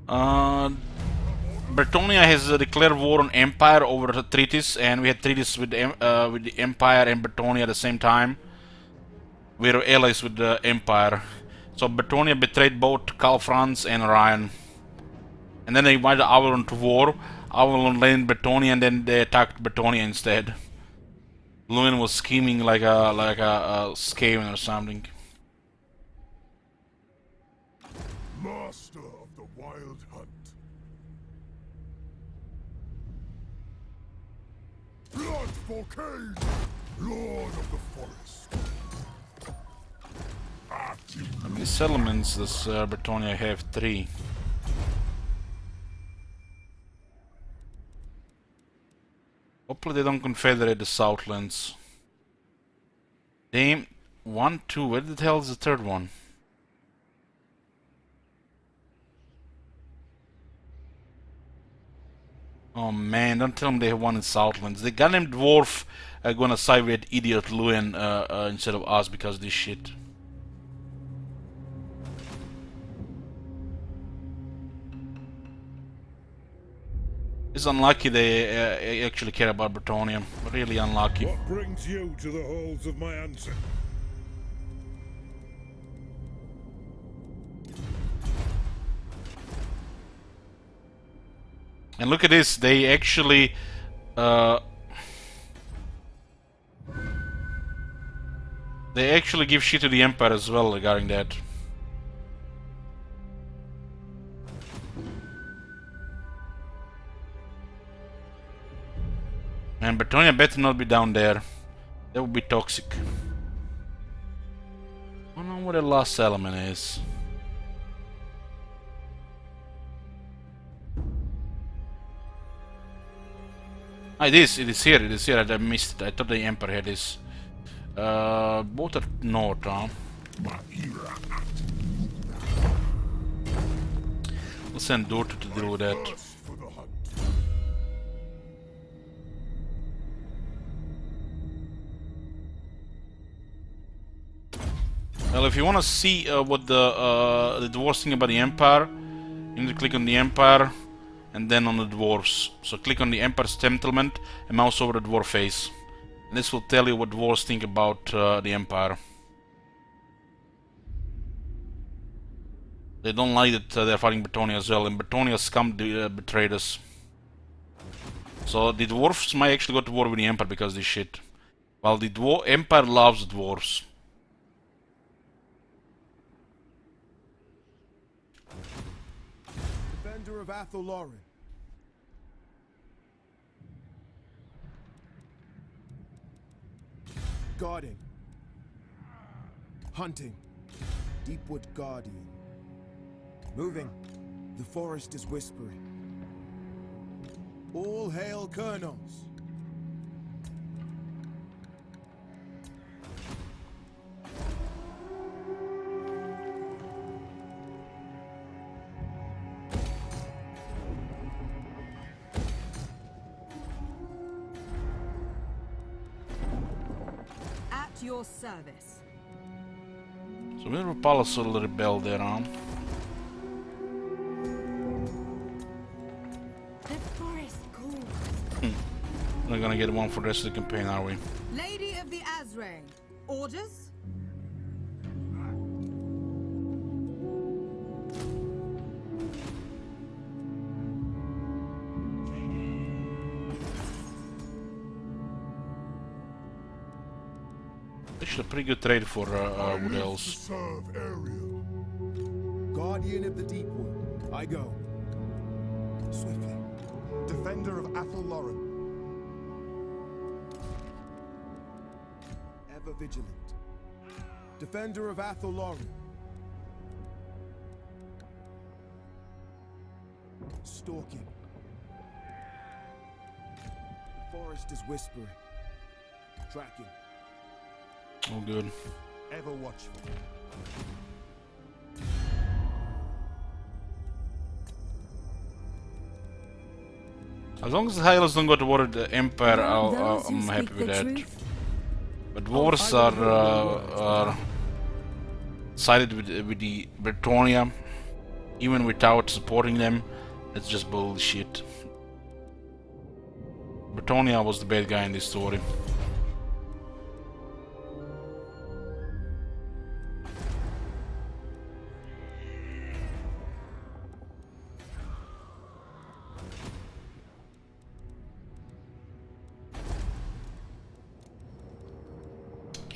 Bretonia has declared war on Empire over the treaties, and we had treaties with the Empire and Bretonia at the same time. We were allies with the Empire. So Bretonia betrayed both Karl Franz and Ryan. And then they invited Avalon to war. Avalon led in Bretonia, and then they attacked Bretonia instead. Lewin was scheming like a Skaven or something. Master of the Wild Hunt. Blood for Cain, Lord of the Forest. How many settlements does Bretonia have? 3. Hopefully they don't confederate the Southlands. Damn, 1, 2, where the hell is the third one? Oh man, don't tell them they have one in Southlands. The goddamn dwarf are gonna side with idiot Lewin instead of us because of this shit. It's unlucky they actually care about Bretonia. Really unlucky. What brings you to the halls of my answer? And look at this, they actually give shit to the Empire as well regarding that. And Bretonia better not be down there. That would be toxic. I don't know where the last element is. Ah, it is here, I missed it. I thought the Emperor had this. Both are north, huh? We'll send Dorto to deal with that. Well, if you want to see what the dwarves think about the Empire, you need to click on the Empire and then on the dwarves. So click on the Empire's settlement and mouse over the dwarf face. And this will tell you what dwarves think about the Empire. They don't like that they're fighting Bretonia as well, and Bretonia scum betrayed us. So the dwarves might actually go to war with the Empire because of this shit. While the Empire loves dwarves. Defender of Athel Guarding. Hunting. Deepwood Guardian. Moving. The forest is whispering. All hail Colonels. At your service. So we have a palace will rebel there, huh? The forest calls. We're not gonna get one for the rest of the campaign, are we? Lady of the Azray. Orders? Actually, a pretty good trade for Wood Elves. Serve Ariel. Guardian of the Deepwood. I go. Swiftly. Defender of Athel Lauren. Ever vigilant. Defender of Athel Stalking. The forest is whispering. Tracking. Oh, good. Ever watchful. As long as the Hylos don't go toward the Empire, I'm happy with that. But dwarves are sided with the Bretonia. even without supporting them. That's just bullshit. Bretonia was the bad guy in this story.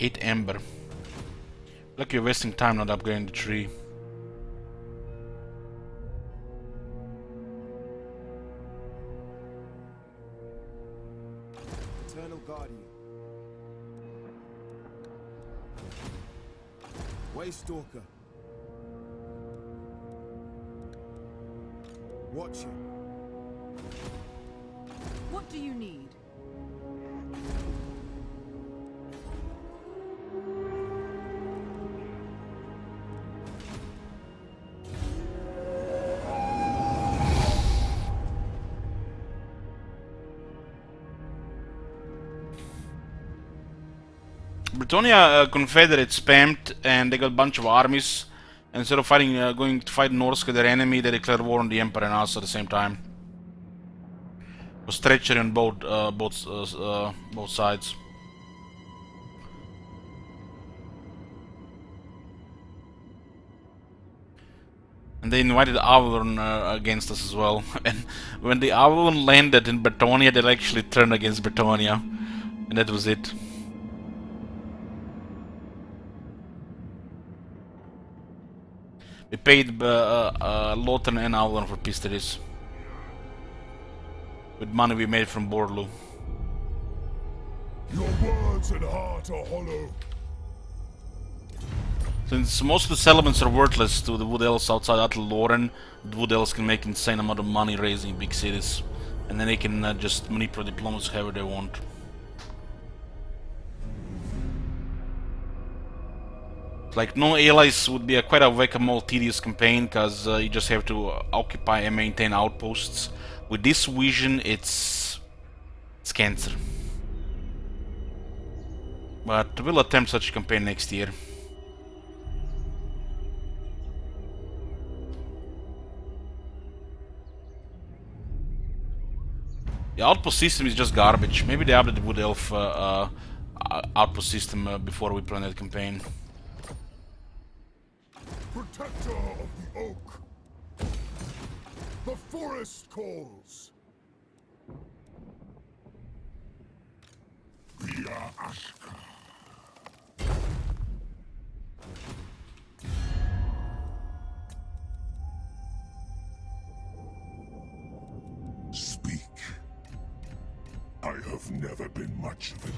Eight Ember. Like you're wasting time not upgrading the tree. Eternal Guardian. Waystalker. Watcher. What do you need? Bretonia Confederate spammed and they got a bunch of armies. Instead of fighting, going to fight Norska, their enemy, they declared war on the Emperor and us at the same time. It was treachery on both sides. And they invited Avalon against us as well. And when the Avalon landed in Bretonia, they actually turned against Bretonia. And that was it. We paid Lothar and Avalon for peace treaties. With money we made from Borlu. Your words and heart are hollow. Since most of the settlements are worthless to the Wood Elves outside Attal Loren, the Wood Elves can make insane amount of money raising big cities. And then they can just manipulate diplomacy however they want. Like, no allies would be quite a whack-a-mole tedious campaign, because you just have to occupy and maintain outposts. With this vision, it's cancer. But we'll attempt such a campaign next year. The outpost system is just garbage. Maybe they updated the Wood Elf outpost system before we plan that campaign. Protector of the oak. The forest calls. Via Ashka. Speak. I have never been much of it.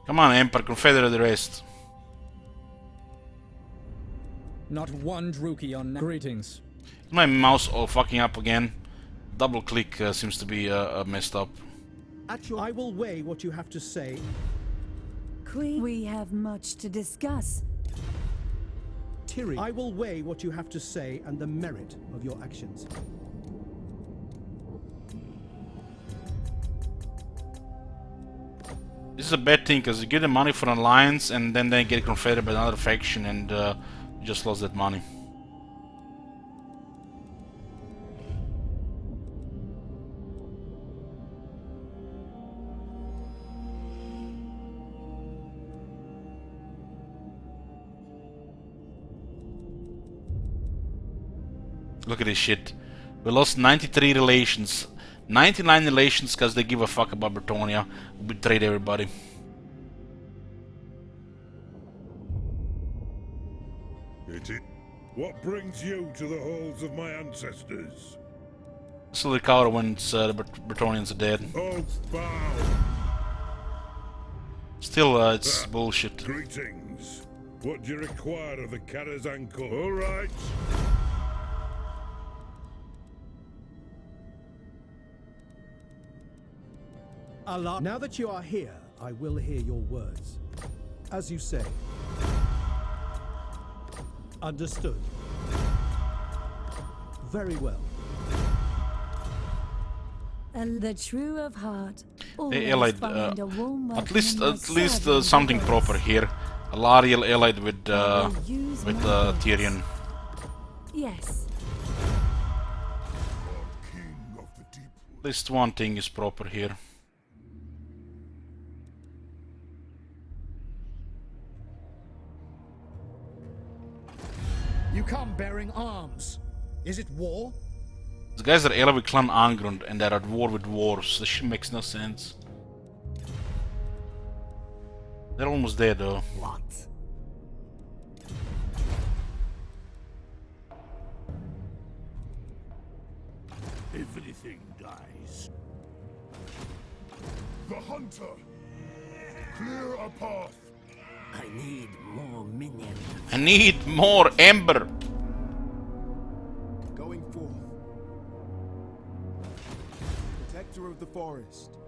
Come on, Emperor, confederate the rest. Not one Druki on. Greetings. Is my mouse all fucking up again? Double click seems to be messed up. I will weigh what you have to say. Queen, we have much to discuss. Tiri, I will weigh what you have to say and the merit of your actions. This is a bad thing, because you give them money for an alliance and then they get confederate by another faction and you just lost that money. Look at this shit. We lost 93 relations. 99 relations because they give a fuck about Bretonia. We betrayed everybody. What brings you to the halls of my ancestors? Still recover once the Bretonians are dead. Oath bow. Still, it's bullshit. Greetings. What do you require of the Karazanko? All right. Allah. Now that you are here, I will hear your words. As you say. Understood. Very well. And the true of heart. They always allied find a warm at welcome least in my serving something voice. proper here. Alariel allied with use my best. Tyrion. Yes. King of the deep. At least one thing is proper here. You come bearing arms. Is it war? These guys are allied with Clan Angrund and they're at war with dwarves. This shit makes no sense. They're almost there though. What? Everything dies. The hunter. Clear a path. I need more minions. I need more ember. Going forth. Protector of the forest.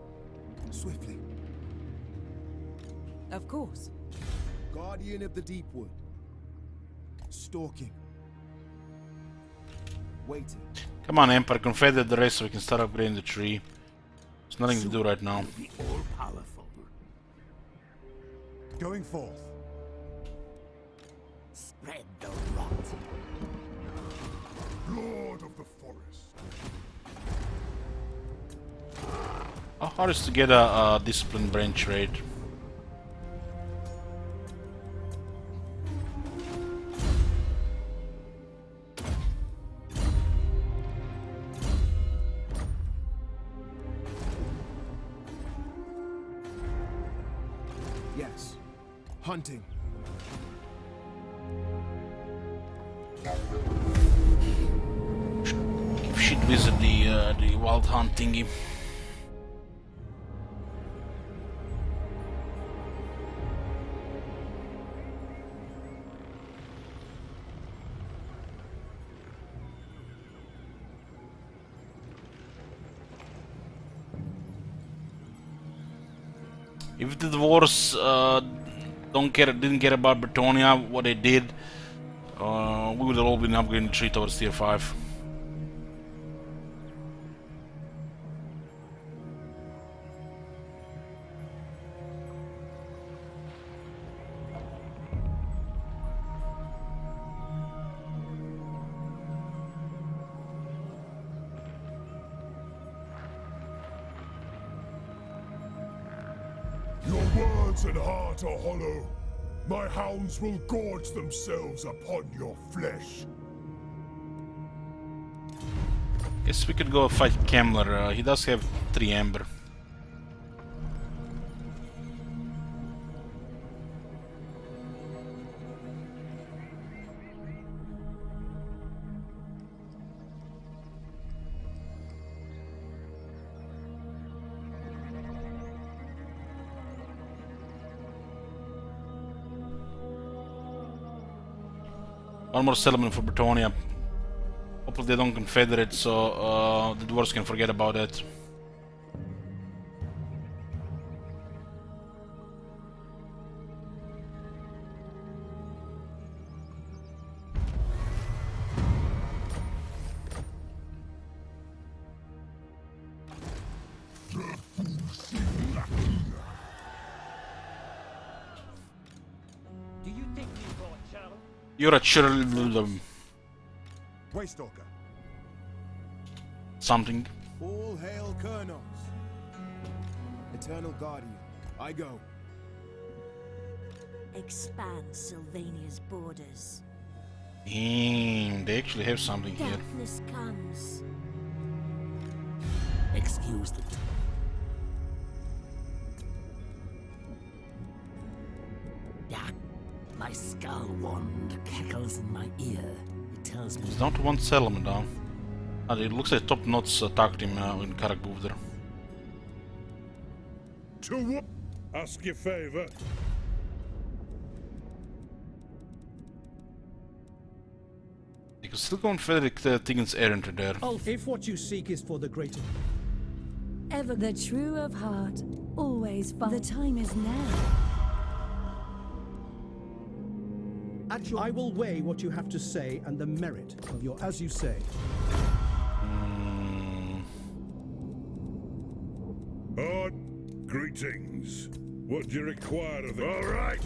Swiftly. Of course. Guardian of the deep wood. Stalking. Waiting. Come on, Emperor, confederate the rest so we can start upgrading the tree. There's nothing to do right now. The all-powerful. Going forth. Spread the rot. Lord of the forest. How hard is to get a disciplined brain trade? Yes. Hunting. If she'd visit the wild hunt thingy. If the dwarves didn't care about Bretonia, what they did, we would have all been upgrading the tree towards tier 5. Your words and heart are hollow. My hounds will gorge themselves upon your flesh. Guess we could go fight Kemler. He does have 3 ember. One more settlement for Bretonia. Hopefully they don't confederate, so the dwarves can forget about it. You're a children Waystalker. something. All hail Kurnos. Eternal Guardian. I go. Expand Sylvania's borders. Damn, they actually have something here. Darkness comes. Excuse the My skull wand cackles in my ear. It tells me It's down to 1 settlement now. It looks like top knots attacked him in Karak there. To what? Ask your favor. You can still go and Frederick Tiggin's errand there. If what you seek is for the greater... Ever the true of heart, always find. The time is now. I will weigh what you have to say and the merit of your, as you say. Greetings. What do you require of it? All right.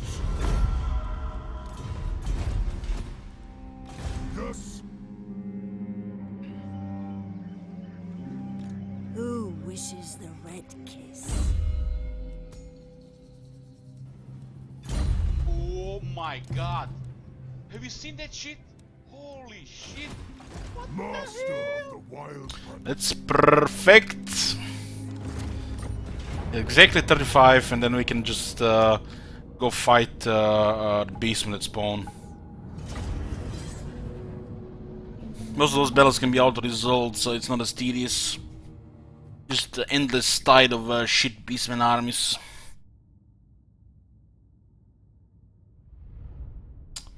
wishes the red kiss. Oh my god. Have you seen that shit? Holy shit. What Master the hell? of the wild one. That's perfect. Exactly 35, and then we can just go fight the beast when it spawn. Most of those battles can be auto-resolved, so it's not as tedious. Just the endless tide of shit beastmen armies.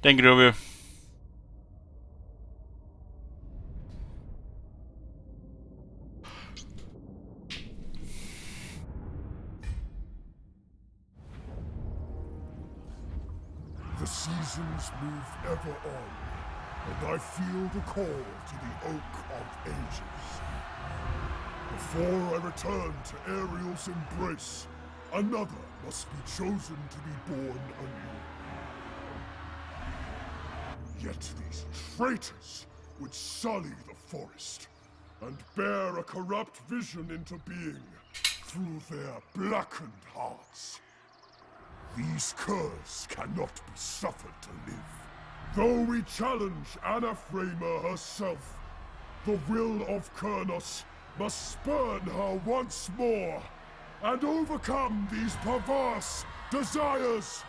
Thank you, Review. The seasons move ever on, and I feel the call to the Oak of Ages. Before I return to Ariel's embrace, another must be chosen to be born anew. Yet these traitors would sully the forest and bear a corrupt vision into being through their blackened hearts. These curs cannot be suffered to live. Though we challenge Anafrema herself, the will of Kurnos must spurn her once more and overcome these perverse desires.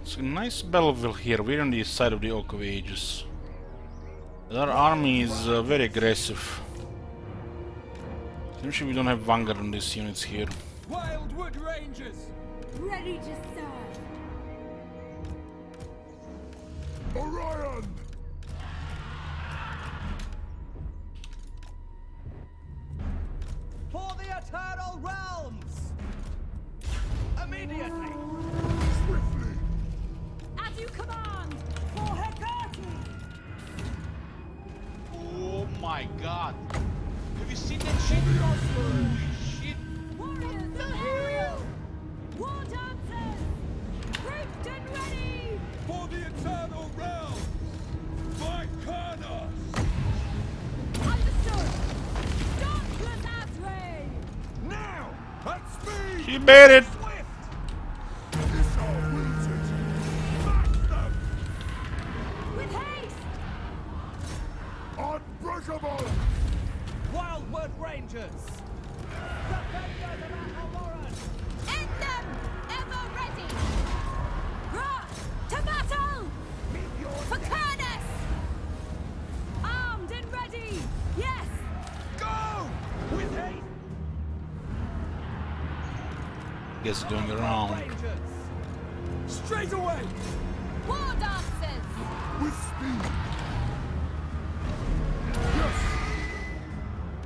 It's a nice battlefield here. We're on the side of the Oak of Ages. Our army is very aggressive. Usually we don't have Vanguard on these units here. Wildwood Rangers! Ready to serve. Orion! For the Eternal Realms! Immediately! Swiftly! As you command! For Hecate! Oh my god! Have you seen that shit? Holy shit! Warriors of Ariel! War dancers! Grouped and ready! For the Eternal Realms! By Kurnos! Understood! Dauntless Azray! Now! At speed! She made it! Swift! This our wills it! Smash them! With haste! Unbreakable! Wildwood Rangers! End them! Ever ready! Ra! To battle! For Kurnos! Armed and ready! Yes! Go! With haste! Guess going around. Rangers! Straight away! War dancers! With speed!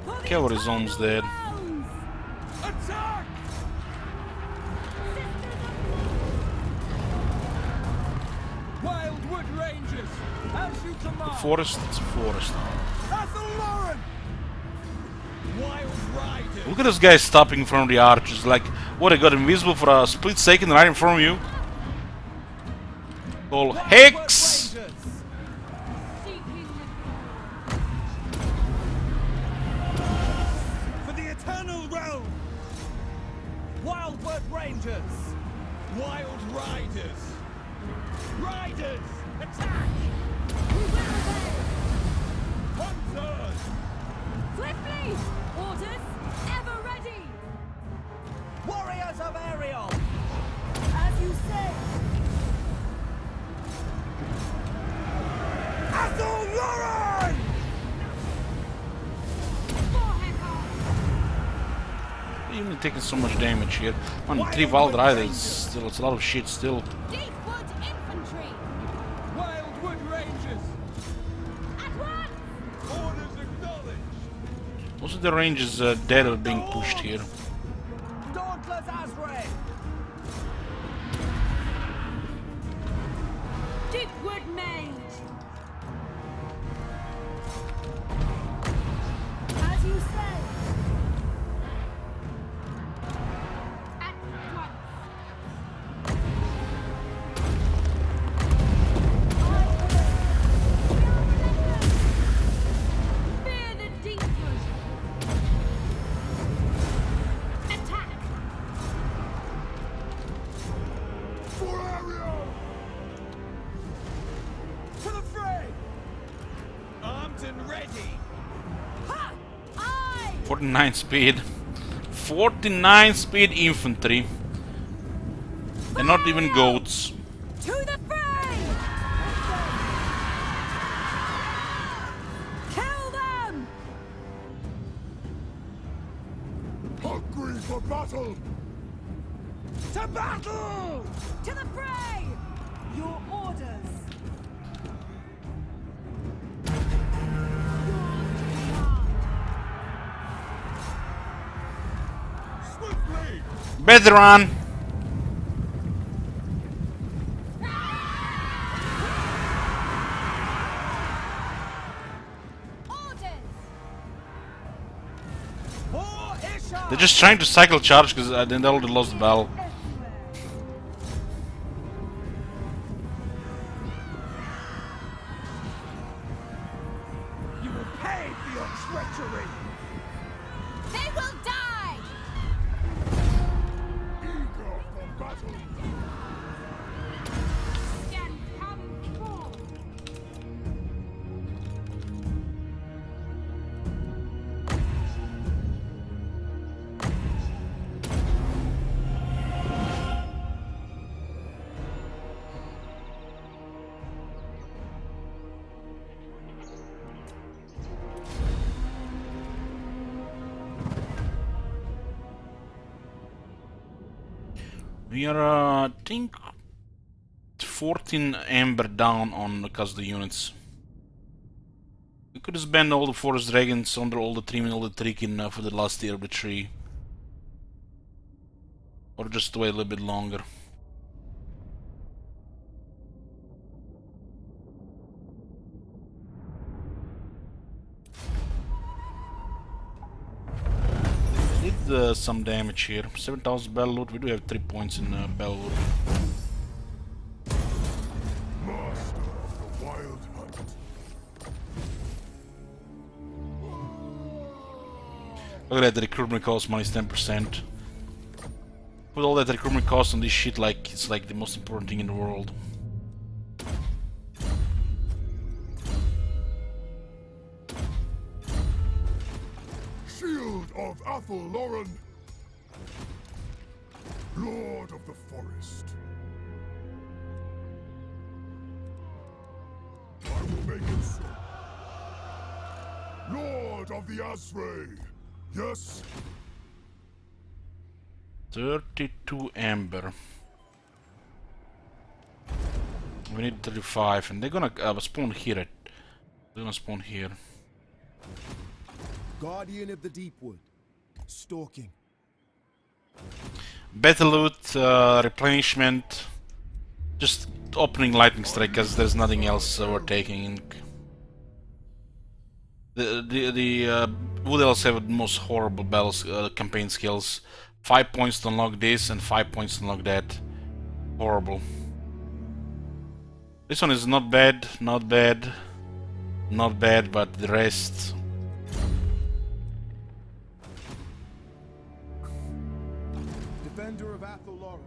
For the Cavalry's almost Eternal dead. Realms! Attack! Wildwood Rangers! As you command! Forest, it's a forest. Athelloran! Wild Riders! Look at this guy stopping in front of the archers. Like, what, he got invisible for a split second right in front of you? Call Wildwood Hex! Rangers! Seeking For the Eternal Realm! Wildwood Rangers! Wild Riders! Riders! Attack! We will obey! Hunters! Swiftly! Orders ever ready! Warriors of Ariel! As you say! Athelloran! For Hecate! Even taking so much damage here. On 3 Wild Riders, still, it's a lot of shit still. Deepwood Infantry! Wildwood Rangers! At once! Orders acknowledged! Most of the range is dead or being pushed here. Dauntless Azray! Deepwood Mage! As you say! At once! 49 speed. 49 speed infantry. And not even goats. To the fray! Kill them! Hungry for battle! To battle! To the fray! Your orders. Swiftly! Veteran! They're just trying to cycle charge because then they already lost the battle. You will pay for your treachery! They will die! Eager for battle! Stand come forth. We are, I think, 14 amber down on because of the units. We could have spent all the forest dragons under all the trim and all the tricking for the last tier of the tree. Or just wait a little bit longer. Did some damage here. 7,000 battle loot. We do have 3 points in battle loot. Master of the wild hunt. Look at that, the recruitment cost minus 10%. With all that recruitment cost on this shit, like, it's like the most important thing in the world. Shield of Athel Loren. Lord of the Forest. I will make it so. Lord of the Asray. Yes? 32 amber. We need 35, and they're gonna spawn here. They're gonna spawn here. Guardian of the Deepwood. Stalking. Battle loot, replenishment. Just opening lightning strike, because there's nothing else we're taking. The Wood Elves have the most horrible battles, campaign skills. 5 points to unlock this and 5 points to unlock that. Horrible. This one is not bad, not bad, not bad, but the rest. Defender of Athel Loren.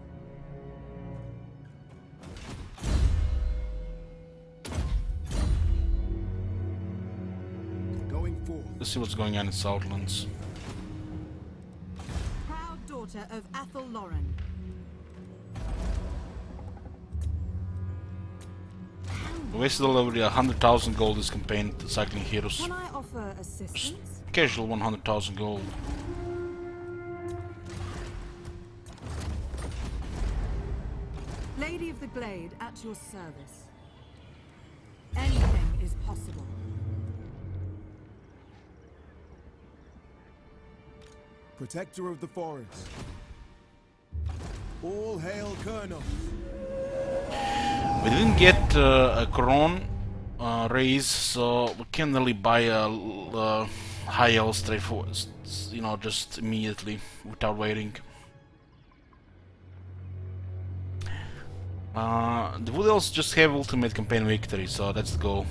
Going forth. Let's see what's going on in Southlands. Proud daughter of Athel Loren. We wasted already 100,000 gold this campaign to cycling heroes. Can I offer assistance? Casual 100,000 gold. Lady of the Glade at your service. Anything is possible. Protector of the forest. All hail Colonel. We didn't get a Coron raise, so we can't really buy a high L straightforward, you know, just immediately without waiting. The Wood Elves just have ultimate campaign victory, so that's the goal.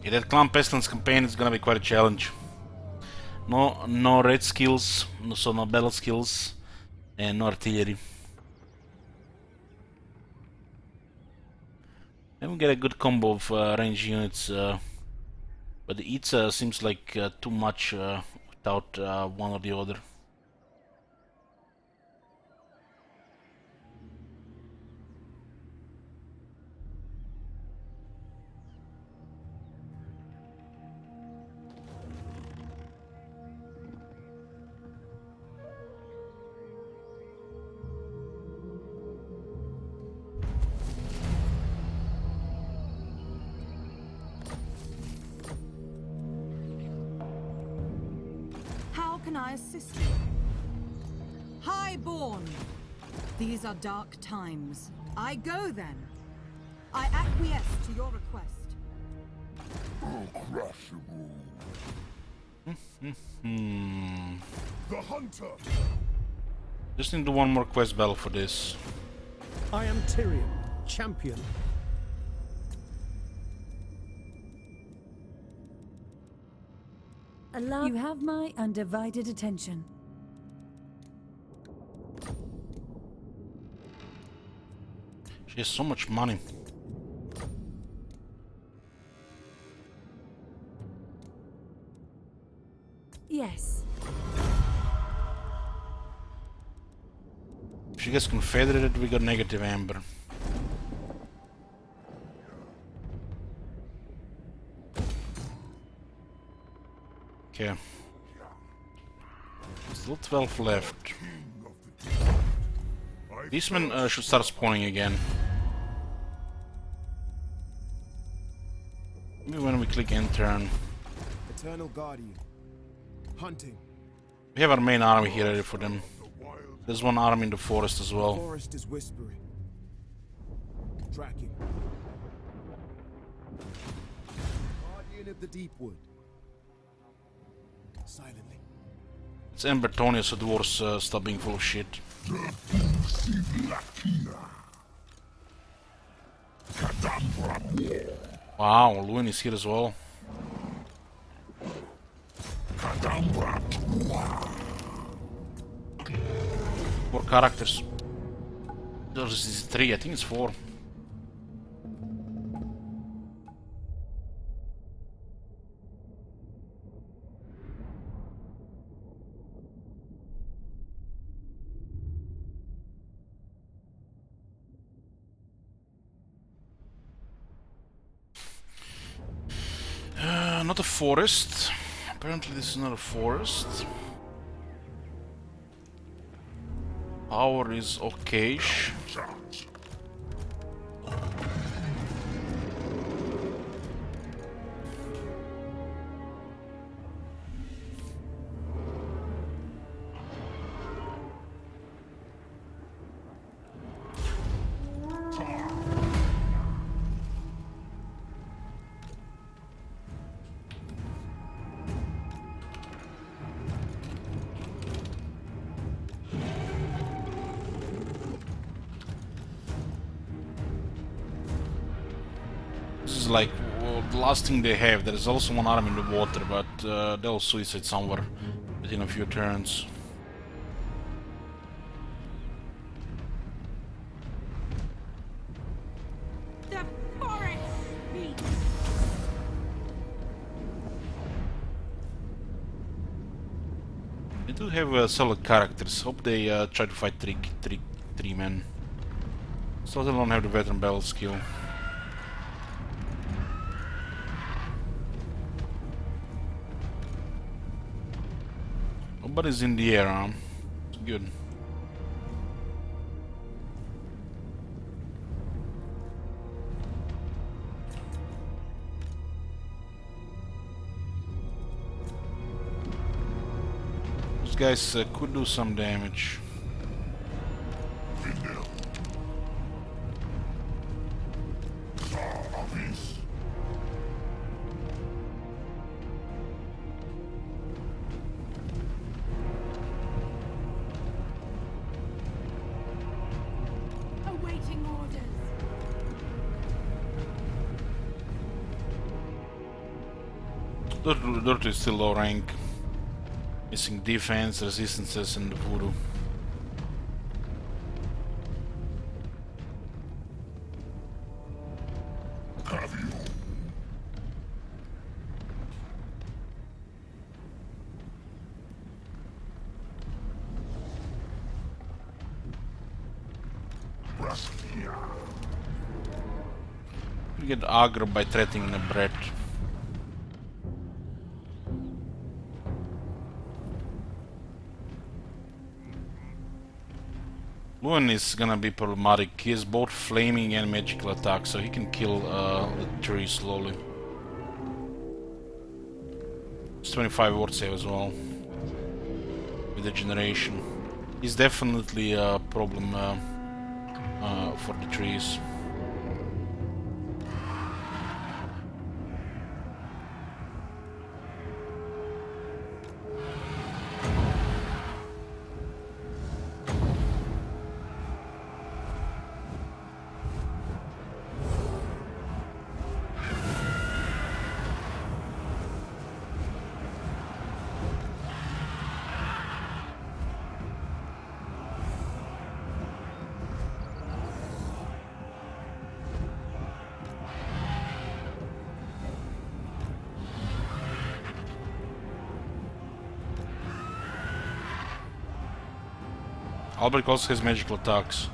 Yeah, that Clan Pestilence campaign is gonna be quite a challenge. No red skills, so no battle skills, and no artillery. And we get a good combo of range units, but it seems like too much without one or the other. How can I assist you? Highborn! These are dark times. I go then. I acquiesce to your request. The hunter! Just need to do one more quest battle for this. I am Tyrion, champion. You have my undivided attention. She has so much money. Yes. If she gets confederated, we got negative amber. Okay. Still 12 left. These men should start spawning again. Maybe when we click enter and Eternal Guardian. Hunting. we have our main army here ready for them. There's one army in the forest as The well. forest is whispering. Tracking. Guardian of the Deepwood. Silently. It's Embertonia, so dwarves stop being full of shit. Wow, Luin is here as well. Four characters. There's 3, I think it's 4. Not a forest. Apparently this is not a forest. Power is okayish. This is like the last thing they have. There is also one arm in the water, but they'll suicide somewhere within a few turns. The forest speaks. They do have solid characters. Hope they try to fight three men. Still don't have the veteran battle skill. Nobody's in the air, huh? It's good. Those guys could do some damage. Awaiting orders. Durtu is still low rank. Missing defense, resistances, and voodoo. You get aggro by threatening the bread. Luan is gonna be problematic. He has both flaming and magical attacks, so he can kill the tree slowly. It's 25 ward save as well. With the generation. He's definitely a problem for the trees. Albert also has magical attacks.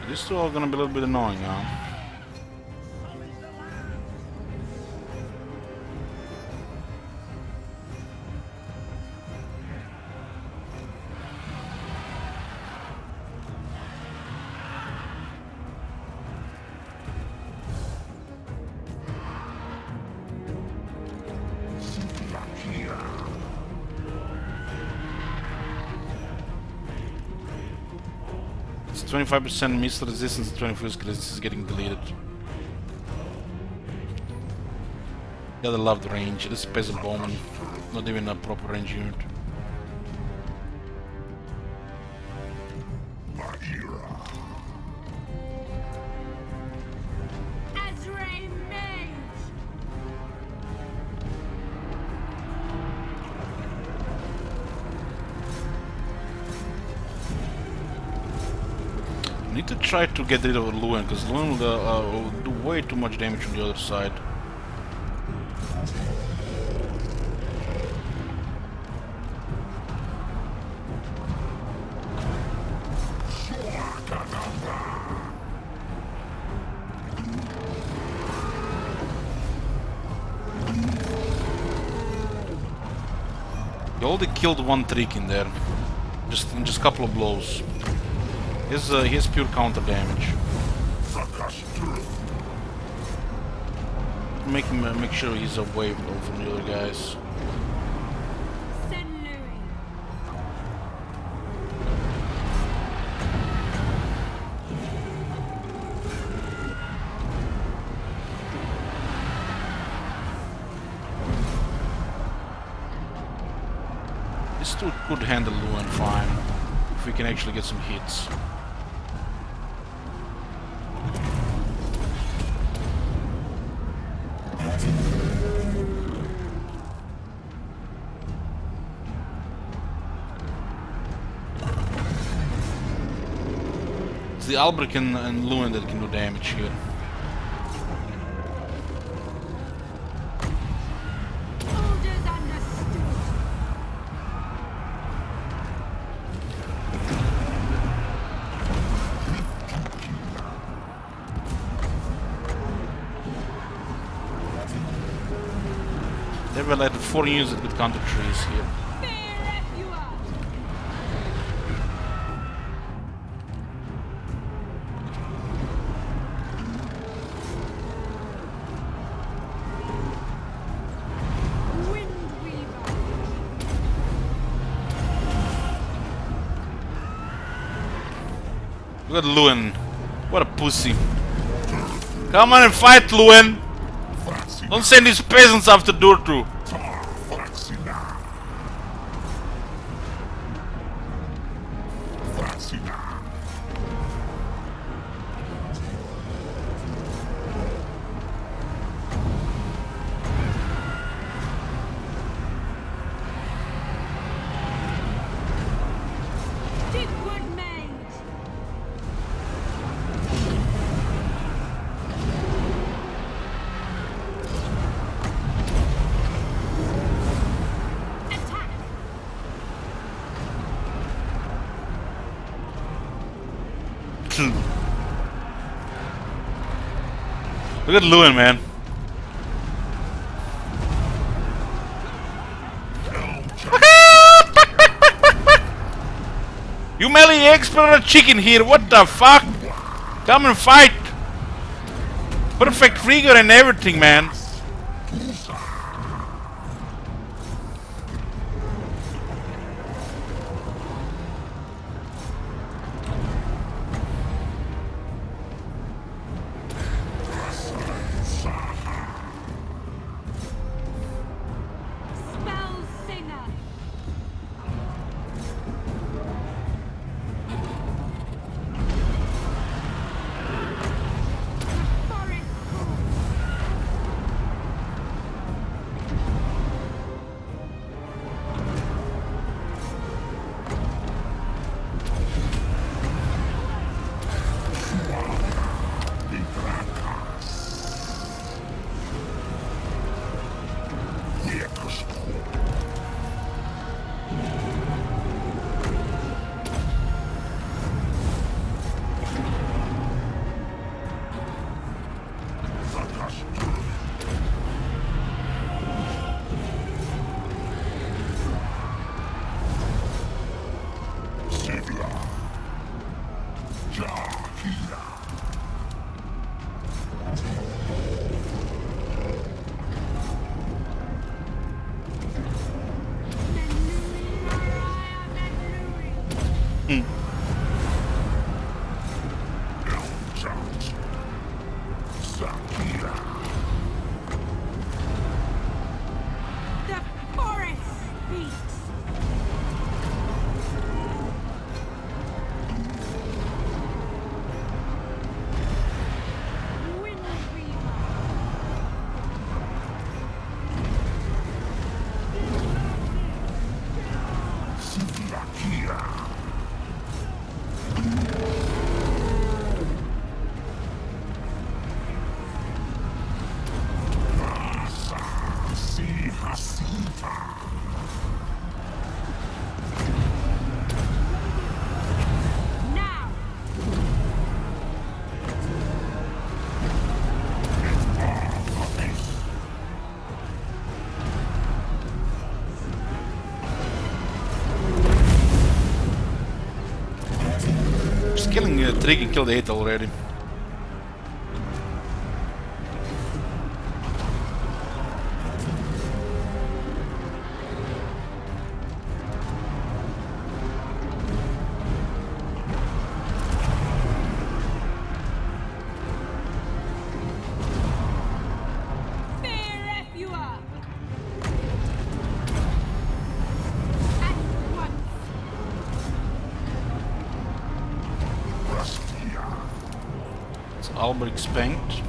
So these two are gonna be a little bit annoying, huh? It's 25% missile resistance and 20 physical resistance is getting deleted. Gotta love the range. This is Peasant Bowman, not even a proper range unit. Azrael Mage! I need to try to get rid of Luan, because Luan will do way too much damage on the other side. He already killed one trick in there, just in just a couple of blows. He has pure counter damage. Make sure he's away from the other guys. Send Louis. This dude could handle Luan fine if we can actually get some hits. It's the Albrecht and Luan that can do damage here. Orders understood. There were like 4 units that could counter trees here. Fear if you are. Windweaver. Look at Luan. What a pussy. Come on and fight, Luan! Don't send these peasants after Durtu. Look at Lewin, man. You melee expert chicken here, what the fuck? Come and fight! Perfect trigger and everything, man. Spell singer. Forest Call. The forest speaks. Wind Weaver. Now. Just killing Trig and kill the 8 already. Fear F you up. At once. So Alberic spanked.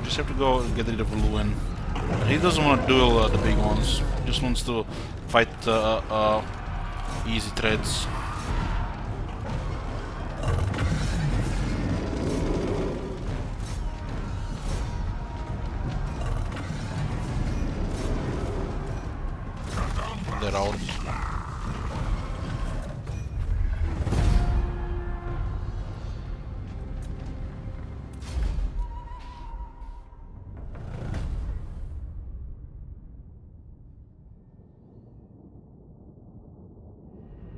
Just have to go and get rid of Lewin. He doesn't want to duel the big ones. He just wants to fight easy threads. They're out.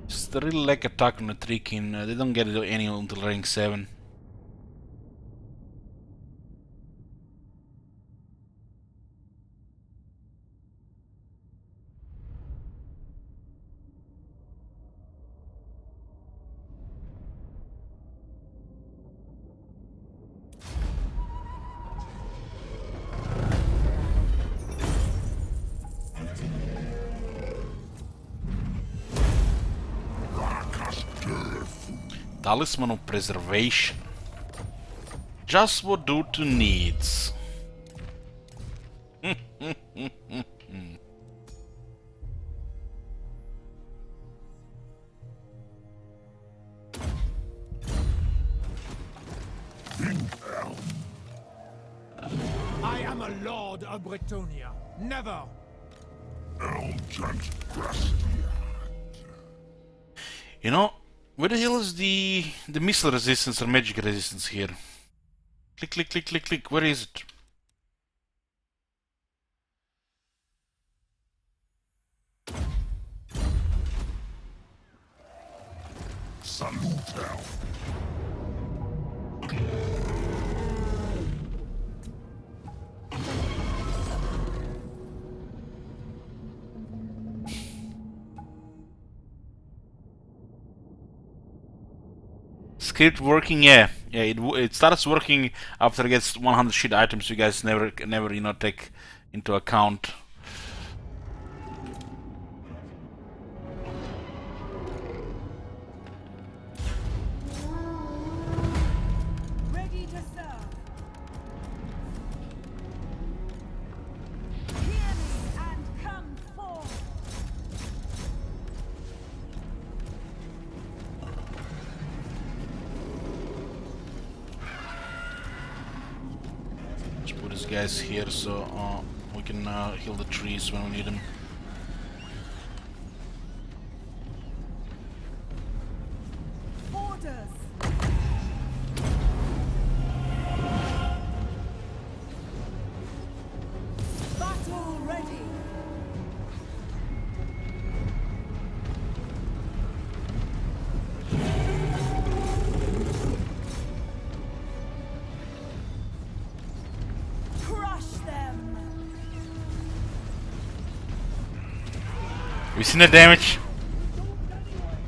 Just really lack attack on the Trikin. They don't get any until rank 7. Talisman of Preservation. Just what Dutu needs. I am a lord of Bretonia. Never! You know, where the hell is the missile resistance or magic resistance here? Click, click, click, click, click. Where is it? Salute. Script working? Yeah, yeah. It starts working after it gets 100 shit items. You guys never take into account. Ready to serve. Hear me and come forth. Let's put these guys here so we can heal the trees when we need them. Orders. Battle ready. Crush them. Have you seen the damage?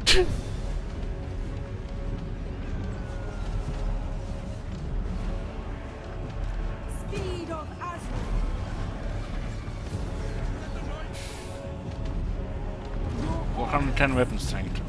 Speed of Azrael. 410 weapon strength.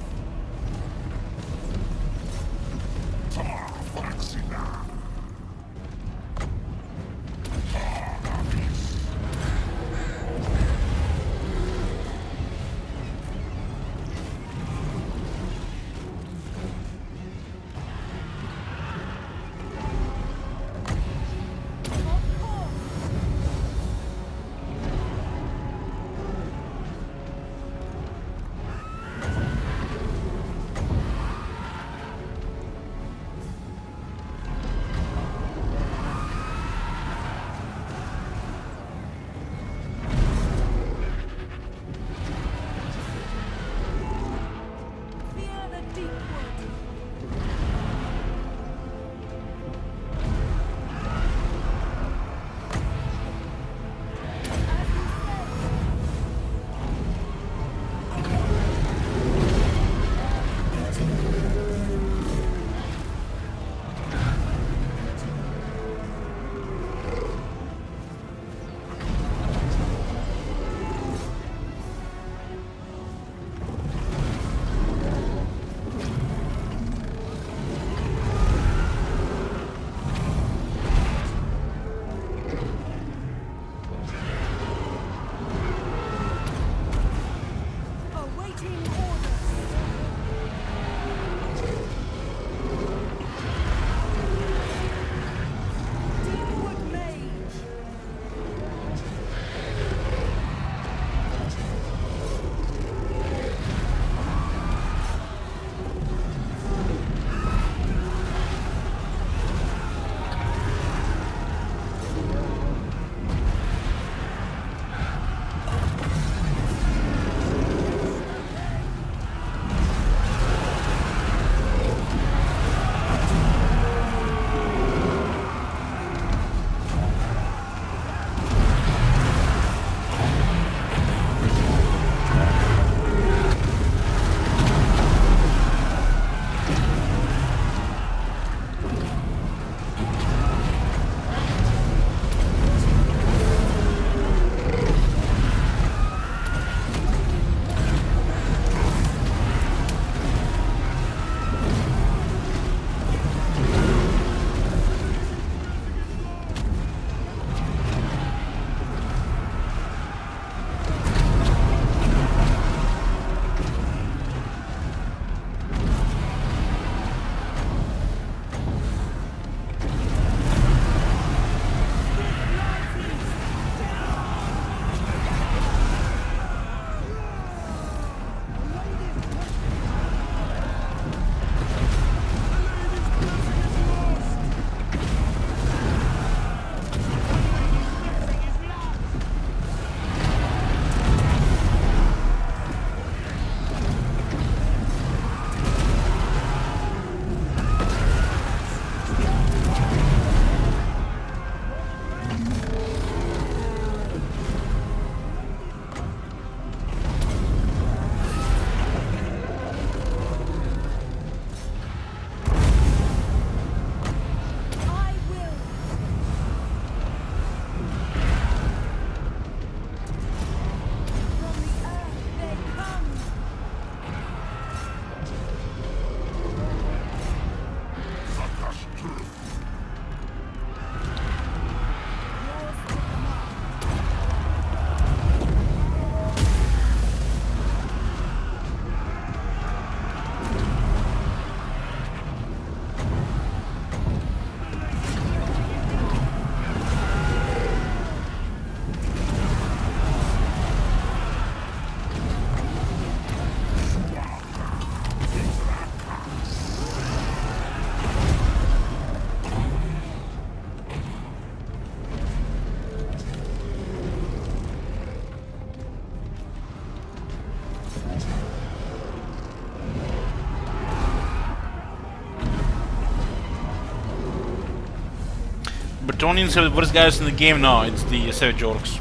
Bretonians are the worst guys in the game? No, it's the Savage Orcs.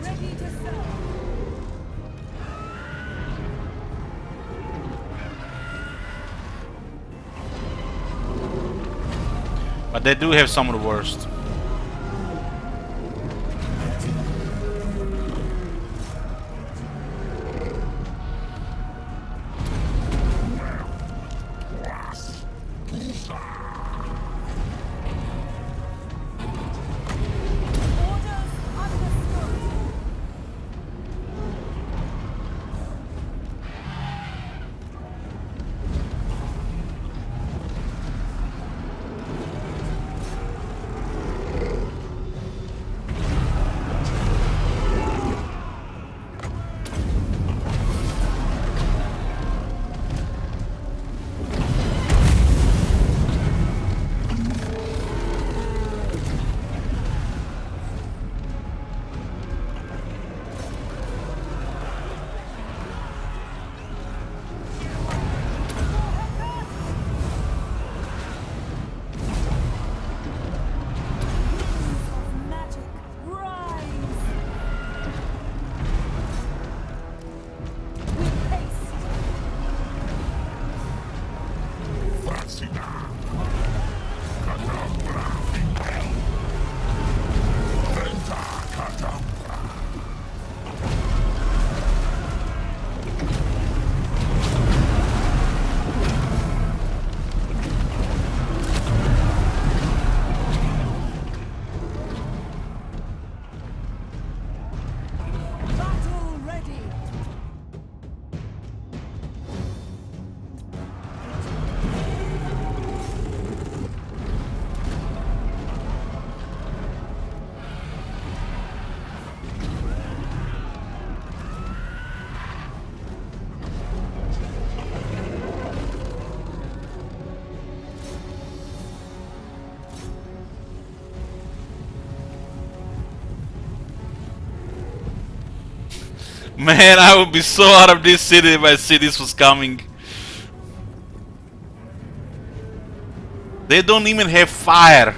Ready to serve. But they do have some of the worst. Magic, rise. With haste. Battle ready. Man, I would be so out of this city if I see this was coming. They don't even have fire.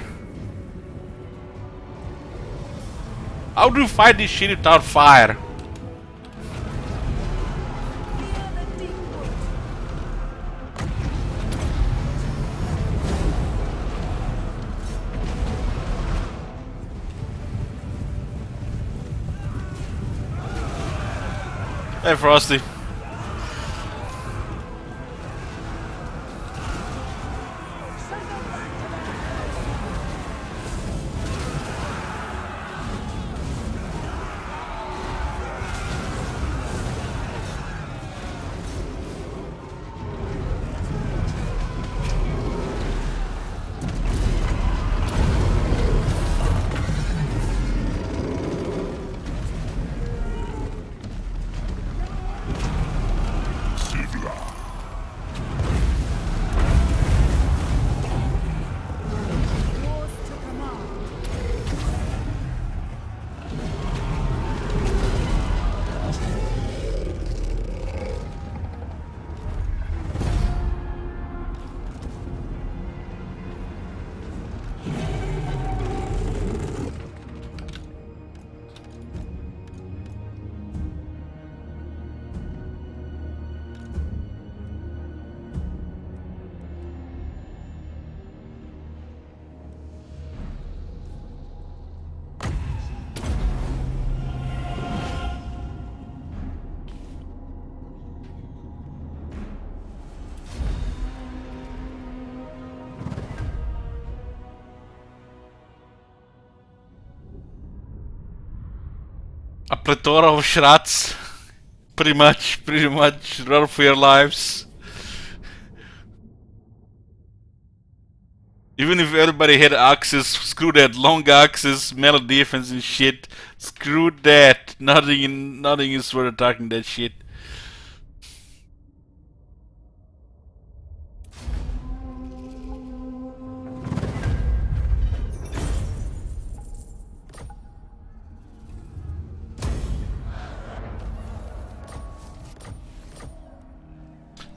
How do you fight this shit without fire? Fear the deep wood. Hey, Frosty. Yours to command. A plethora of shots. Pretty much. Run for your lives. Even if everybody had axes, screw that. Long axes, melee defense and shit. Screw that. Nothing is worth attacking that shit.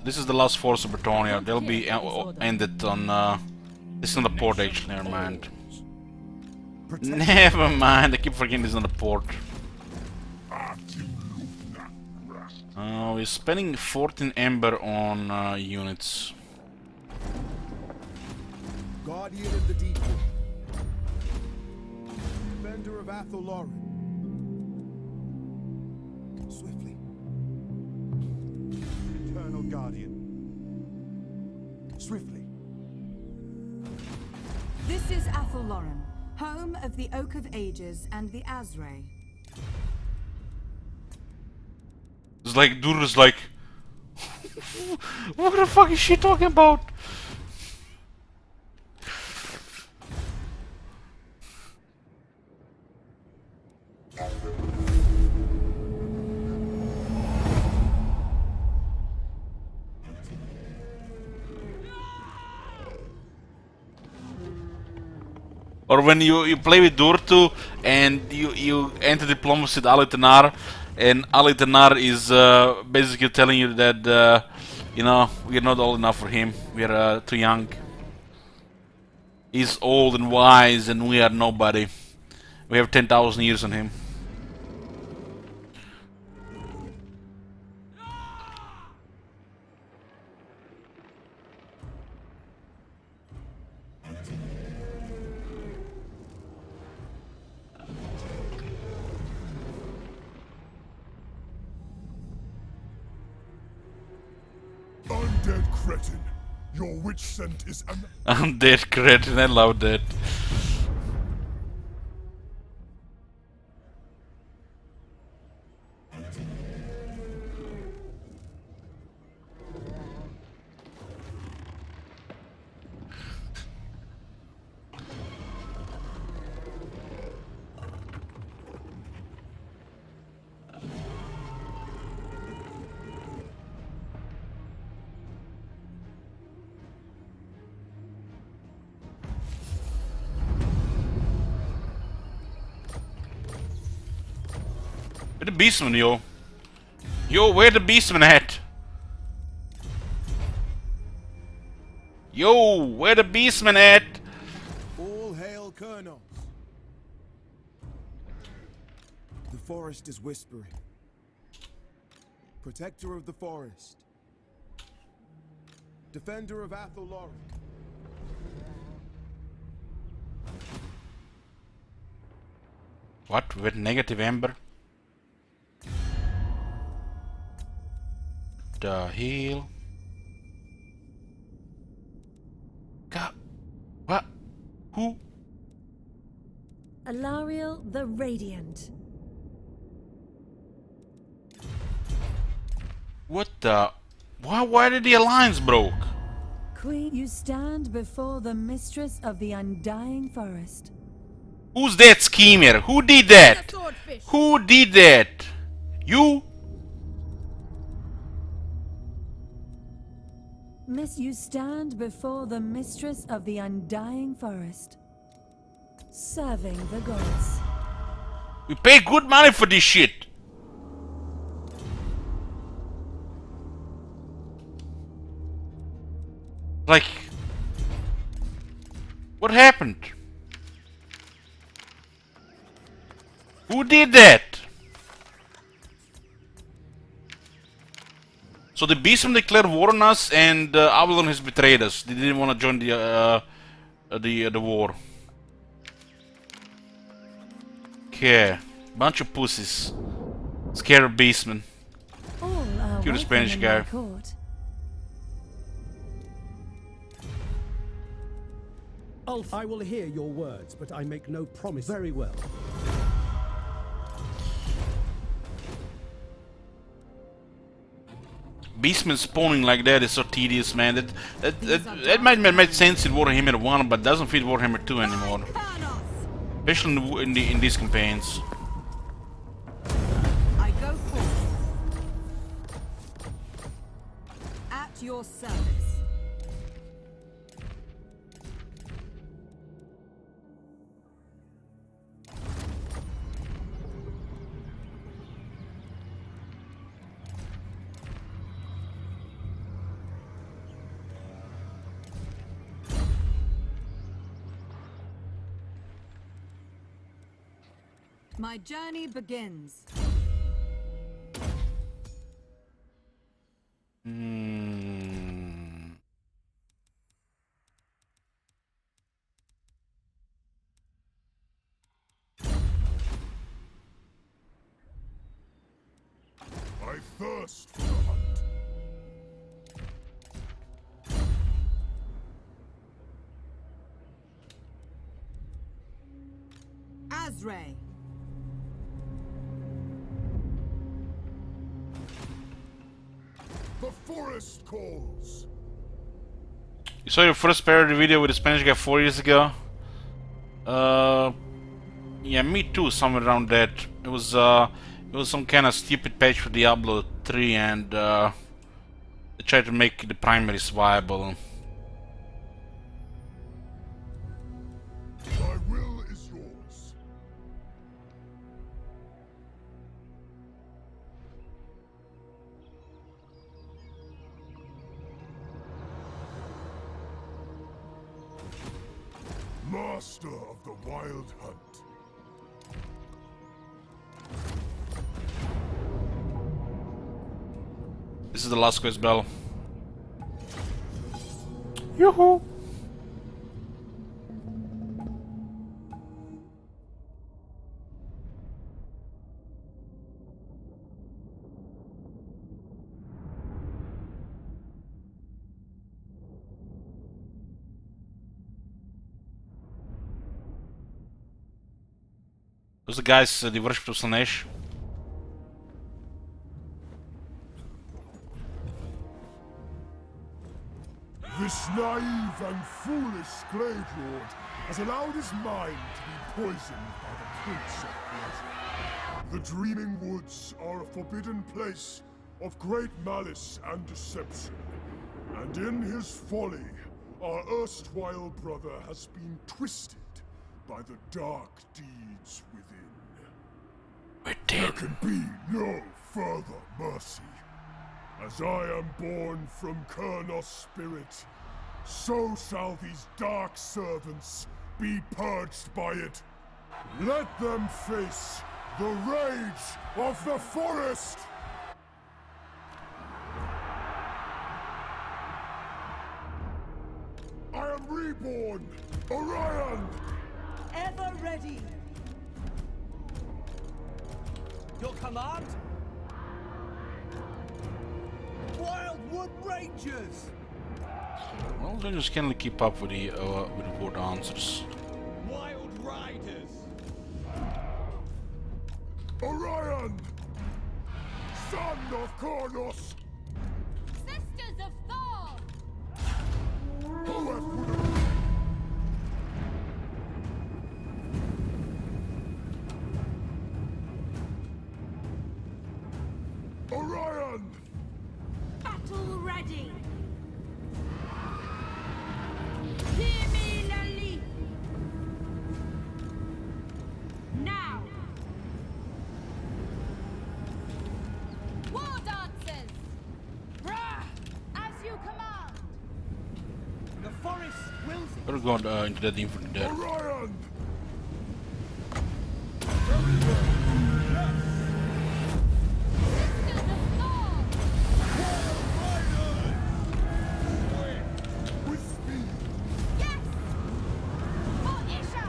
This is the last force of Bretonia. They'll be ended on. This is not a port actually, never mind. Never mind, I keep forgetting he's on the port. Oh, we're spending 14 ember on units. Guardian of the Deepwood. Defender of Athel. Swiftly. Eternal Guardian. Swiftly. This is Athel, home of the Oak of Ages and the Azray. It's like, dude is like, what the fuck is she talking about? Or when you play with Durtu and you enter diplomacy with Alitenar, and Alitenar is basically telling you that you know, we're not old enough for him, we're too young. He's old and wise and we are nobody. We have 10,000 years on him. Undead cretin. Your witch scent is I'm dead, cretin, I love that. Where the beastman, yo? Yo, where the beastman at? Yo, where the beastman at? All hail Kurnos. The forest is whispering. Protector of the forest. Defender of Athel. What? With negative ember? The hell? God. What? Who? Alariel the Radiant. What the? Why did the alliance broke? Queen, you stand before the mistress of the undying forest. Who's that schemer? Who did that? Who did that? You? Miss, you stand before the mistress of the undying forest, serving the gods. We pay good money for this shit. Like, what happened? Who did that? So the Beastmen declared war on us, and Avalon has betrayed us. They didn't want to join the war. Okay, bunch of pussies, scared Beastmen. All are Cute welcome Spanish in guy. my court. Ulf, I will hear your words, but I make no promise. Very well. Beastmen spawning like that is so tedious, man. That might make sense in Warhammer 1, but doesn't fit Warhammer 2 anymore. Especially in these campaigns. I go forth. At your service. My journey begins. I thirst for the hunt. Azray. The forest calls. You saw your first parody video with the Spanish guy 4 years ago? Yeah, me too, somewhere around that. It was some kind of stupid patch for Diablo 3 and they tried to make the primaries viable. My will is yours. Master of the Wild Hunt. This is the last quest bell. Yoo-hoo! Those are the guys, the worship of Slanesh. This naive and foolish Glade Lord has allowed his mind to be poisoned by the Prince of Pleasure. The Dreaming Woods are a forbidden place of great malice and deception. And in his folly, our erstwhile brother has been twisted by the dark deeds within. There can be no further mercy. As I am born from Kurnos' spirit, so shall these dark servants be purged by it. Let them face the rage of the forest! I am reborn! Orion! Ever ready. Your command? Wildwood Rangers! Well, they just can't keep up with the word answers. Wild Riders! Orion! Son of Kurnos! Sisters of Thor! Who hath put Orion! Battle ready! Hear me, Lily! Now! War dancers! Rah! As you command! The forest wills it. Better go into that info there. Orion! Sisters of Thor! With speed! Yes! For Isha!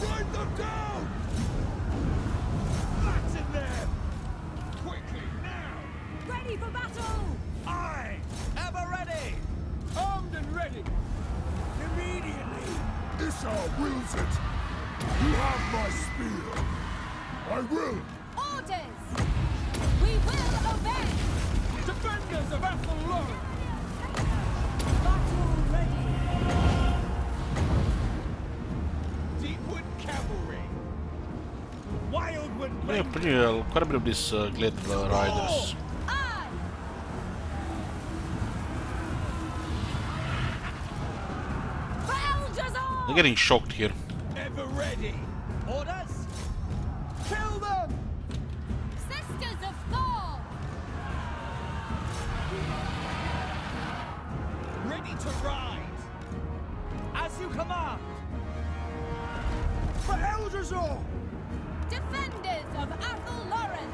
Ride them down! Flatten them! Quickly, now! Ready for battle! I, ever ready! Armed and ready! Immediately! Isha wills it! You have my spear! I will! Orders! We will obey! Defenders of Athelloe! Battle ready. Deepwood Cavalry! Wildwood Yeah, pretty quite a bit of these Glade riders. Aye! For Eldrazi! They're getting shocked here. Ever ready! Orders? Kill them! Sisters of Thor! Ready to ride! As you command! For Eldrazi! Defenders of Athel Lauren!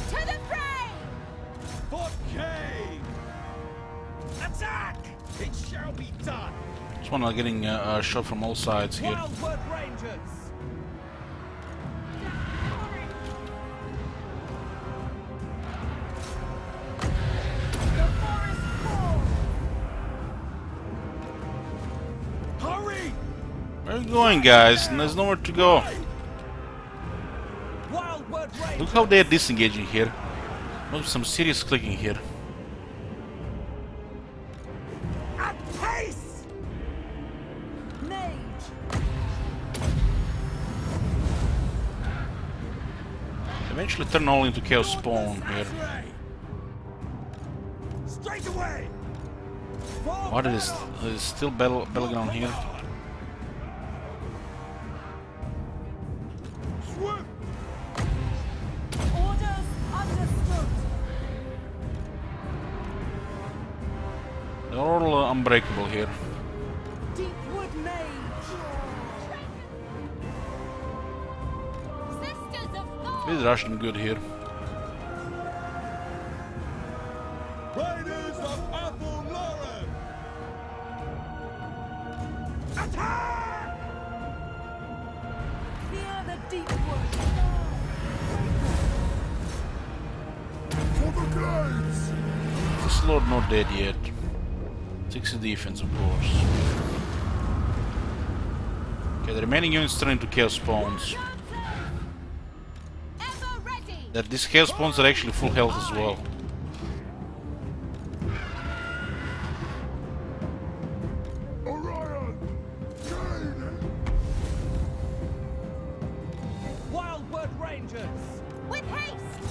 To the fray! Fort Cave! Attack! It shall be done! This one are getting shot from all sides here. Wildwood Rangers! The forest falls. Hurry! Where are you going, guys? There's nowhere to go. Wildwood Rangers! Look how they're disengaging here. Must be some serious clicking here. At pace! Mage. Eventually turn all into Chaos Spawn here. Azrae! Straight away! What is still battleground here? Swift! Orders understood. They're all unbreakable here. Deepwood Mage. Sisters of Thor! We're rushing good here. Riders of Athel Lauren! Attack! Fear the Deepwood. For the blades! This lord not dead yet. 60 defense, of course. Okay, the remaining units turn into Chaos Spawns. Ever ready! That these Chaos Spawns are actually full health as well. Orion! Gain! Wildwood Rangers! With haste!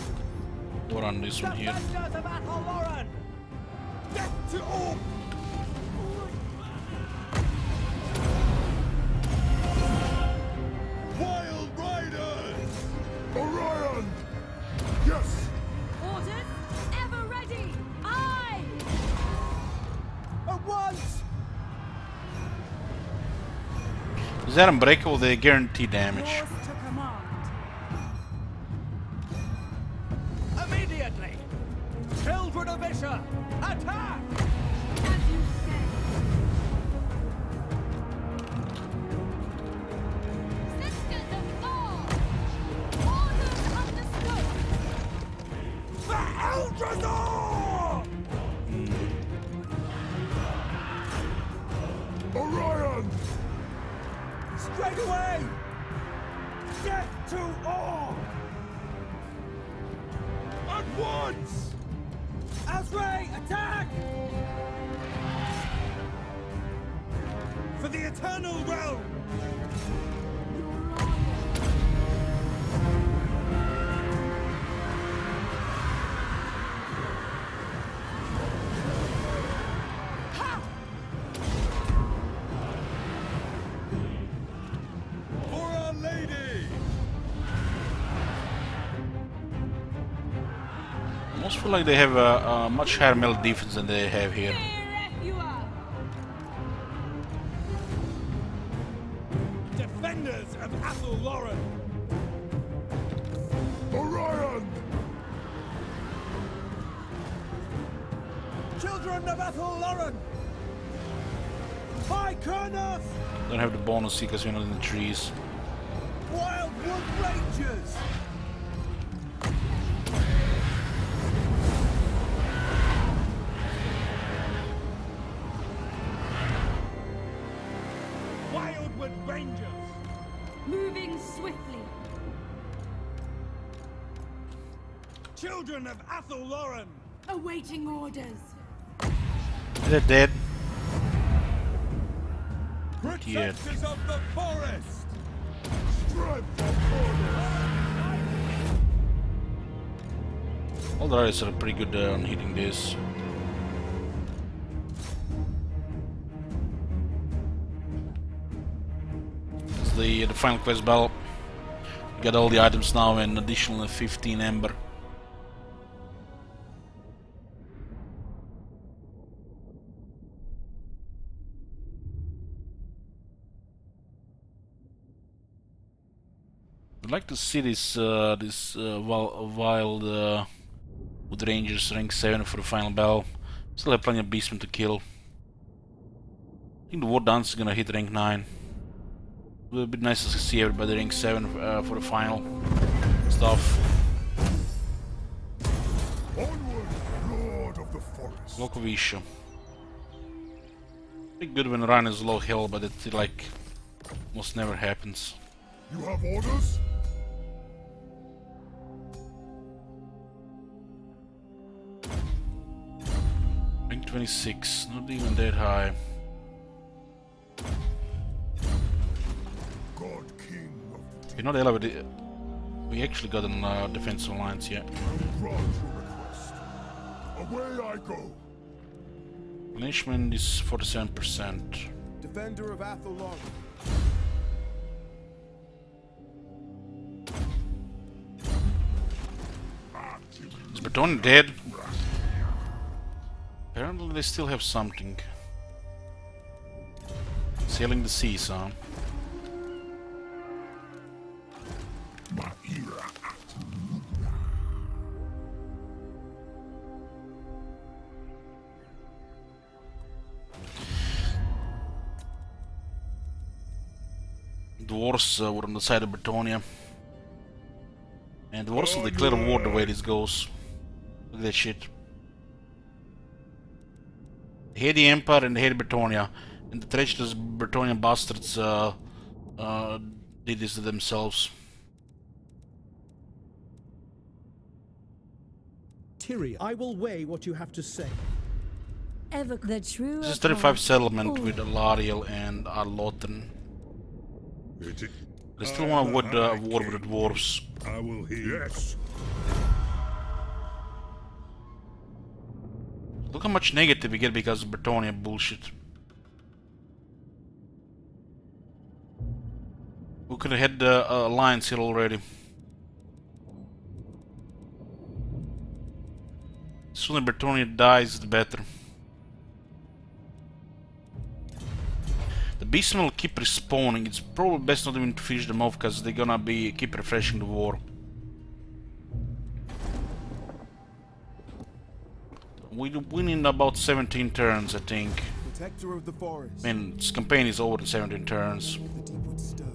We'll run this one here. Defenders of Athel Lauren! Death to all! Wild Riders! Orion! Yes! Orders ever ready. Aye! At once! Is that unbreakable? They guarantee damage. Yours to command. Immediately! Children of Isha! Attack! As you say. Sisters of Thor! Orders understood! For Eldrazor! Orion! Straight away! Death to all! At once! Azrae, attack! For the Eternal Realm! Ha! For Our Lady! Almost feel like they have a much higher melee defense than they have here. Defenders of Athel Lauren! Orion! Children of Athel Lauren! By Kurnoth! Don't have the bonus because we're not in the trees. Wildwood Rangers! Wildwood Rangers! Moving swiftly. Children of Athel Lauren! Awaiting orders. They're dead. Yet. Protectors of the forest! Strength of orders! All the riders are pretty good on hitting this. It's the final quest battle. We got all the items now and additional 15 ember. I'd like to see this wild Wood Rangers rank 7 for the final battle. Still have plenty of beastmen to kill. I think the War Dance is gonna hit rank 9. It would be nice to see everybody rank 7 for the final stuff. Onward, Lord of the Forest. Lokovisha. Pretty good when Ryan is low health, but it like almost never happens. You have orders? Rank 26, not even that high. God King of the We're not elevated. We actually got an defensive alliance yet. grant your request. Away I go. Punishment is 47%. Defender of Athelon. Is Breton dead? Apparently they still have something. Sailing the seas, huh? Dwarves were on the side of Bretonia. And dwarves will declare war the way this goes. Look at that shit. They hate the Empire and they hate Bretonia. And the treacherous Bretonian bastards did this to themselves. Tyrion, I will weigh what you have to say. Ever the true. This is 35 settlement with Alariel and Arloten. They still want to avoid war with the dwarves. I will hear. Yes. Look how much negative we get because of Bretonia bullshit. We could have had the alliance here already. The sooner Bretonia dies, the better. The beastmen will keep respawning. It's probably best not even to finish them off because they're gonna keep refreshing the war. We win in about 17 turns, I think. Protector of the forest. I mean, this campaign is over in 17 turns. The deepwood stirs.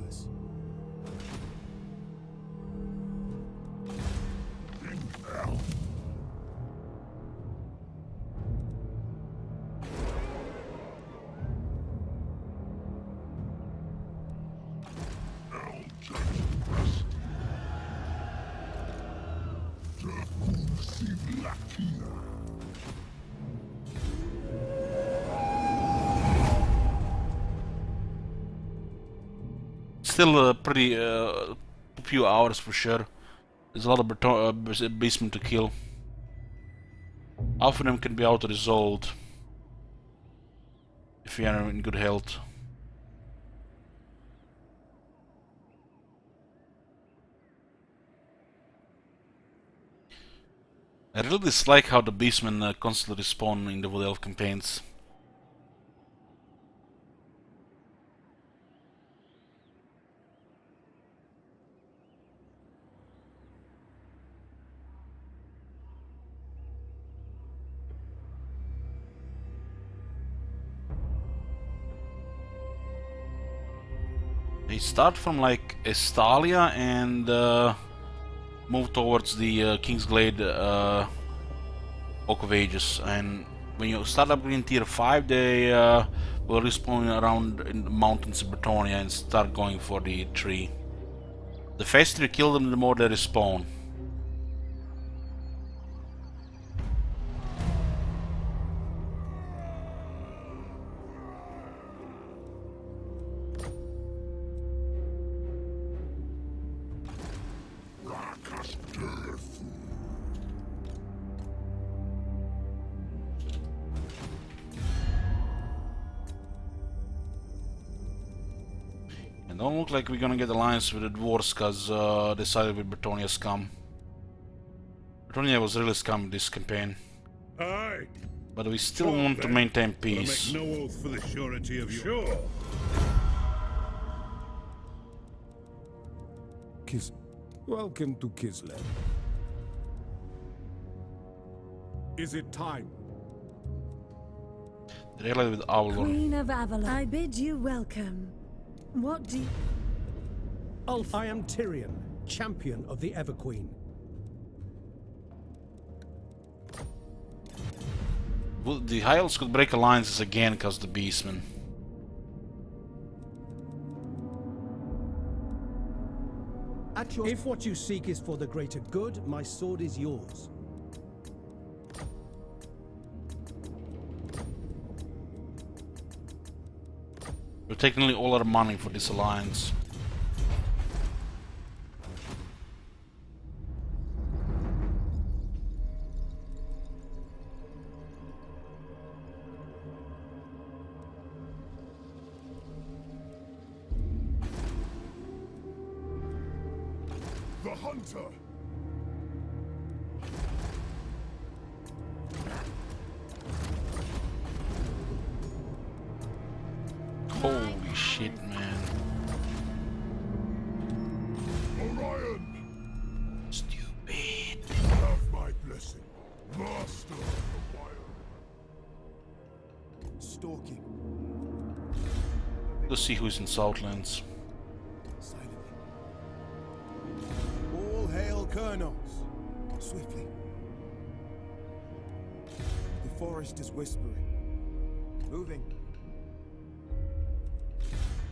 Still pretty few hours for sure. There's a lot of beastmen to kill. Half of them can be auto-resolved if you are in good health. I really dislike how the beastmen constantly respawn in the Wood Elf campaigns. They start from like Estalia and move towards the Kingsglade Oak of Ages, and when you start up in tier 5 they will respawn around in the mountains of Bretonia and start going for the tree. The faster you kill them, the more they respawn. Don't look like we're gonna get alliance with the dwarves cause they sided with Bretonia scum. Bretonia was really scum this campaign. Aye. But we still want to maintain peace. Make no oath for the surety of your... Sure. Kiss. Welcome to Kislev. Is it time? Really with Avalon. Queen of Avalon, I bid you welcome. What do you... Ulf, I am Tyrion, champion of the Everqueen. Well, the High Elves could break alliances again because the Beastmen. If what you seek is for the greater good, my sword is yours. We're taking nearly all our money for this alliance. The hunter! Holy shit, man. Orion! Stupid. Have my blessing, master of the wild. Stalking. Let's see who's in Southlands. Silently. All hail colonels. Swiftly. The forest is whispering. Moving.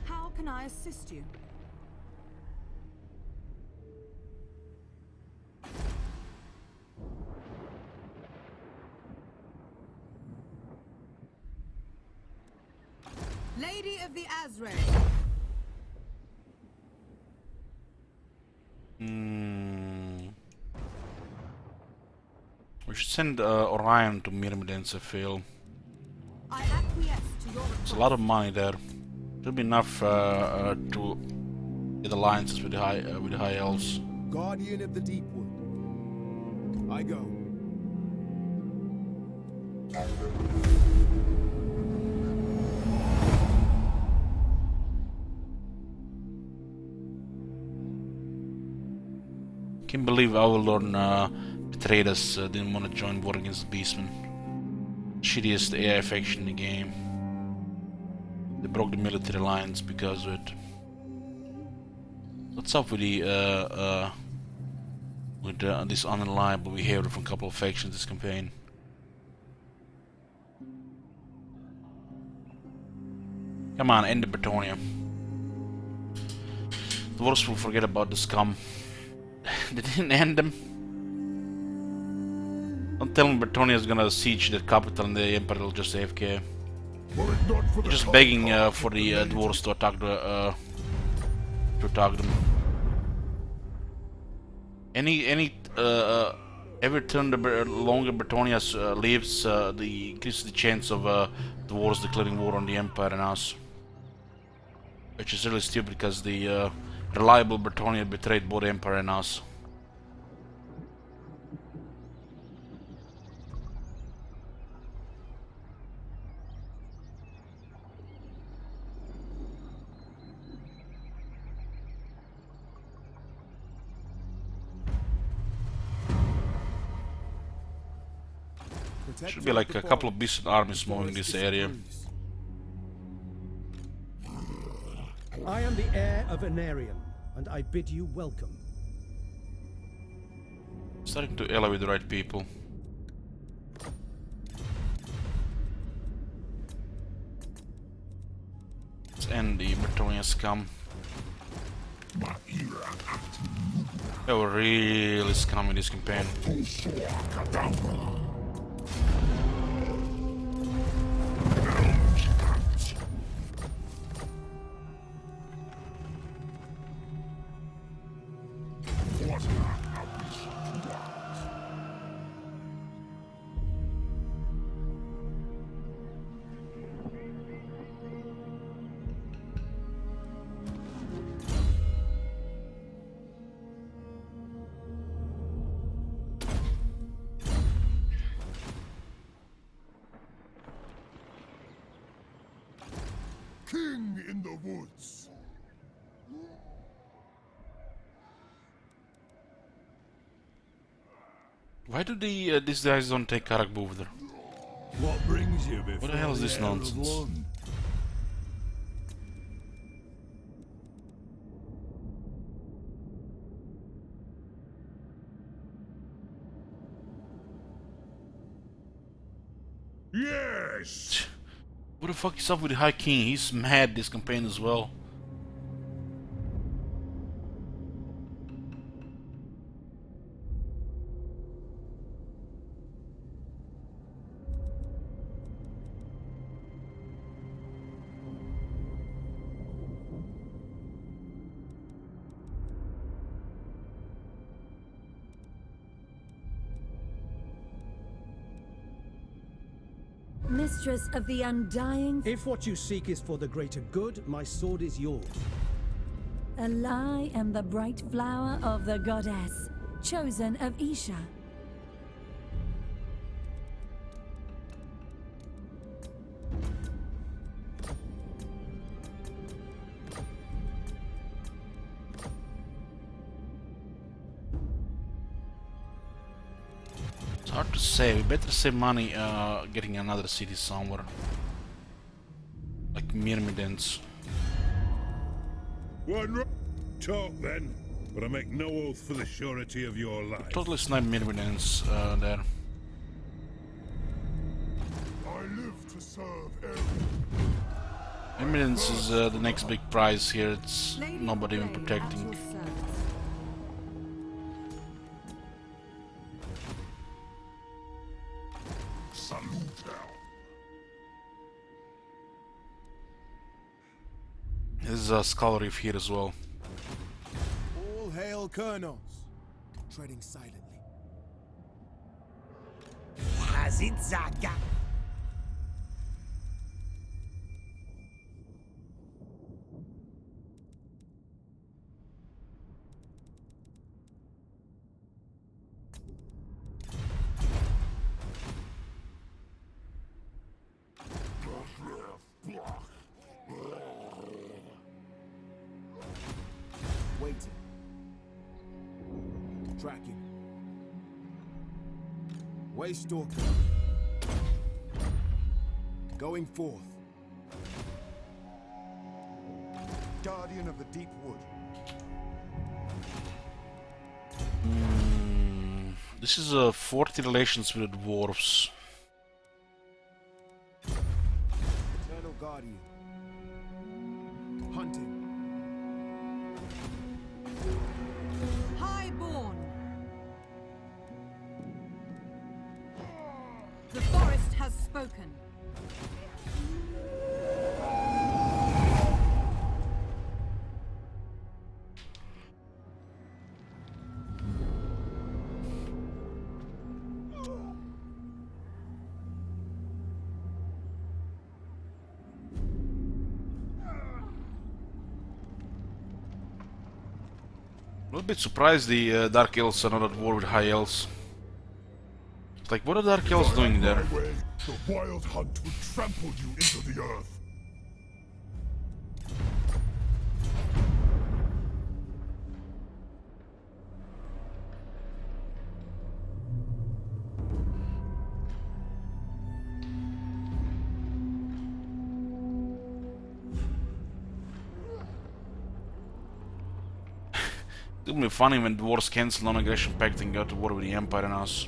How can I assist you? Lady of the Azrael. We should send Orion to Myrmidons, I feel. I acquiesce to your There's request. a lot of money there. Should be enough to get alliances with the high elves. Guardian of the deep wood. I go. Can't believe Avalon betrayed us, didn't want to join war against the Beastmen. Shittiest AI faction in the game. They broke the military alliance because of it. What's up with the this unreliable behavior from a couple of factions this campaign? Come on, end the Bretonia. The Dwarves will forget about the scum. They didn't end them. Don't tell me Bretonia is gonna siege the capital and the Emperor will just AFK. They're just begging for the dwarves to attack them. Every turn the longer Bretonia lives, the increases the chance of dwarves declaring war on the Empire and us. Which is really stupid because the reliable Bretonia betrayed both the Empire and us. Should be like a couple of decent armies moving in this area. I am the heir of Anarion, and I bid you welcome. Starting to ally with the right people. Let's end the Bretonia scum. They were really scum in this campaign. King in the woods. Why do these guys don't take Karak Boover? What brings you before What the hell is this Elves nonsense? Lund? Yes! What the fuck is up with the High King? He's mad this campaign as well. Mistress of the Undying. If what you seek is for the greater good, my sword is yours. I am the bright flower of the goddess, chosen of Isha. It's hard to say. We better save money getting another city somewhere. Like Myrmidons. Talk then, but I make no oath for the surety of your life. Totally snipe Myrmidons there. I live to serve Elves. Myrmidons is the next big prize here. It's Lady nobody even Flame at protecting. your service. There's a Skull Reef here as well. All hail Colonels. Treading silently. Hazitzaga. Waiting. Tracking. Waystalker. Going forth. Guardian of the Deep Wood. This is 40 relations with dwarves. Eternal Guardian. Hunting. Highborn. The forest has spoken. I'm a bit surprised the Dark Elves are not at war with High Elves. It's like, what are Dark Elves doing there? My way, the wild hunt would trample you into the earth. It's gonna be funny when dwarves cancel non-aggression pact and go to war with the Empire and us.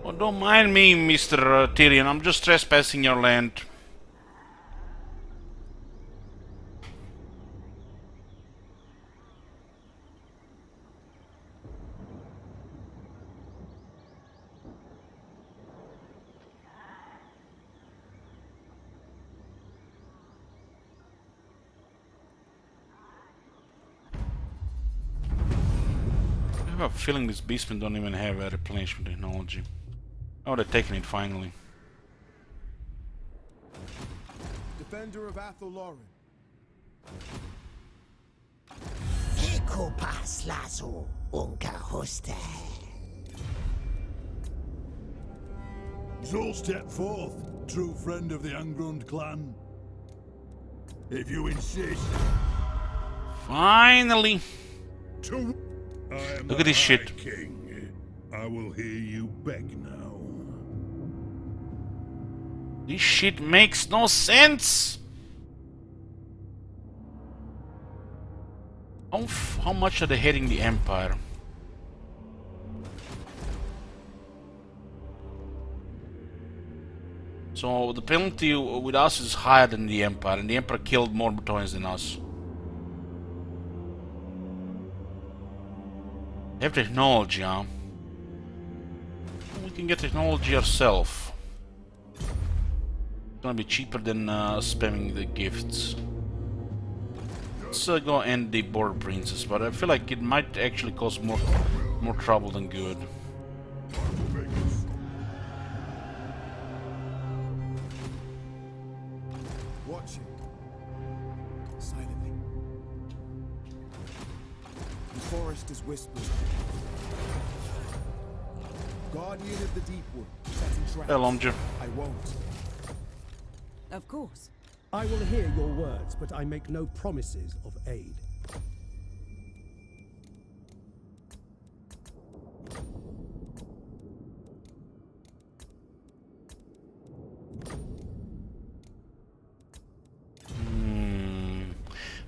Oh, don't mind me, Mr. Tyrion. I'm just trespassing your land. I have a feeling these beastmen don't even have a replenishment technology. Oh, they're taking it finally. Defender of Athel-Lauren. Ekupas lazo unka hoste. Zul, step forth, true friend of the Angrund clan. If you insist. Finally! To I am Look at this High shit. King. I will hear you beg now. This shit makes no sense! How much are they hating the Empire? So the penalty with us is higher than the Empire, and the Emperor killed more Bretonnians than us. They have technology, huh? We can get technology ourselves. It's gonna be cheaper than spamming the gifts. Let's go end the Border Princess, but I feel like it might actually cause more trouble than good. Watching. Silently. The forest is whispering. Guardian of the Deepwood, setting traps. Hey, Lomja. I won't. Of course. I will hear your words, but I make no promises of aid.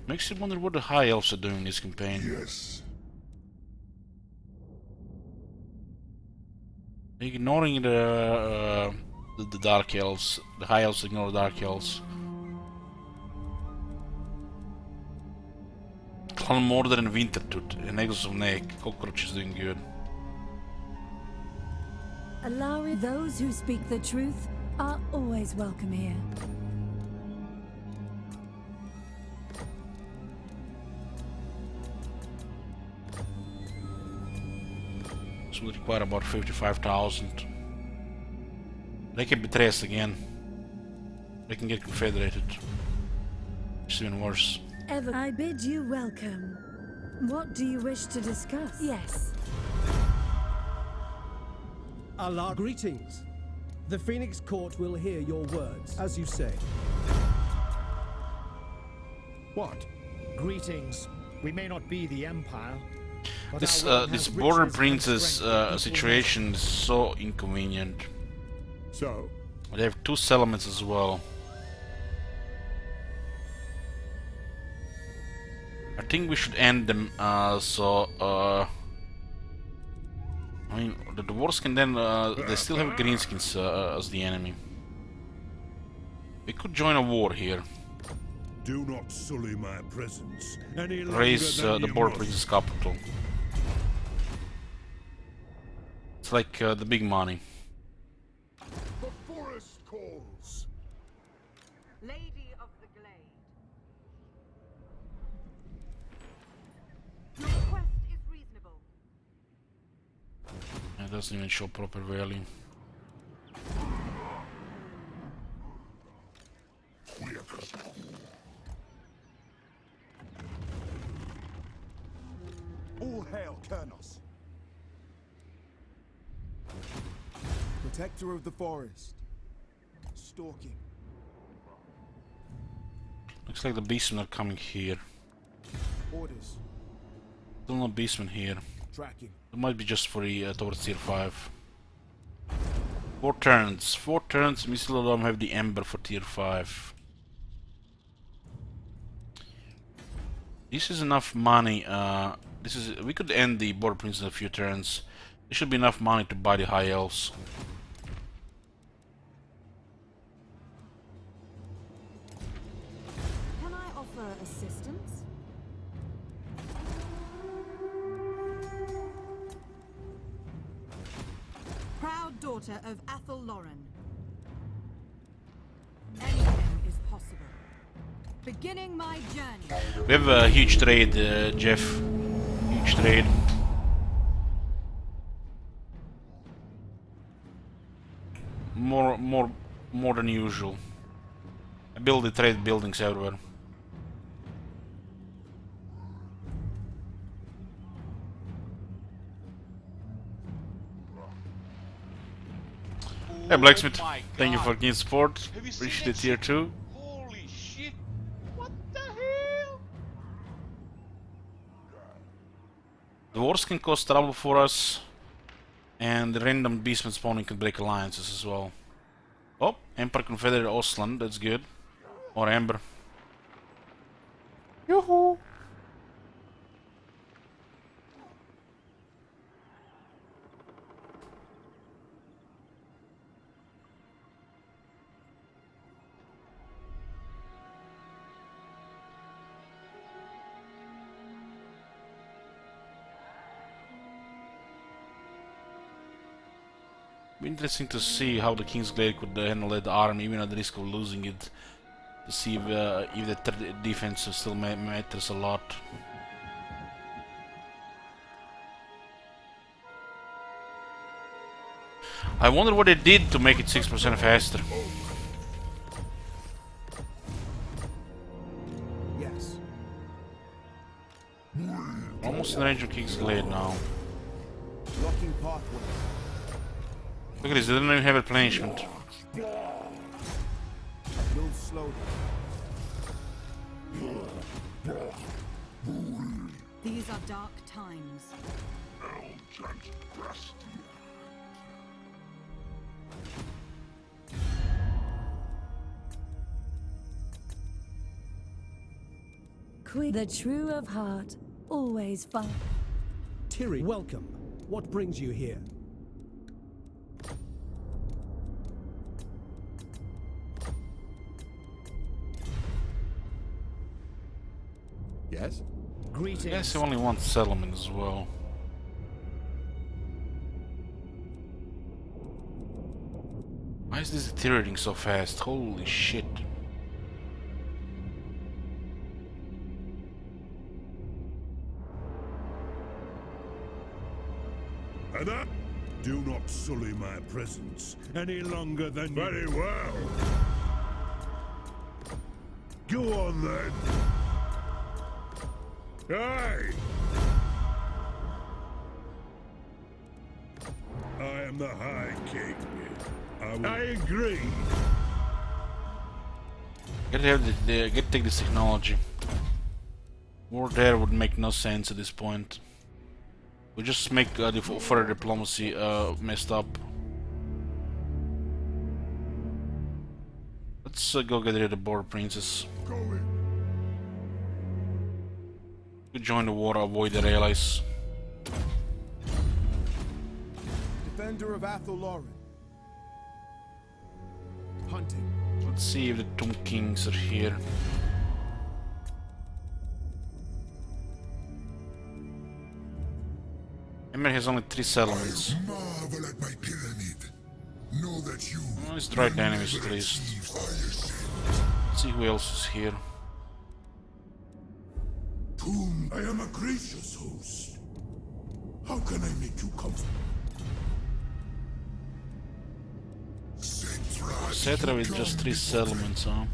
Makes you wonder what the High Elves are doing in this campaign. Yes. Ignoring the Dark Elves. The High Elves ignore the Dark Elves. Clan Mordor and Wintertooth, and Exos of Neck. Cockroach is doing good. Allowing those who speak the truth are always welcome here. This will require about 55,000. They can betray us again. They can get confederated. It's even worse. I bid you welcome. What do you wish to discuss? Yes. Allah, greetings. The Phoenix Court will hear your words, as you say. What? Greetings. We may not be the Empire. But This our realm this has Border riches and Princess strength equal situation is so inconvenient. So, They have 2 settlements as well. I think we should end them. I mean, the dwarves can then. They still have greenskins as the enemy. We could join a war here. do not sully my presence any longer Raise than the you Border must. Princess capital. It's like the big money. The forest calls. Lady of the Glade. Your request is reasonable. It doesn't even show proper value. All hail, Kernos. Protector of the forest. Stalking. Looks like the beastmen are coming here. Orders. Still no beastmen here. Tracking. It might be just for the towards tier 5. 4 turns. 4 turns. We still don't have the Ember for tier 5. This is enough money. We could end the Border Prince in a few turns. There should be enough money to buy the High Elves. Can I offer assistance? Proud daughter of Athel Lauren. Anything is possible. Beginning my journey. We have a huge trade, Jeff. Huge trade. More than usual. I build the trade buildings everywhere. Hey Blacksmith, my thank you God. for getting support. Have you seen Appreciate that it here shit? too. Holy shit! What the hell? The wars can cause trouble for us, and the random beastman spawning can break alliances as well. Oh, Emperor Confederate Ostland, that's good. Or Ember. Yoo-hoo! Be interesting to see how the Kingsglaive could handle that army, even at the risk of losing it. To see if the defense still matters a lot. I wonder what they did to make it 6% faster. Yes. Almost in range of Kingsglaive now. Blocking pathway. Look at this, they don't even have replenishment. Move slowly. These are dark times. The true of heart always fight. Tiri, welcome. What brings you here? Yes? Greetings. I guess he only wants settlement as well. Why is this deteriorating so fast? Holy shit. And that? Do not sully my presence any longer than very well. Go on then. Aye. I am the High King. I agree. Get take this technology. War there would make no sense at this point. We just make the further diplomacy messed up. Let's go get rid of the border princess. Go in. We join the war, avoid their allies. Defender of Athel Hunting. Let's see if the Tomb Kings are here. Emir has only 3 settlements. Marvel at my pyramid. Know that you. Well, let's try the enemies at least. Let's see who else is here. Tomb, I am a gracious host. How can I make you comfortable? Cetra with just 3 settlements, huh?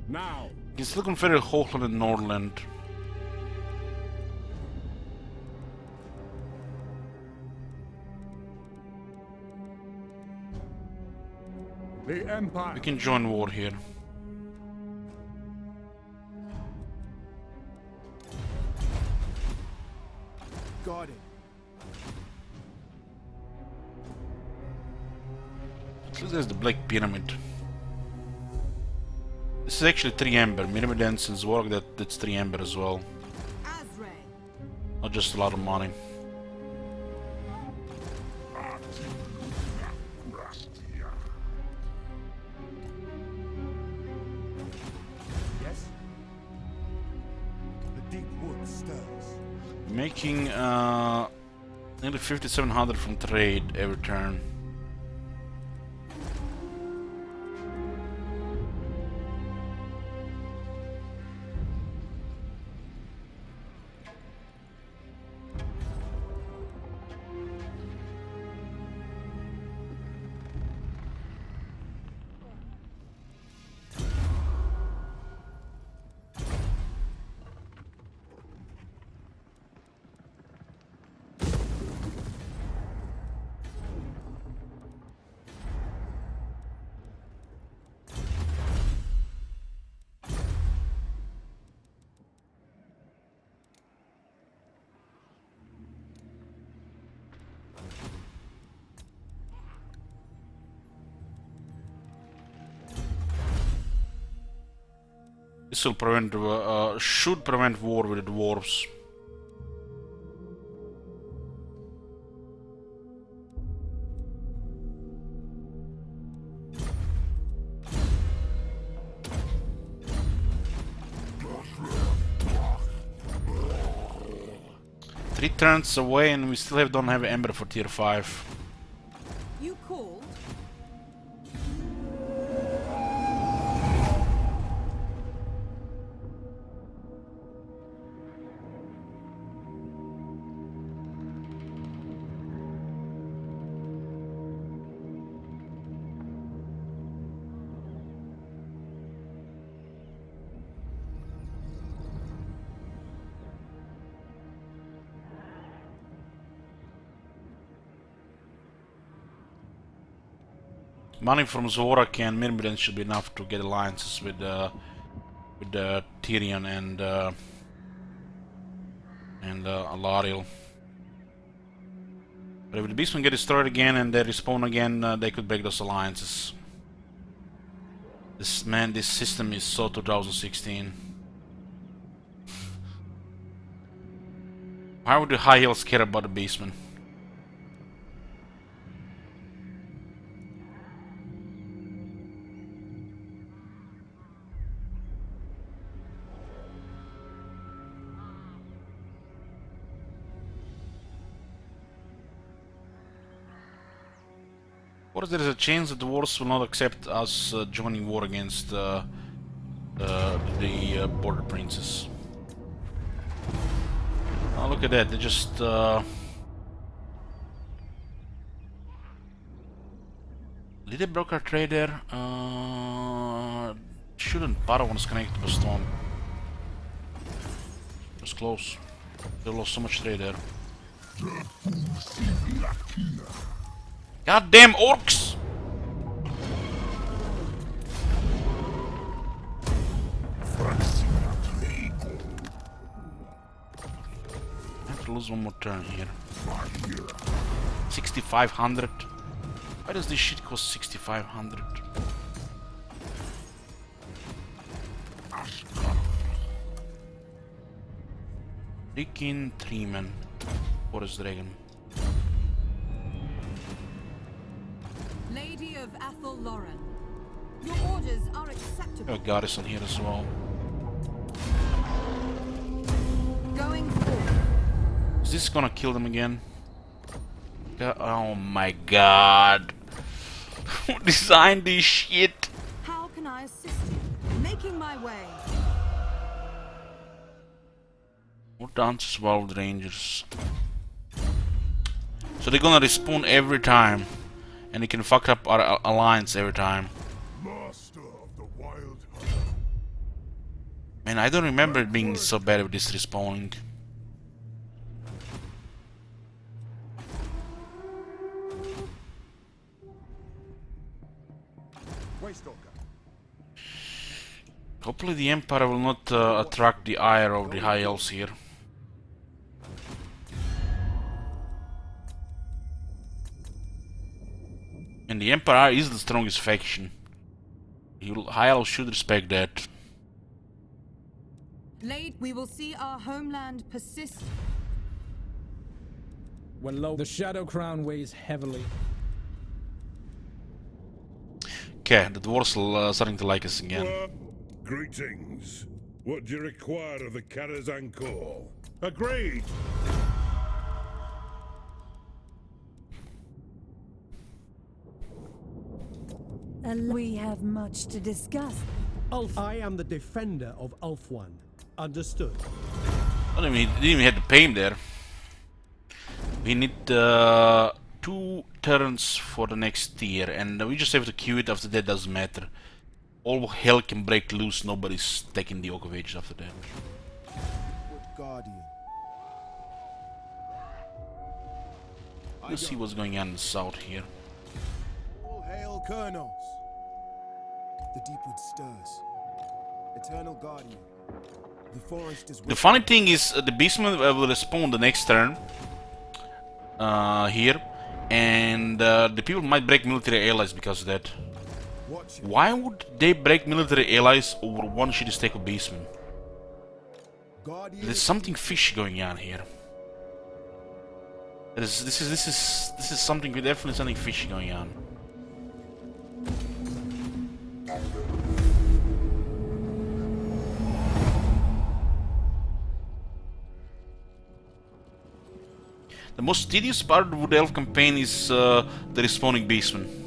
Now. He's looking very Hochland and Nordland. The Empire. We can join war here. Got it. So there's the Black Pyramid. This is actually 3 Ember. Myrmidons and Zwarg, that's 3 Ember as well. Azray. Not just a lot of money. Yes? The deep wood stirs. Making nearly 5,700 from trade every turn. this will prevent, should prevent war with the dwarves. Three turns away and we still don't have Ember for tier 5. You called? Money from Zorak and Myrmidon should be enough to get alliances with Tyrion and Alariel. But if the Beastmen get destroyed again and they respawn again, they could break those alliances. This system is so 2016. Why would the High Hills care about the Beastmen? Of course, there is a chance that the dwarves will not accept us joining war against the border princes. Oh, look at that! They just did they broker trade there? Shouldn't. Paragon is connected to a storm. Just close. They lost so much trade there. Goddamn orcs! I have to lose one more turn here. 6,500. Why does this shit cost 6,500? Freaking 3-man. Forest Dragon. Lady of Athel Lauren, your orders are acceptable. We have a garrison here as well. Going forward. Is this gonna kill them again? Oh my god. Who designed this shit? How can I assist you? Making my way. More dances wild rangers. So they're gonna respawn every time. And they can fuck up our alliance every time. Master of the Wild Hunt. Man, I don't remember it being so bad with this respawning. Hopefully the Empire will not attract the ire of the High Elves here. And the Empire is the strongest faction. High Elves should respect that. Late, we will see our homeland persist. When low, the Shadow Crown weighs heavily. Okay, the dwarves are starting to like us again. Greetings. What do you require of the Karazhan Call? Agreed. We have much to discuss. I am the defender of Ulfwan. Understood. I don't even, didn't even have to pay him there. We need 2 turns for the next tier, and we just have to queue it. After that, doesn't matter. All hell can break loose. Nobody's taking the Oak of Ages after that. Guardian. We'll see what's going on in the south here. All hail Kurnos. The deepwood stirs. Eternal Guardian. The forest is... The funny thing is, the Beastmen will respawn the next turn. Here. And the people might break military allies because of that. Why would they break military allies over one shitty stack of beastmen? There's something fishy going on here. This is something, definitely something fishy going on. The most tedious part of the Wood Elf campaign is the respawning beastmen.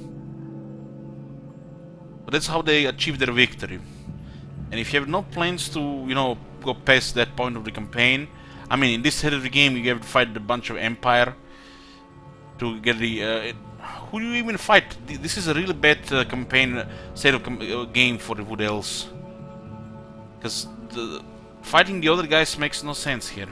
But that's how they achieve their victory. And if you have no plans to, you know, go past that point of the campaign, I mean, in this side of the game, you have to fight a bunch of Empire to get the. Who do you even fight? This is a really bad campaign state of game for the Wood Elves, because fighting the other guys makes no sense here.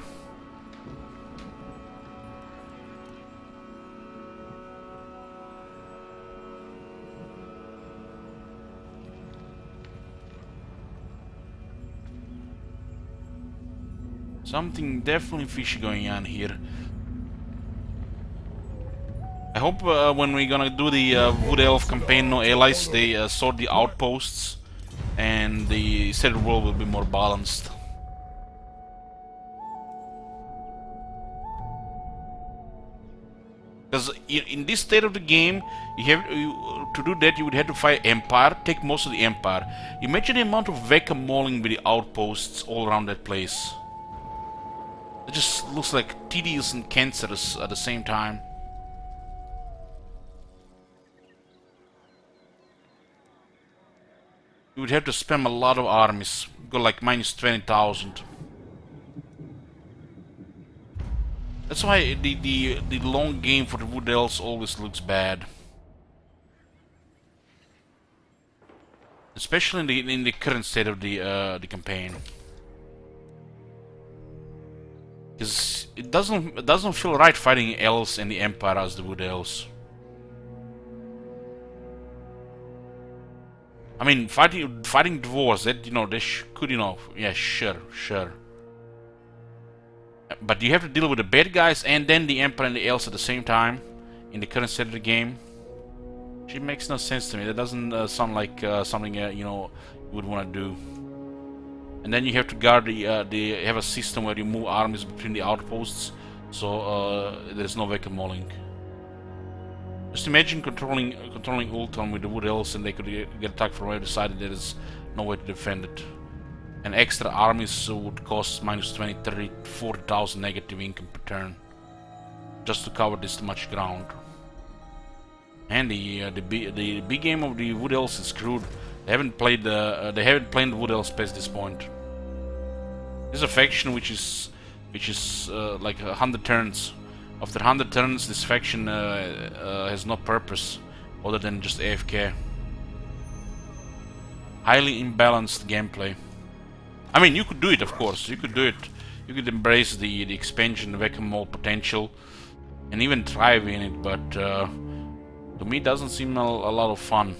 Something definitely fishy going on here. I hope when we're gonna do the Wood Elf campaign, no allies, they sort the outposts and the settled world will be more balanced. Because in this state of the game, to do that you would have to fight Empire, take most of the Empire. Imagine the amount of whack-a-moling with the outposts all around that place. It just looks like tedious and cancerous at the same time. You would have to spam a lot of armies, go like minus 20,000. That's why the long game for the Wood Elves always looks bad. Especially in the current state of the campaign. Because it doesn't feel right fighting Elves and the Empire as the Wood Elves. I mean, fighting dwarves, that, you know, they could, you know, yeah, sure. But you have to deal with the bad guys and then the Empire and the Elves at the same time in the current state of the game. It makes no sense to me. That doesn't sound like something you know, you would want to do. And then you have to guard the have a system where you move armies between the outposts, so there's no whack-a-moling. Just imagine controlling Ultron with the Wood Elves and they could get attacked from every side and there is no way to defend it. And extra armies would cost minus 20, 30, 40,000 negative income per turn, just to cover this much ground. And the big game of the Wood Elves is screwed. They haven't played the Wood Elves past this point. This is a faction which is like 100 turns. After 100 turns, this faction has no purpose other than just AFK. Highly imbalanced gameplay. I mean, you could do it, of course. You could do it. You could embrace the expansion, the whack-a-mole potential, and even thrive in it. But to me, it doesn't seem a lot of fun.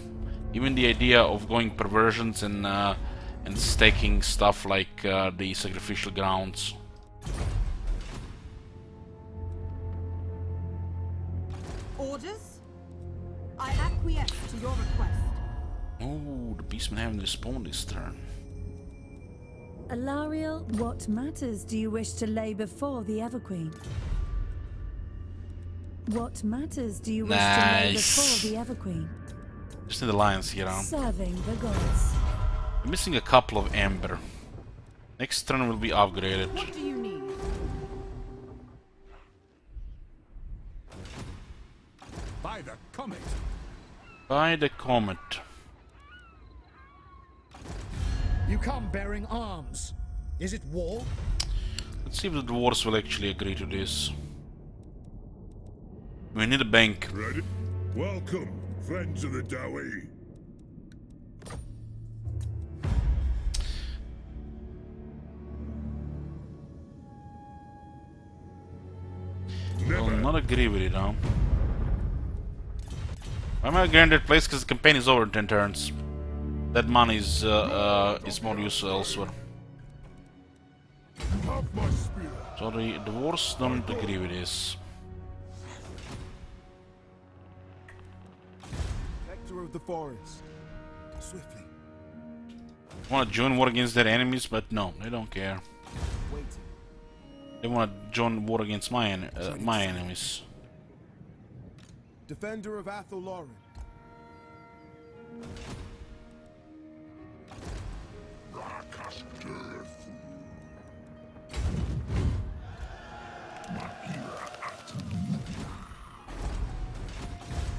Even the idea of going perversions and staking stuff like the sacrificial grounds. Orders? I acquiesce to your request. Oh, the beastmen haven't respawned this turn. Alariel, what matters do you wish to lay before the Everqueen? What matters do you wish to lay before the Everqueen? Just need the lions here. Serving the gods. I'm missing a couple of amber. Next turn will be upgraded. What do you need? By the comet. By the comet. You come bearing arms. Is it war? Let's see if the dwarves will actually agree to this. We need a bank. Ready? Welcome, friends of the Dowie. I'll not agree with it, huh? Why am I agreeing that place? Because the campaign is over in 10 turns. That money is more useful elsewhere. So the dwarves don't agree with this. Protector of the forest. Swiftly. Want to join war against their enemies, but no, they don't care. Waiting. They want to join war against my enemies. Defender of Athel-Loren.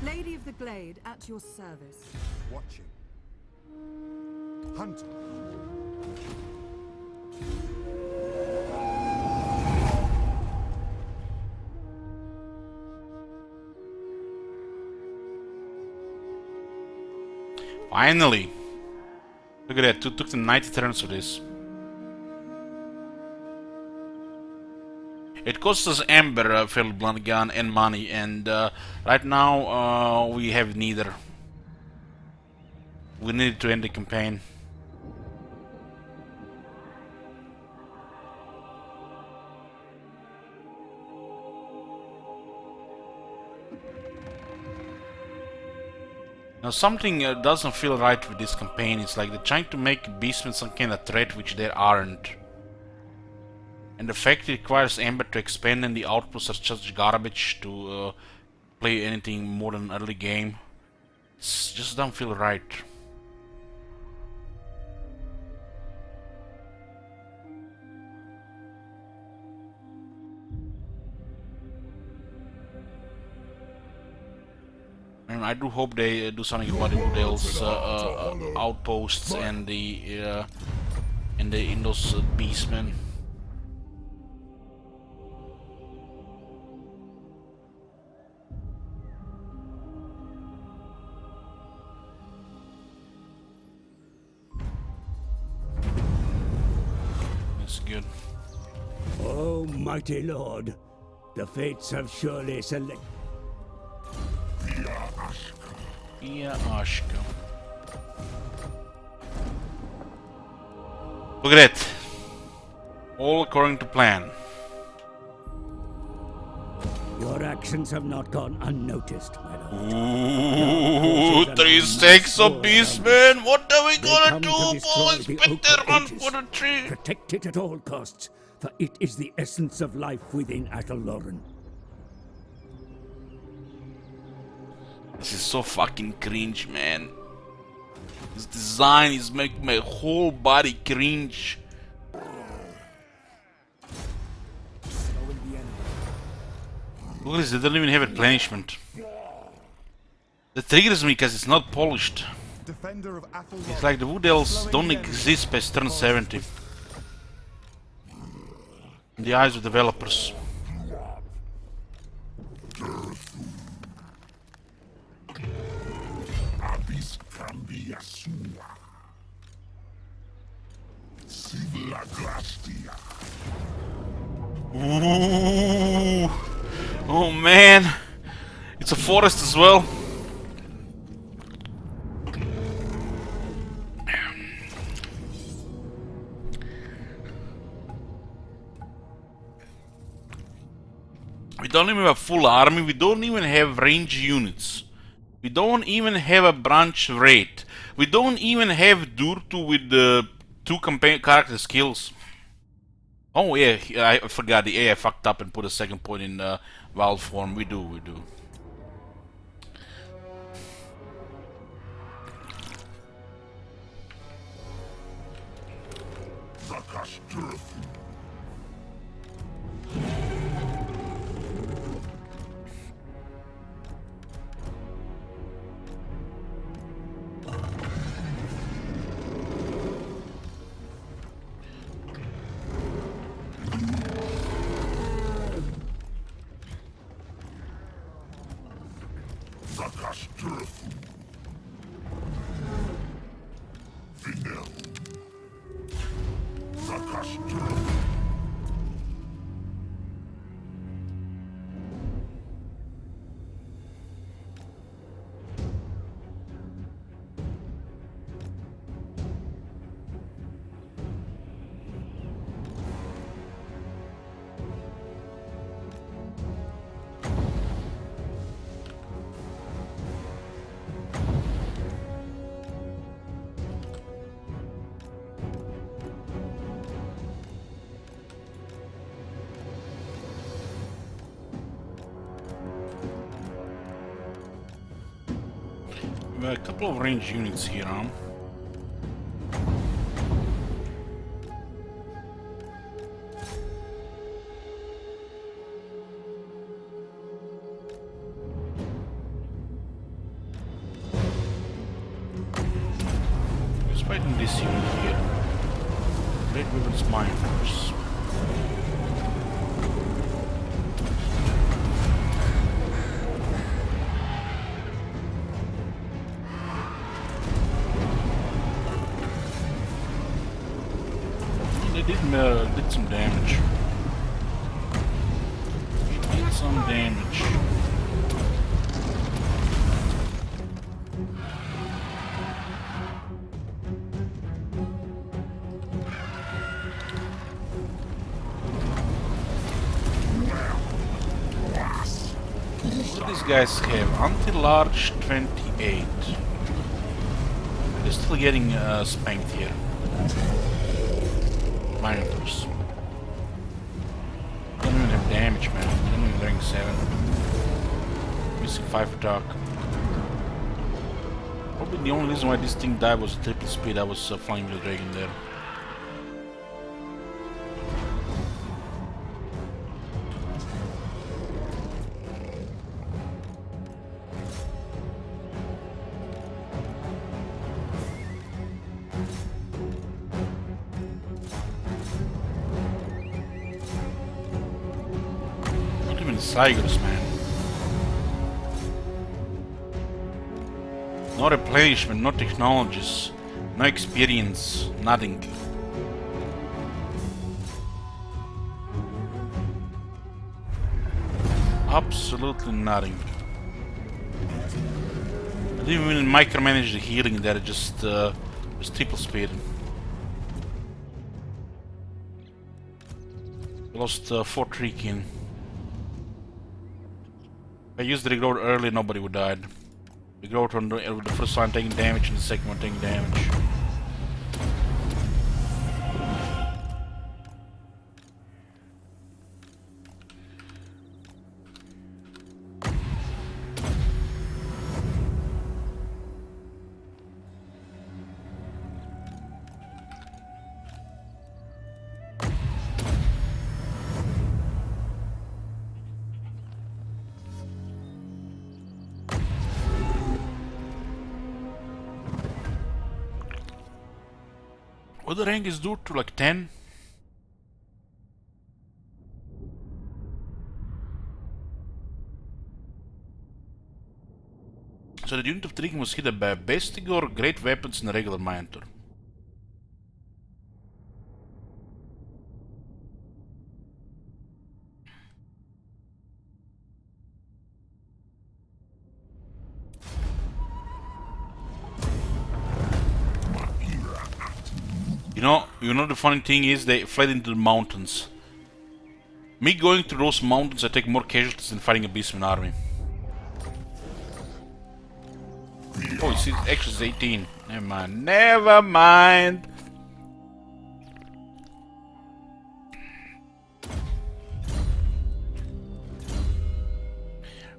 Lady of the Glade, at your service. Watching. Hunter. Finally! Look at that, it took them 90 turns for this. It costs us Ember, filled blunt gun, and money, and right now we have neither. We need to end the campaign. Now something doesn't feel right with this campaign. It's like they're trying to make beastmen some kind of threat which they aren't. And the fact it requires Ember to expand and the outposts are just garbage to play anything more than early game. It just don't feel right. And I do hope they do something about the Woodale's outposts and the in those beastmen. That's good. Oh, mighty lord, the fates have surely selected. Yeah, Ashka. Look at it. All according to plan. Your actions have not gone unnoticed, my lord. Ooh, 3 stacks of beastmen. What are we gonna do, boys? Better run for the tree. Protect it at all costs, for it is the essence of life within Athel-Loren. This is so fucking cringe, man. This design is making my whole body cringe. Look at this, they don't even have replenishment. That triggers me because it's not polished. Defender of Athel-Loren. It's like the Wood Elves don't exist past turn 70. In the eyes of developers. Ooh. Oh man, it's a forest as well. We don't even have a full army, we don't even have range units. We don't even have a branch rate. We don't even have Durtu with the 2 campaign character skills. Oh yeah, I forgot the AI fucked up and put a second point in wild form. We do. have a couple of range units here, huh? Who's fighting this unit here? Great Weapons Mine Force. They did some damage. They did some damage. What do these guys have? Anti-large 28. They're still getting spanked here. Miners. Don't even have damage, man. Don't even rank 7. Missing 5 attack. Probably the only reason why this thing died was triple speed. I was flying with the dragon there. Tigers, man. No replenishment, no technologies, no experience, nothing. Absolutely nothing. I didn't even micromanage the healing there, just triple speed. Lost 4 Trikin. If I used the regrowth early, nobody would have died. Regrowth on the first one taking damage and the second one taking damage. What the rank is due to, like 10? So the unit of Trigon was hit by a Bestigor, great weapons and a regular Minotaur. You know the funny thing is they fled into the mountains. Me going to those mountains, I take more casualties than fighting a Beastman army. Oh, it's actually it's 18. Never mind. Never mind.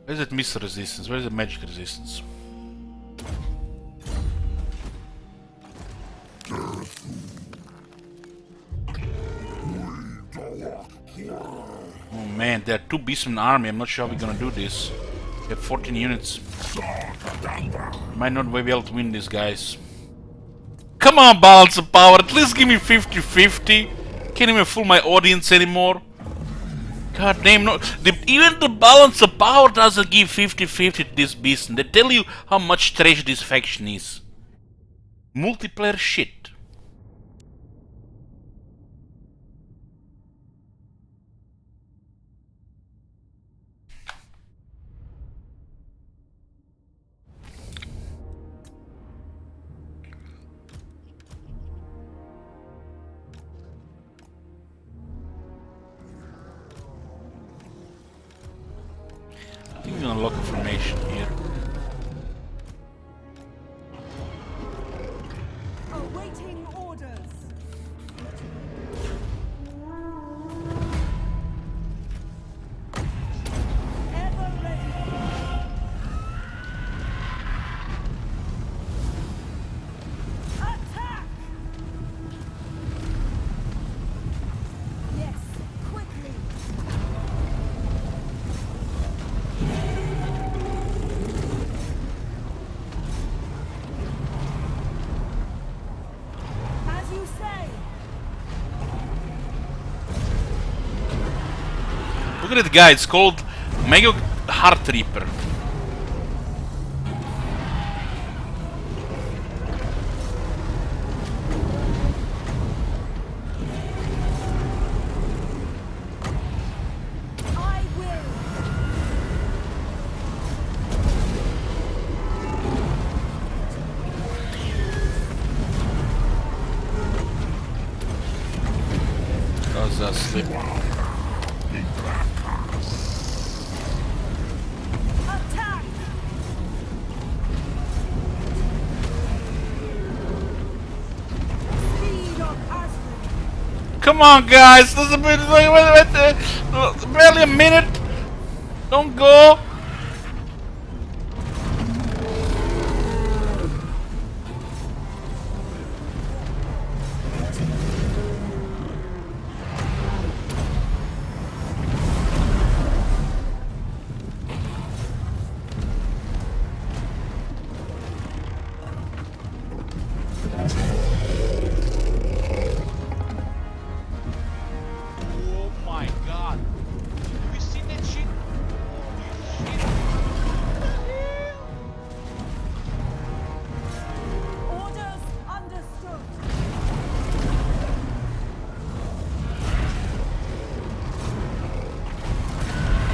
Where's that missile resistance? Where's the magic resistance? Oh man, there are 2 Beastmen army. I'm not sure how we're gonna do this. We have 14 units. Might not be able to win these guys. Come on, balance of power. At least give me 50-50. Can't even fool my audience anymore. God damn, no. Even the balance of power doesn't give 50-50 to this beast. They tell you how much trash this faction is. Multiplayer shit. I think we're gonna lock a formation here. Awaiting orders. Ever ready. Look at it, guy. It's called Mega Heart Reaper. I will. How's that sleep? Attack! Speed of Aslan. Come on, guys. There's a bit. Wait, barely a minute. Don't go. Oh my god. Have you seen that shit? Orders understood.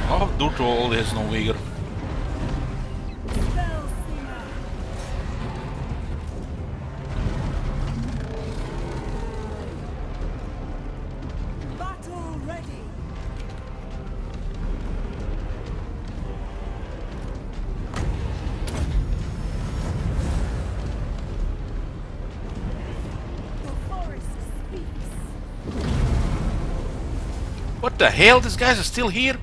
Oh, dude, all has no vigor. Spell Singer. Battle ready. The forest speaks. What the hell? These guys are still here?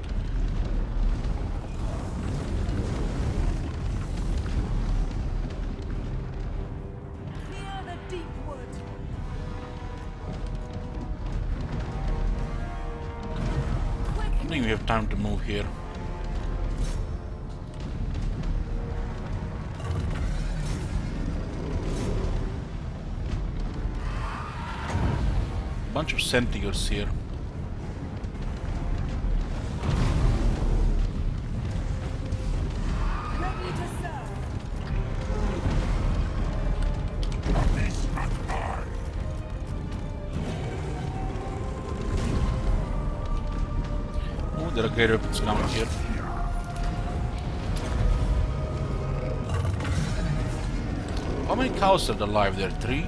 Near the deep wood. I think we have time to move here. Bunch of centigrades here. Ready to serve. Oh, there are great weapons coming here. How many cows are alive there? 3?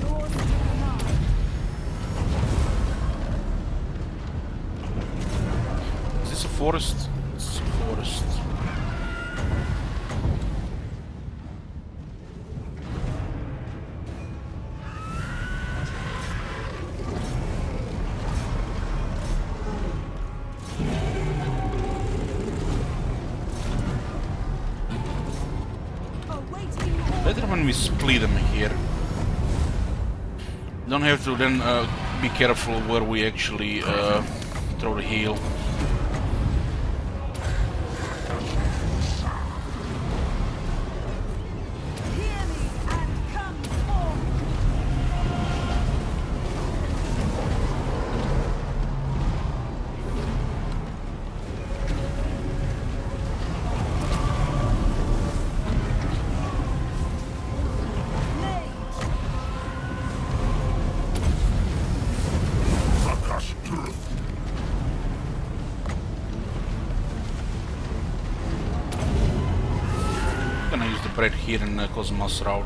Yours to command. Is this a forest? It's a forest. Awaiting orders. Better when we split them here. Don't have to then be careful where we actually throw the heal. Hear me and come forward. Gonna use the bread here in Cosmos route.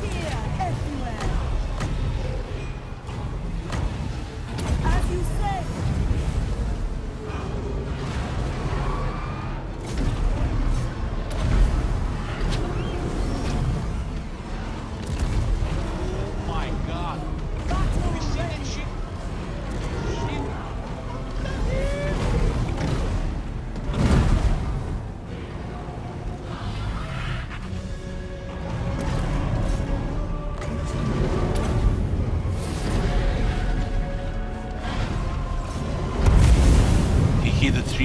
Fear everywhere. As you say.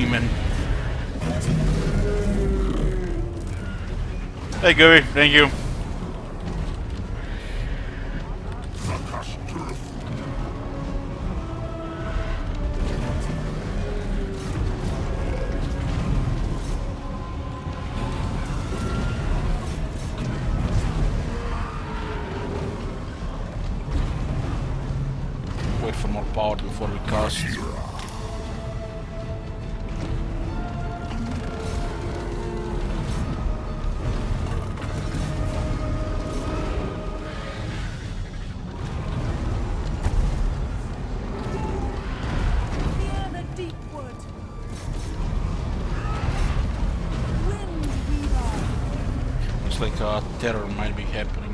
demon. Hey, Gary, thank you. Wait for more power before we cast. Fear the deep wood. Wind weaver. Looks like terror might be happening.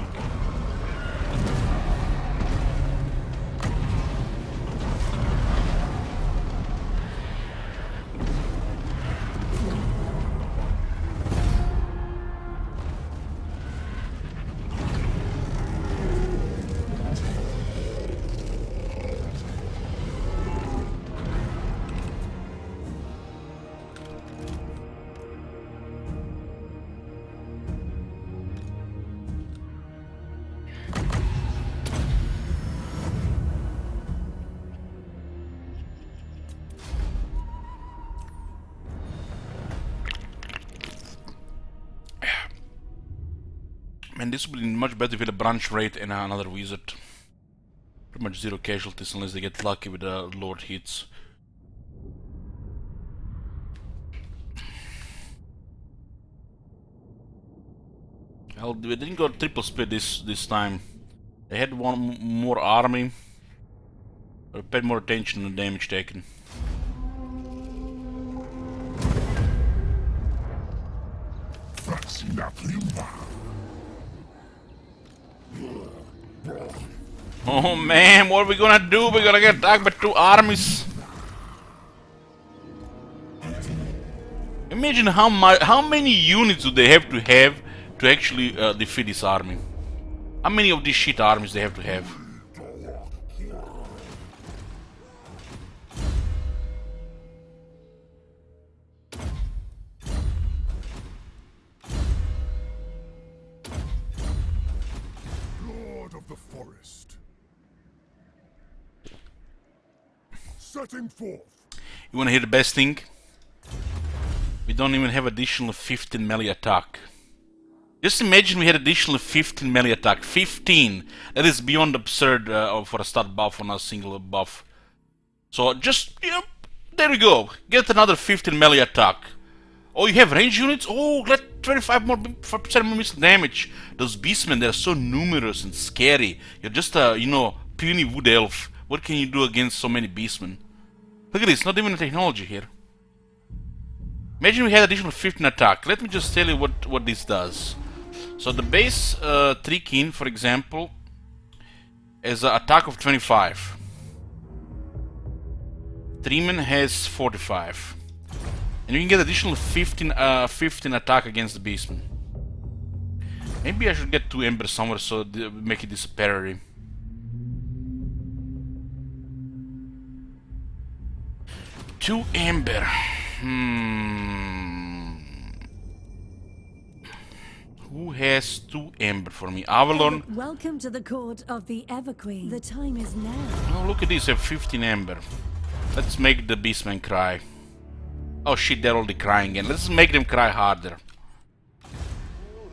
Man, this would be much better with a branch rate and another wizard. Pretty much zero casualties unless they get lucky with the Lord hits. Well, we didn't go triple split this time. They had one more army, but I paid more attention to the damage taken. That's nothing. Oh man, what are we gonna do? We're gonna get attacked by two armies. Imagine how many units do they have to actually defeat this army? How many of these shit armies they have to have? Lord of the forest. Setting forth. You wanna hear the best thing? We don't even have additional 15 melee attack. Just imagine we had additional 15 melee attack. 15! That is beyond absurd for a stat buff on a single buff. So just, you know, there we go. Get another 15 melee attack. Oh, you have range units? Oh, let 25% more missile damage. Those beastmen, they're so numerous and scary. You're just a, you know, puny wood elf. What can you do against so many beastmen? Look at this, not even a technology here. Imagine we had additional 15 attack. Let me just tell you what this does. So the base Trikin, for example, has an attack of 25. Treeman has 45. And you can get additional 15 attack against the beastman. Maybe I should get 2 embers somewhere so make it disappear. 2 ember. Who has 2 ember for me? Avalon. Welcome to the court of the Everqueen. The time is now. Oh, look at this, I have 15 ember. Let's make the beastmen cry. Oh shit, they're already crying again. Let's make them cry harder.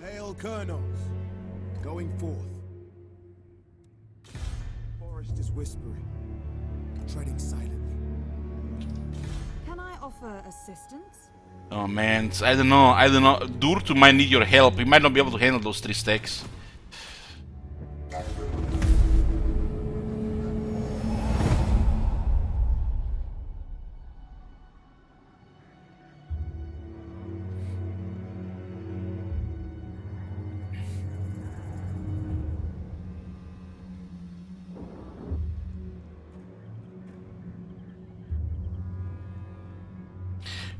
Hail colonels, going forth. Forest is whispering, treading silently. Can I offer assistance? Oh man, I don't know. Durtu might need your help. He might not be able to handle those 3 stacks.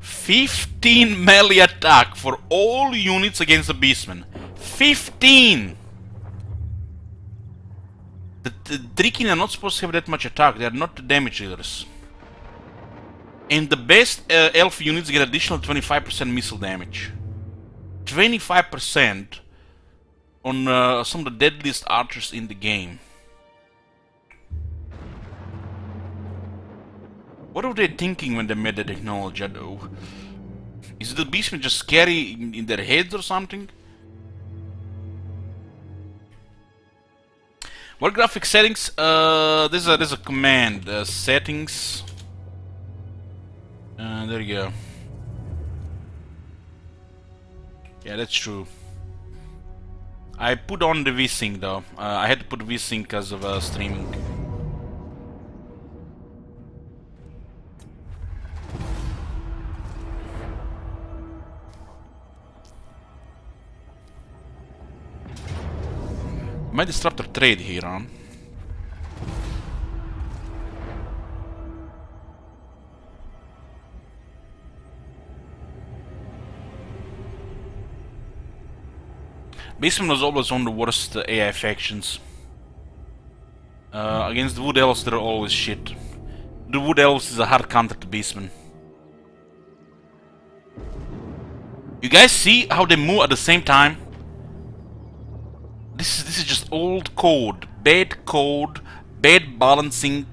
$15 melee attack for all units against the beastman. 15! The Trikin are not supposed to have that much attack. They are not the damage dealers. And the best elf units get additional 25% missile damage. 25% on some of the deadliest archers in the game. What were they thinking when they made the technology, though? Is the beastmen just scary in their heads or something? What graphic settings? There's a command. Settings. There you go. Yeah, that's true. I put on the VSync though. I had to put VSync because of streaming. Might disrupt our trade here, huh? Beastman was always one of the worst AI factions. Against the Wood Elves, they're always shit. The Wood Elves is a hard counter to Beastman. You guys see how they move at the same time? This is just old code, bad balancing.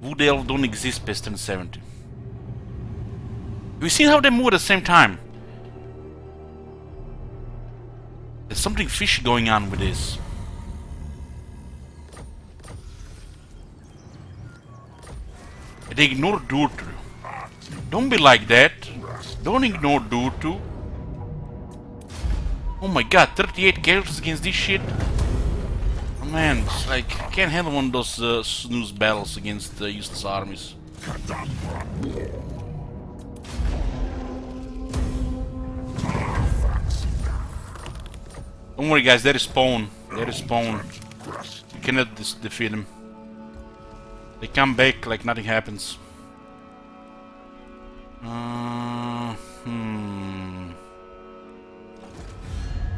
Wood Elves don't exist past 1070. You see how they move at the same time? There's something fishy going on with this. They ignore Durtu. Don't be like that. Don't ignore Durtu. Oh my god, 38 characters against this shit? Oh man, it's like, I can't handle one of those snooze battles against useless armies. Don't worry guys, they respawn. They respawn. You cannot defeat them. They come back like nothing happens.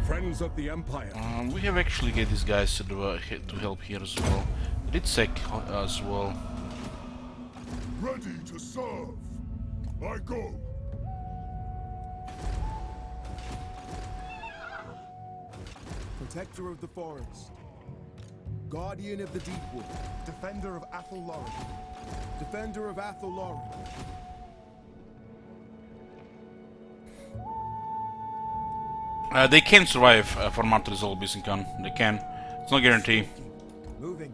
Friends of the Empire. We have actually get these guys to help here as well. They did sec as well. Ready to serve. I go. Protector of the forest. Guardian of the Deepwood. Defender of Athel Lauren. Defender of Athel Lauren. They can survive for Martyr Resolve Bisinkan. They can. It's no guarantee. Moving.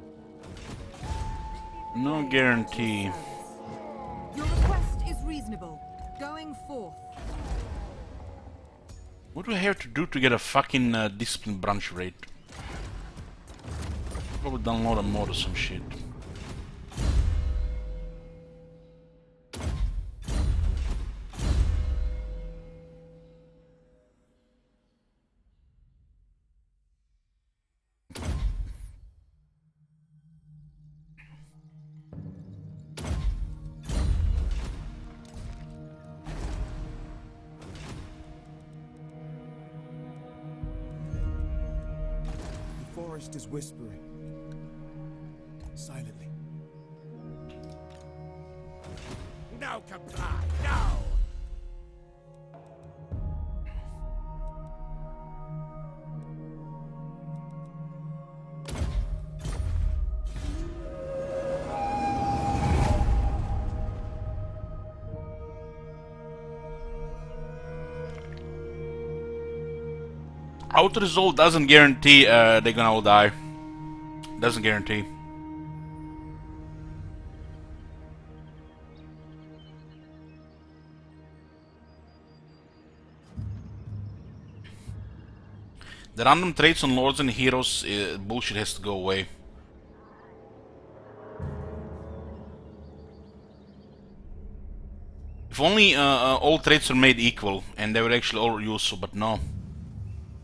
No guarantee. Your request is reasonable. Going forth. What do I have to do to get a fucking discipline branch rate? Probably download a mod or some shit. The forest is whispering. Silently. No comply, no! Auto resolve doesn't guarantee they're gonna all die. Doesn't guarantee. The random traits on lords and heroes bullshit has to go away. If only all traits were made equal and they were actually all useful, but no.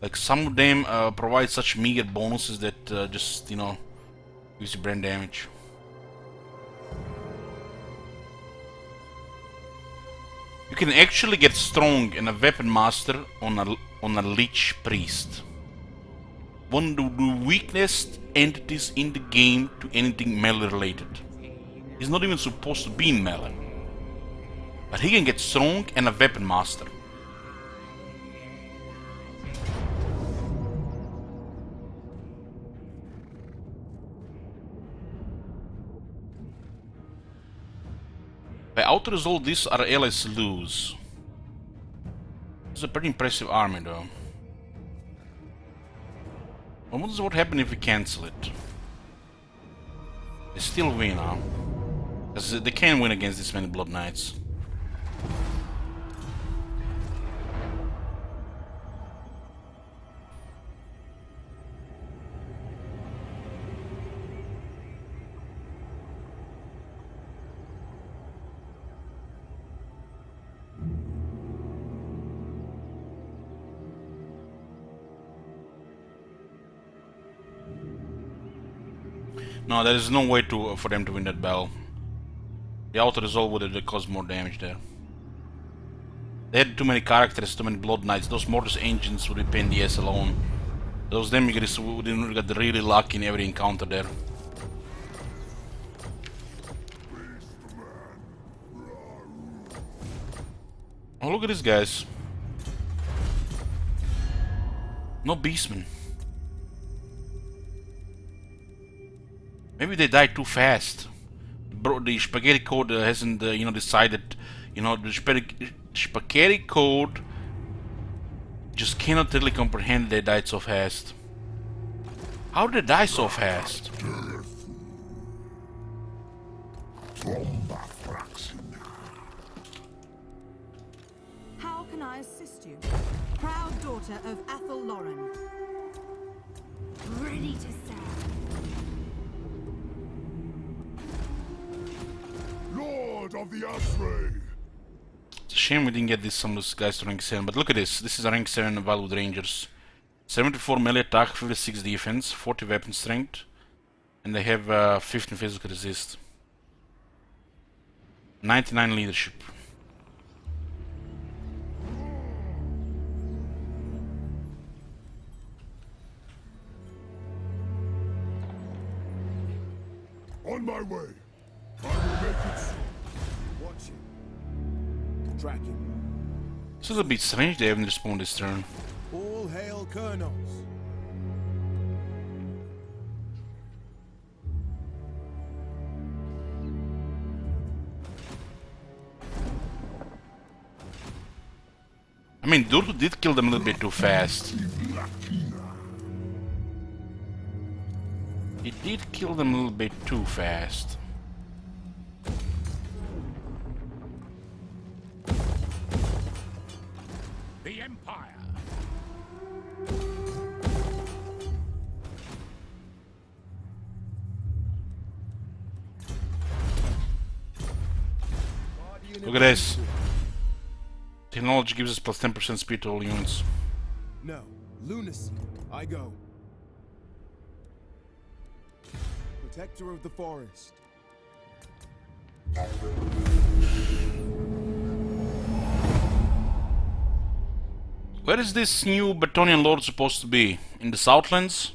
Like some of them provide such meager bonuses that just, you know, gives you brain damage. You can actually get strong in a weapon master on a Lich Priest. One of the weakest entities in the game to anything melee related. He's not even supposed to be in melee. But he can get strong and a weapon master. By auto-resolve, these our allies lose. It's a pretty impressive army though. I wonder what happens if we cancel it. They still win, huh? Because they can't win against this many Blood Knights. No, there is no way for them to win that battle. The auto-resolve would have caused more damage there. They had too many characters, too many Blood Knights. Those Mortis Engines would be pain in the ass alone. Those demigods would have got really lucky in every encounter there. Oh, look at these guys. No Beastmen. Maybe they died too fast. Bro, the spaghetti code hasn't, decided. The spaghetti code just cannot really comprehend they died so fast. How did they die so fast? How can I assist you? Proud daughter of Athel Lauren. Ready to serve. Lord of the Ashray! It's a shame we didn't get some of these guys to rank 7, but look at this. This is a rank 7 Wildwood Rangers. 74 melee attack, 56 defense, 40 weapon strength, and they have 15 physical resist. 99 leadership. On my way. I will make it soon. Watching. Tracking. It's a little bit strange they haven't respawned this turn. All hail Colonels. I mean, Durdu did kill them a little bit too fast. He did kill them a little bit too fast. The Empire. Look at this. Technology gives us plus 10% speed to all units. No. Lunacy. I go. Protector of the forest. Where is this new Bretonnian Lord supposed to be? In the Southlands?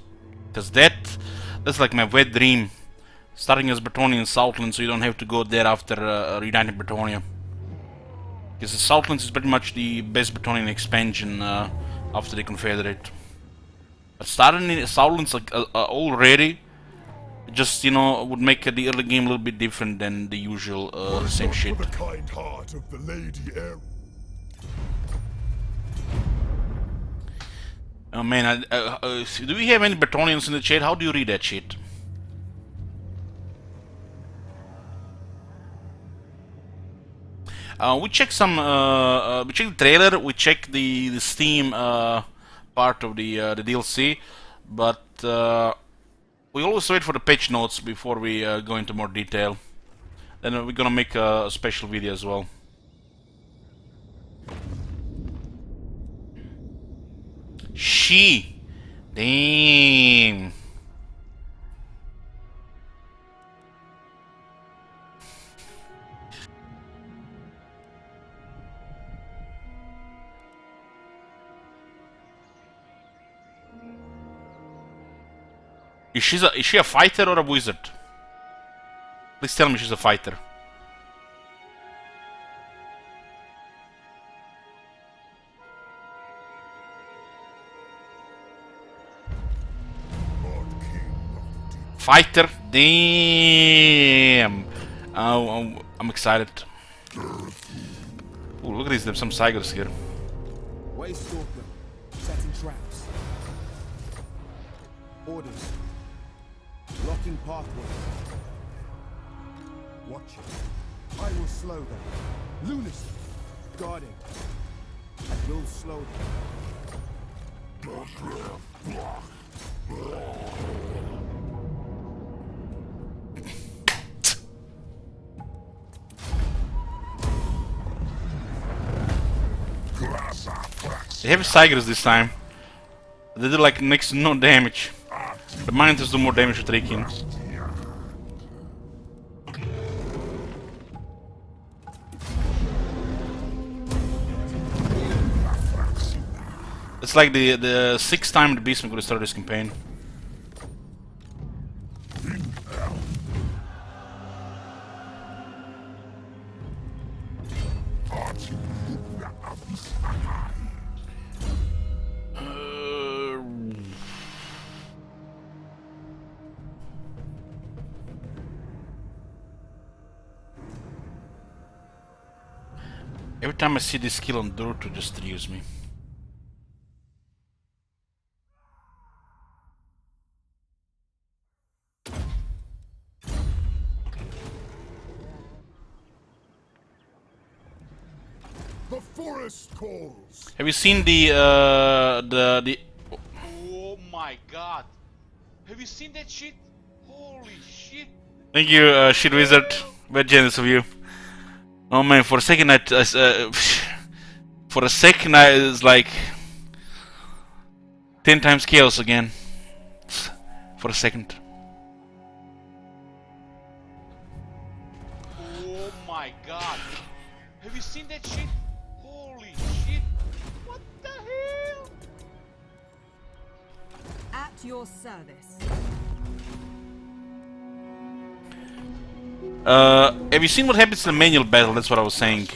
Because that's like my wet dream. Starting as Bretonnian Southlands so you don't have to go there after Reunited Bretonnia. Because the Southlands is pretty much the best Bretonnian expansion after the Confederate. But starting in the Southlands already, just would make the early game a little bit different than the usual same shit. For the kind heart of the Lady Air. Oh man, do we have any Bretonnians in the chat? How do you read that shit? We checked some. We checked the trailer. We checked the Steam part of the DLC, but we always wait for the patch notes before we go into more detail. Then we're gonna make a special video as well. She, damn. Is she a fighter or a wizard? Please tell me she's a fighter. fighter. Damn. I'm excited. Ooh, look at these. There's some Cygers here. Way Stalker. Setting traps. Orders. Blocking pathway. Watch it. I will slow them. Lunacy. Guarding. I will slow them. They have Cygers this time. They do like next to no damage. The Miners do more damage to Trikin. It's like the sixth time the Beastman could have started this campaign. Every time I see this skill on dirt, it just triggers me. The forest calls. Have you seen the Oh my god. Have you seen that shit? Holy shit. Thank you, shit wizard. Very generous of you. Oh man, for a second I was like 10 times chaos again. For a second. Oh my god. Have you seen that shit? Holy shit. What the hell? At your service. Have you seen what happens in the manual battle? That's what I was saying.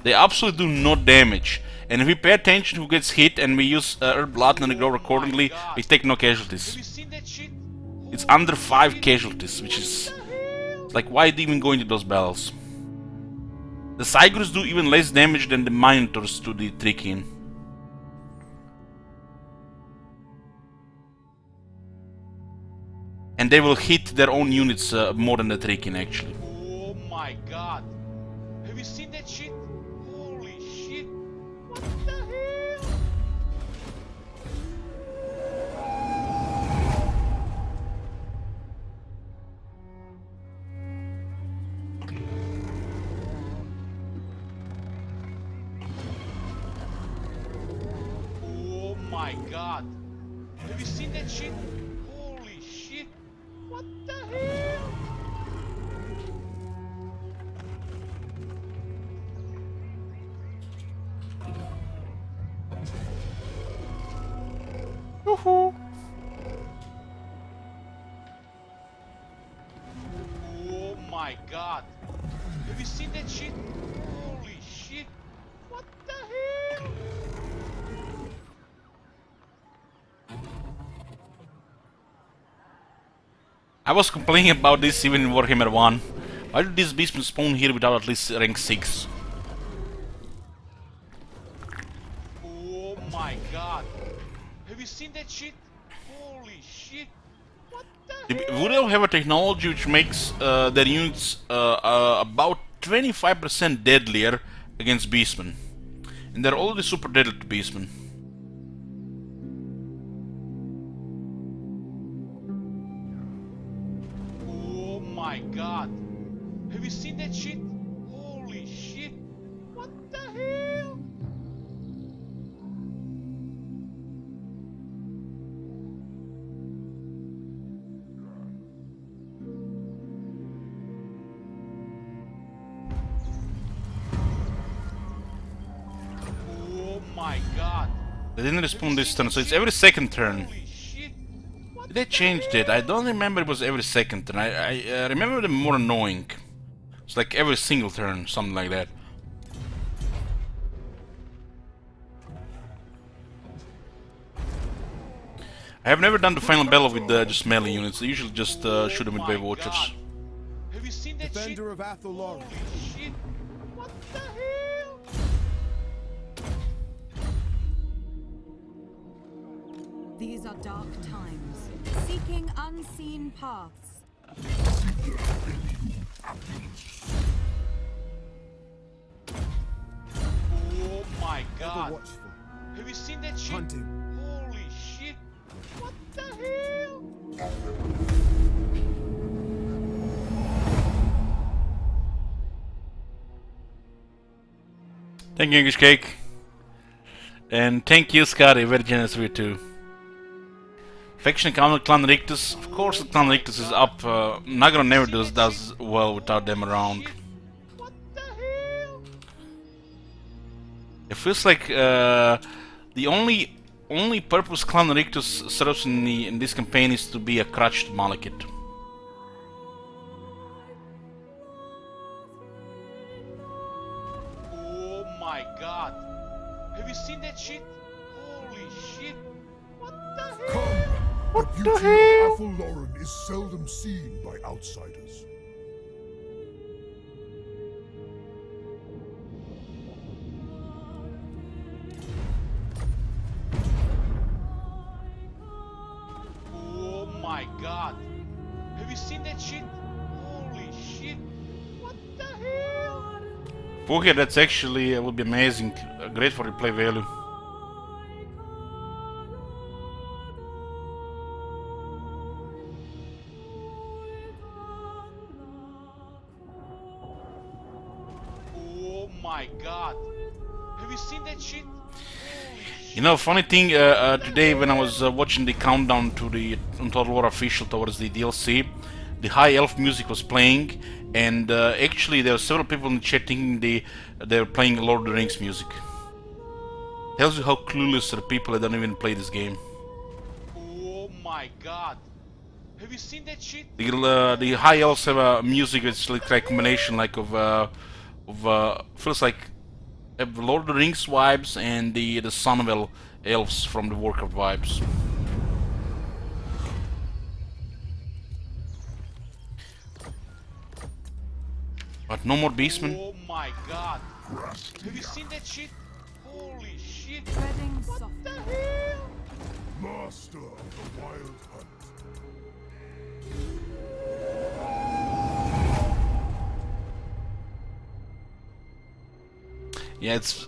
They absolutely do no damage. And if we pay attention to who gets hit and we use Herb Blood and grow accordingly, we take no casualties. Have you seen that shit? It's under 5 casualties, which is... like, why even go into those battles? The Cygers do even less damage than the Minotaurs to the Trikin. And they will hit their own units more than the Trikin, actually. Oh my god. Have you seen that shit? Holy shit. What the hell? Oh my god. Have you seen that shit? Holy shit. What the hell? Woohoo! Oh my god. Have you seen that shit? Holy shit. What the hell? I was complaining about this even in Warhammer 1. Why did this beastman spawn here without at least rank 6? Oh my god. Have you seen that shit? Holy shit. What the hell? Would have a technology which makes their units about 25% deadlier against beastmen. And they're already super deadly to beastmen. Oh my god. Have you seen that shit? Holy shit. What the hell? Oh my god. They didn't respawn this turn, so it's every second turn. Holy shit. What They changed it. I don't remember it was every second turn. I remember them more annoying. It's like every single turn, something like that. I have never done the final battle with just melee units. I usually just shoot them with wave watchers. Have you seen that shit? Defender of Athel Loren. Holy shit! What the hell? These are dark times. Seeking unseen paths. Oh my Ever god! watchful. Have you seen that shit? Hunting. Holy shit! What the hell? Thank you, English Cake. And thank you, Scotty. Very generous of you too. Faction counter Clan Rictus. Of course, the Clan Rictus is up. Nagano never does well without them around. What the hell? It feels like the only purpose Clan Rictus serves in this campaign is to be a crutched Malekith. Oh my god! Have you seen that shit? Holy shit! What the hell? What the beauty of Athel Loren is seldom seen by outsiders. Oh my god! Have you seen that shit? Holy shit! What the hell? Okay, that's actually would be amazing. Great for replay value. Oh my god! Have you seen that shit? Holy shit! You know, funny thing, today when I was watching the countdown to the Total War official towards the DLC, the High Elf music was playing, and actually there were several people in the chat thinking they were playing Lord of the Rings music. Tells you how clueless are people that don't even play this game. Oh my god! Have you seen that shit? The High Elves have a music that's like a combination like of feels like have Lord of the Rings vibes and the Son of Elves from the Warcraft vibes. But no more beastmen. Oh my god! Have you seen that shit? Holy shit! Treading What soft. the hell? Master of the Wild Hunt. Yeah, it's.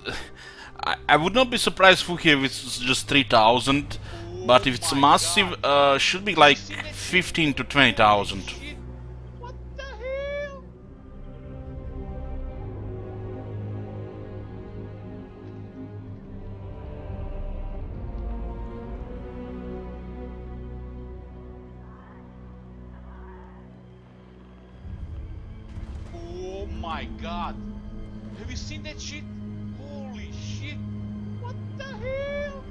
I would not be surprised, Fuki, if it's just 3,000, but if it's massive, should be like 15 to 20,000. Shit! What the hell? Oh my god! Have you seen that shit? Holy shit! What the hell?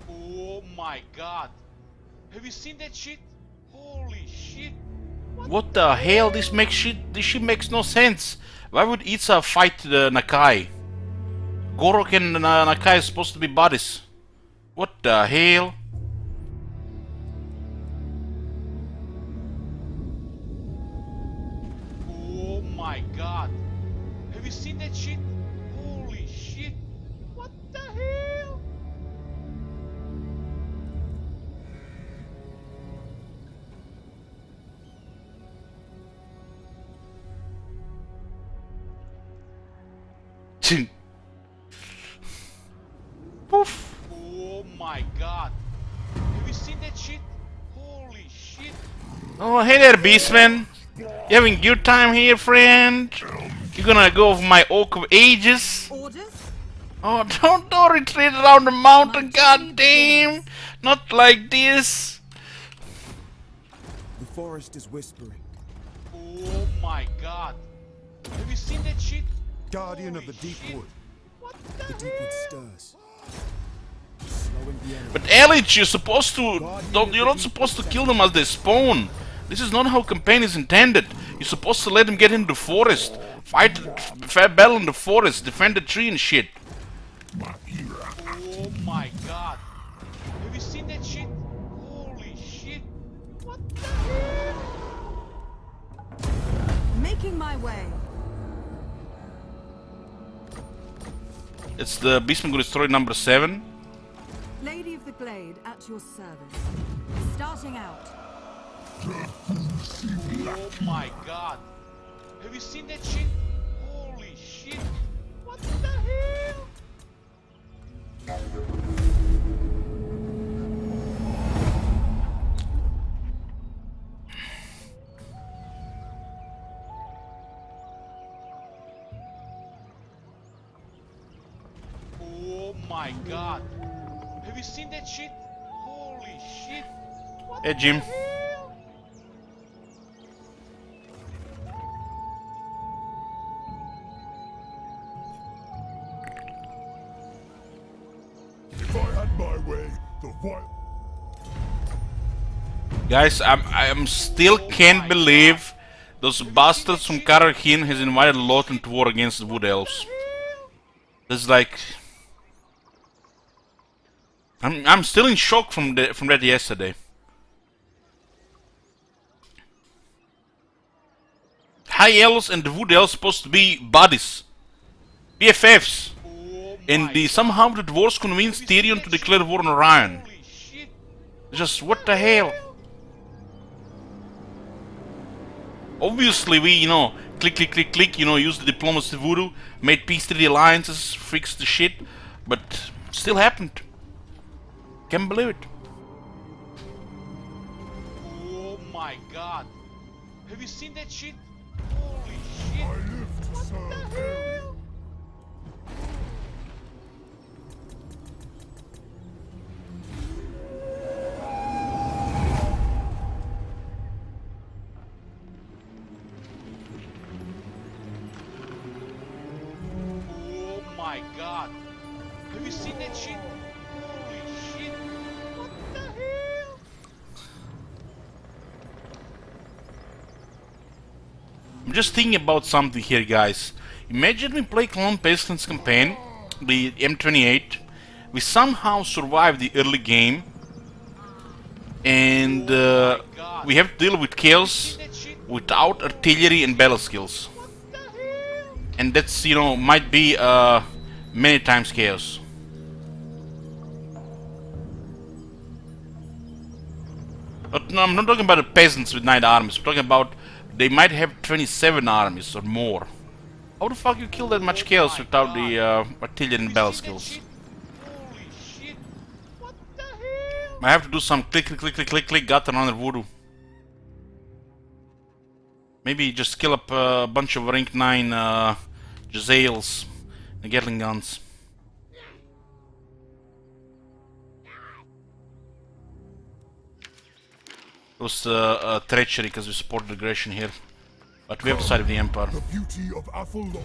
Oh my god! Have you seen that shit? Holy shit! What the hell? This shit makes no sense. Why would Itza fight the Nakai? Gorok and Nakai is supposed to be buddies. What the hell? Oh my god! Have you seen that shit? Holy shit! What the hell? Poof. Oh my god! Have you seen that shit? Holy shit! Oh, hey there, Beastman. You having good time here, friend? You gonna go over my Oak of Ages? Orders? Oh, don't retreat around the mountain, goddamn! Not like this. The forest is whispering. Oh my god! Have you seen that shit? Guardian of the Holy deep shit. wood. What The the deep wood hell? stirs. slowing the enemy. But Elich, you're supposed to... You're not supposed to kill them as they spawn. This is not how campaign is intended. You're supposed to let them get into the forest. Fight fair battle in the forest. Defend the tree and shit. Oh my god. Have you seen that shit? Holy shit. What the hell? Making my way. It's the Beastman Destroy number 7. Lady of the Glade at your service. Starting out. Oh my god. Have you seen that shit? Holy shit. What the hell? Oh my god. Have you seen that shit? Holy shit. What Hey, Jim. the hell? If I had my way, the wild... Guys, I'm still can't believe those bastards from Karahin has invited Lothan to war against the Wood Elves. It's like... I'm still in shock from that yesterday. High Elves and the Wood Elves supposed to be buddies. BFFs. And somehow the dwarves convinced Tyrion to declare war on Orion. Holy shit. Just what the hell? Obviously we, click, use the diplomacy voodoo, made peace treaty alliances, fixed the shit, but still happened. Can't believe it. Oh my god. Have you seen that shit? Holy shit. I live to What serve the Aerie. hell? Oh my god. Have you seen that shit? Holy shit. What the hell? I'm just thinking about something here, guys. Imagine we play Clone Pestilence campaign, the M28. We somehow survive the early game, and we have to deal with chaos without artillery and battle skills. What the hell? And that's, might be many times chaos. But no, I'm not talking about the peasants with 9 armies. I'm talking about they might have 27 armies or more. How the fuck you kill that much chaos without the artillery and battle skills? Holy shit. What the hell? I have to do some click, got another voodoo. Maybe just kill up a bunch of rank 9 Jezzails and Gatling guns. It was treachery because we supported aggression here. But we have the side of the Empire. The beauty of Athel.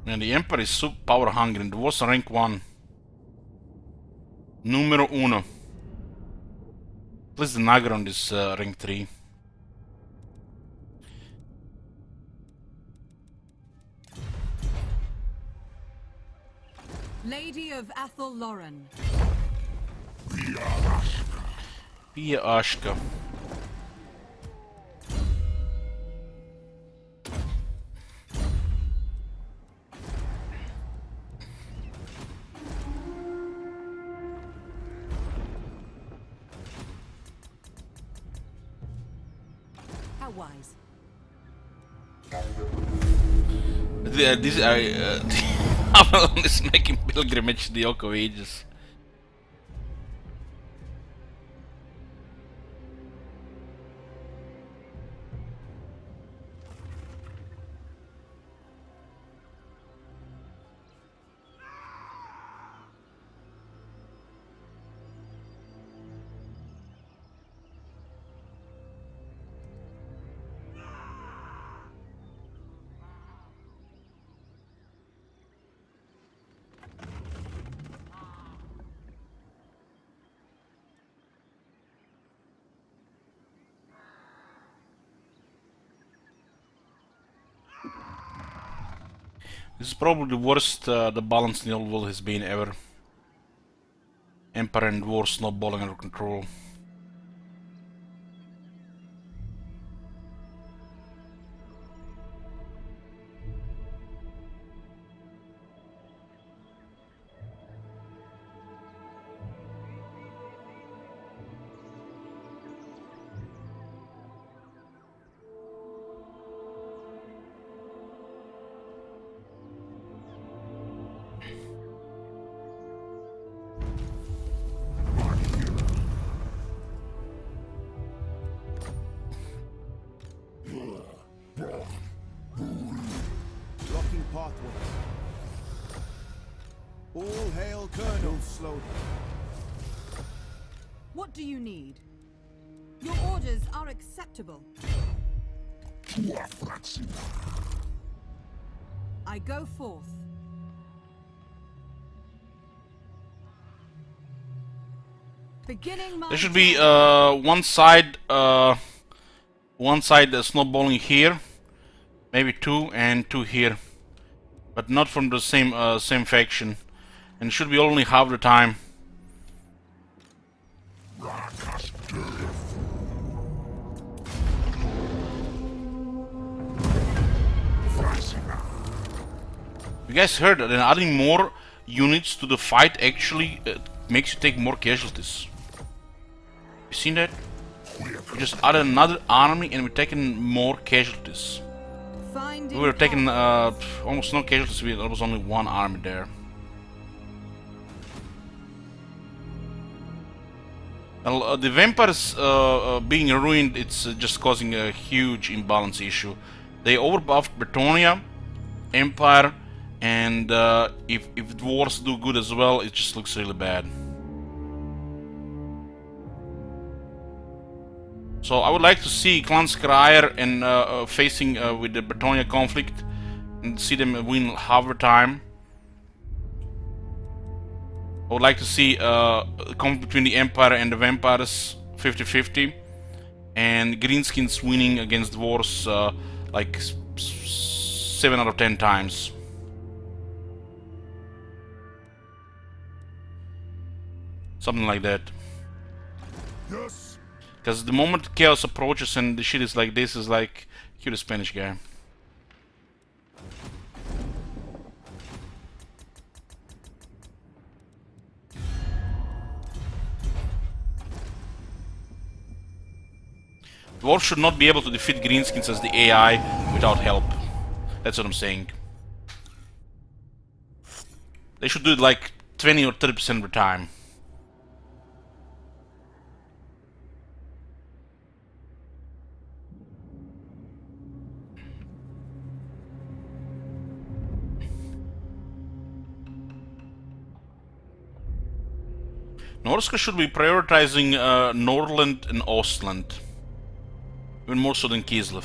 And the Emperor is super power hungry and it was rank 1. Numero 1. At least the Nagron is rank 3. Lady of Athel Lauren. Pia Ashka. How wise. This Avalon is making pilgrimage to the Oak of Ages. This is probably the worst the balance in the old world has been ever. Empire and Dwarves snowballing under control. Blocking pathways. All hail Colonel Slowly. What do you need? Your orders are acceptable. I go forth. Beginning my There should be journey. one side snowballing here, maybe two, and two here, but not from the same faction, and it should be only half the time. You guys heard that adding more units to the fight actually makes you take more casualties. You seen that? We just added another army and we're taking more casualties. We were taking almost no casualties, there was only one army there. Well, the vampires being ruined, it's just causing a huge imbalance issue. They overbuffed Bretonia, Empire, and if dwarves do good as well, it just looks really bad. So I would like to see Clan Scryer and facing with the Bretonia conflict and see them win half the time. I would like to see a conflict between the Empire and the Vampires 50-50, and Greenskins winning against dwarves like 7 out of 10 times. Something like that. Yes. Because the moment chaos approaches and the shit is like this, is like, you're the Spanish guy. Dwarves should not be able to defeat Greenskins as the AI without help. That's what I'm saying. They should do it like 20 or 30% of the time. Norska should be prioritizing Nordland and Ostland. Even more so than Kislev.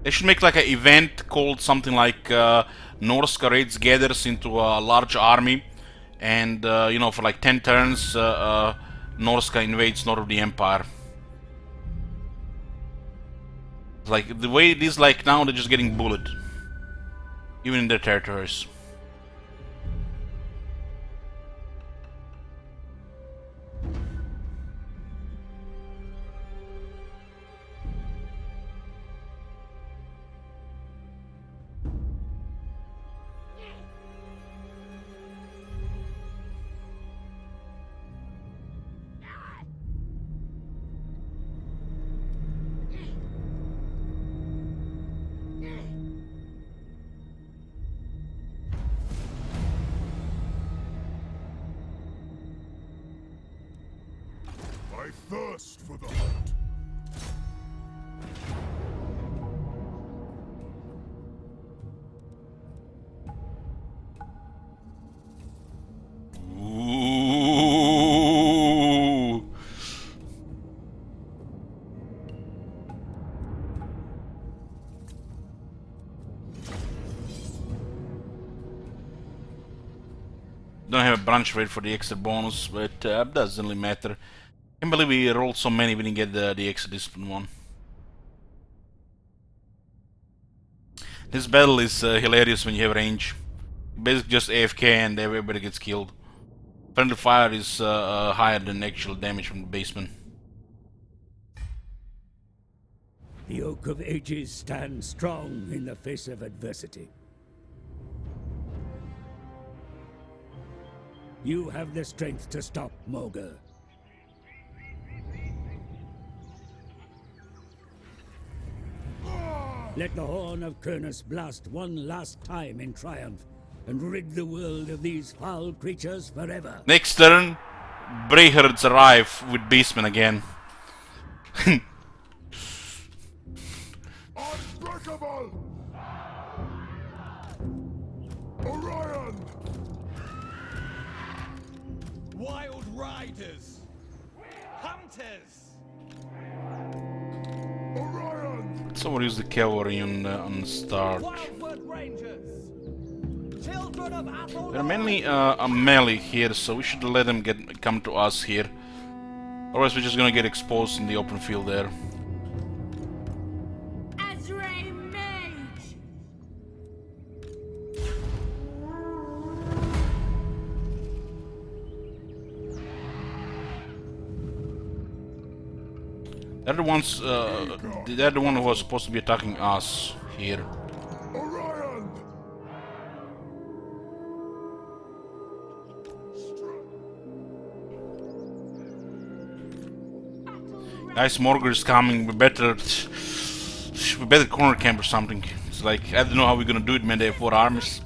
They should make like an event called something like Norska Raids gathers into a large army, and you know, for like 10 turns Norska invades North of the Empire. Like the way it is like now, they're just getting bullied. Even in their territories. I thirst for the hunt. Ooh. Don't have a branch rate for the extra bonus, but doesn't really matter. Can't believe we rolled so many we didn't get the extra discipline one. His battle is hilarious when you have range. Basically just AFK and everybody gets killed. Friendly fire is higher than actual damage from the basement. The Oak of Ages stands strong in the face of adversity. You have the strength to stop Moga. Let the horn of Kurnus blast one last time in triumph, and rid the world of these foul creatures forever. Next turn, Brayherds arrive with Beastmen again. Unbreakable! Orion! Wild riders! Hunters! Orion! Someone use the cavalry on the start. Wildwood Rangers! Children of Athel! They're mainly a melee here, so we should let them come to us here. Otherwise we're just gonna get exposed in the open field there. Azrae Mage! They're the ones, they're the one who was supposed to be attacking us here. Orion! Nice Morgul is coming, we better corner camp or something. It's like, I don't know how we're gonna do it, man, they have 4 armies.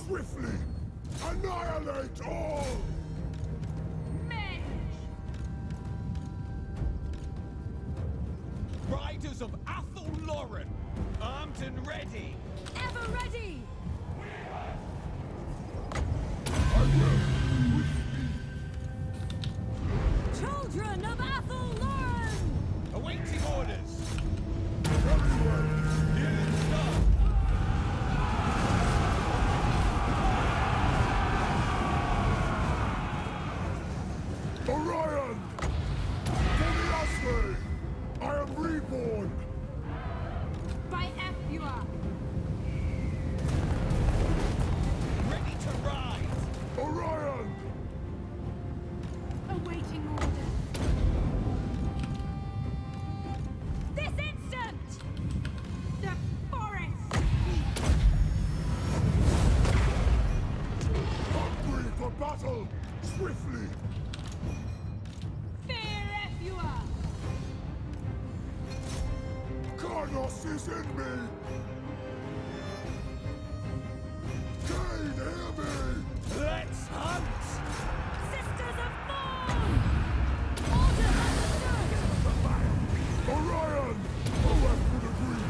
Swiftly! Annihilate all! Riders of Athel Lauren! Armed and ready! Ever ready! Children of Athel Lauren! Awaiting orders! Orion! Delias me! I am reborn! By Ephua! Ready to ride! Orion! Awaiting order. This instant! The forest! Hungry for battle! Swiftly! Fear Ephua! Karnos is in me! Cain, hear me! Let's hunt! Sisters of Thorn! Order understood! Orion! Who could agree?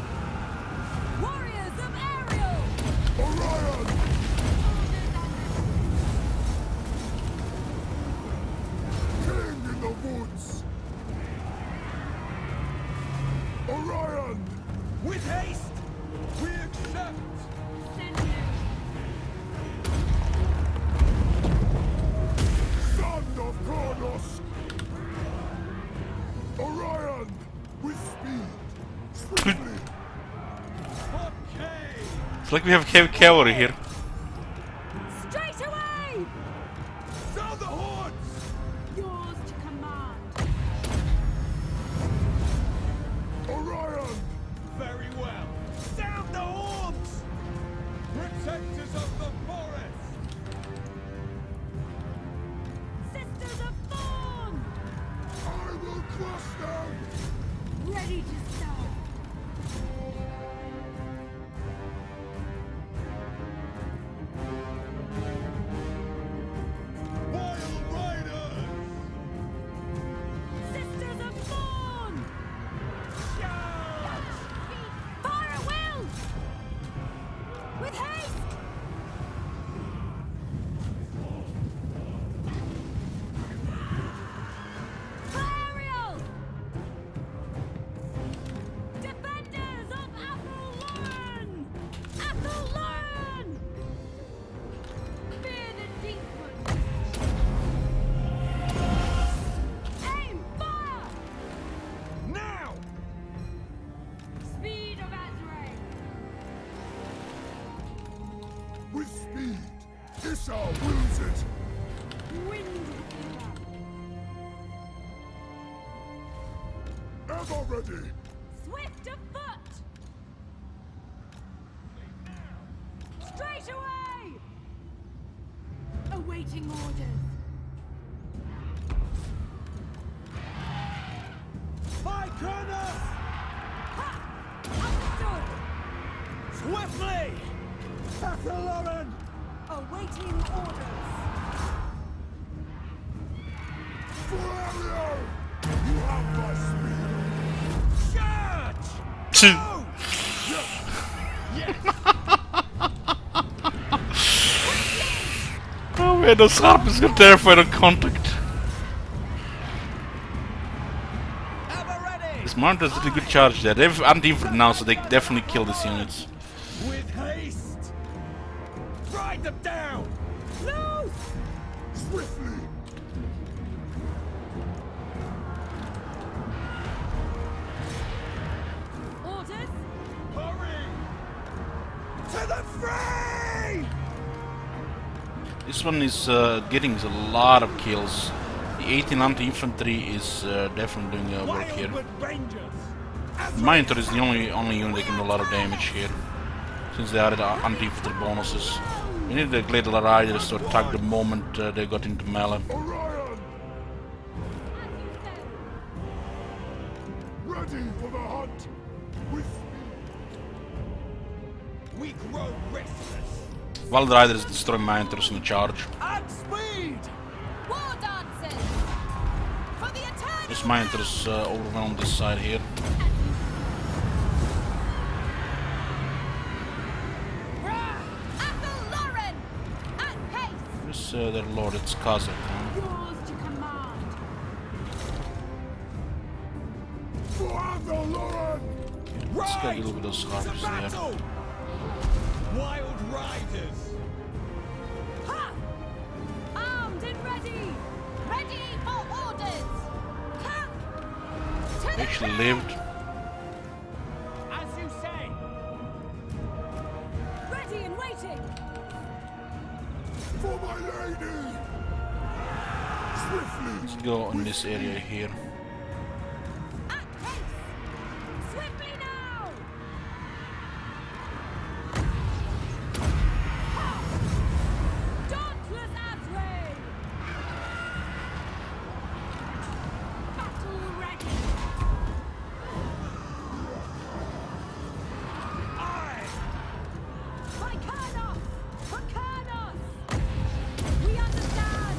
Warriors of Ariel! Orion! Orders understood! King in the woods! Orion! With haste! We accept! Send Son of Karnos! Orion! With speed! Swiftly! Okay! It's like we have cavalry here. Straight away! Sound the horns! Yours to command! Orion! Very well. Sound the horns! Protectors of the forest! Sisters of Thorn! I will crush them! Ready to start! Wild riders! Sisters of Thorn! Fire at will! With haste! For Ariel! With speed, Issa wills it. Wind Ever ready. Swift of foot! Straight away! Awaiting orders. By Kurnos! Understood! Swiftly! Athelloren! Awaiting orders. Flario! You have my spear. Charge! Oh, man, those harpies got terrified on contact. Ever ready! This Monitor's did a good charge there. They've anti-infrared now, so they definitely kill these units. With haste! Ride them down! Loose! Swiftly. Orders? Hurry! To the fray! This one is getting a lot of kills. The 18 anti-infantry is definitely doing work here. Wildwood Rangers! Monitor is the only unit that can do a lot of damage here, since they added anti-infantry bonuses. We need the Gladiator Riders to attack the moment they got into melee. Orion! Ready for the hunt. With We grow restless! While the Riders destroy Monitors in the charge. At speed! War dances! For the attack! This Monitors overwhelm this side here. Athelloren! At pace! Where's their lord? It's Kazakh. Yours to command! Athelloren! Let's get a little bit of To harpies there. battle! Wild Riders! Ha! Armed and ready! Ready for orders! Ha! To They the actually fray! lived. As you say! Ready and waiting! For my lady! Swiftly! Let's go in this area here. At pace! Swiftly now! Ha! Dauntless Azrael! Battle ready! By Kurnos! For Kurnos! We understand!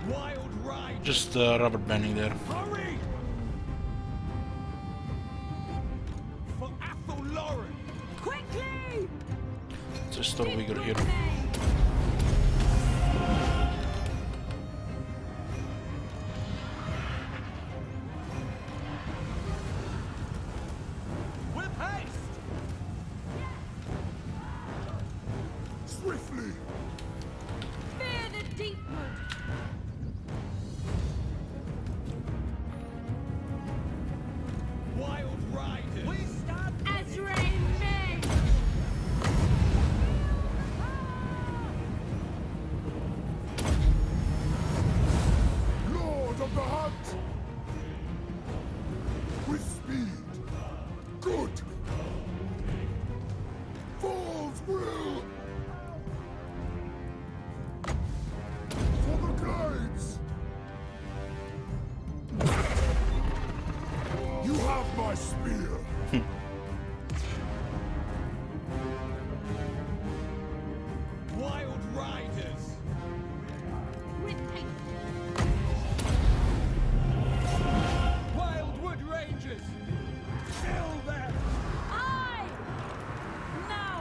Wild Riders! Just rubber banding there. Hurry! For Athelloren! Quickly! Just throw Vigor here. With haste! Swiftly! Fear the deepwood! Wild Riders! We stand Azrael may! Lord of the hunt! With speed! Good! Falls will! For the glades! You have my spear! Wild Riders! With haste! Wildwood Rangers! Kill them! I! Now!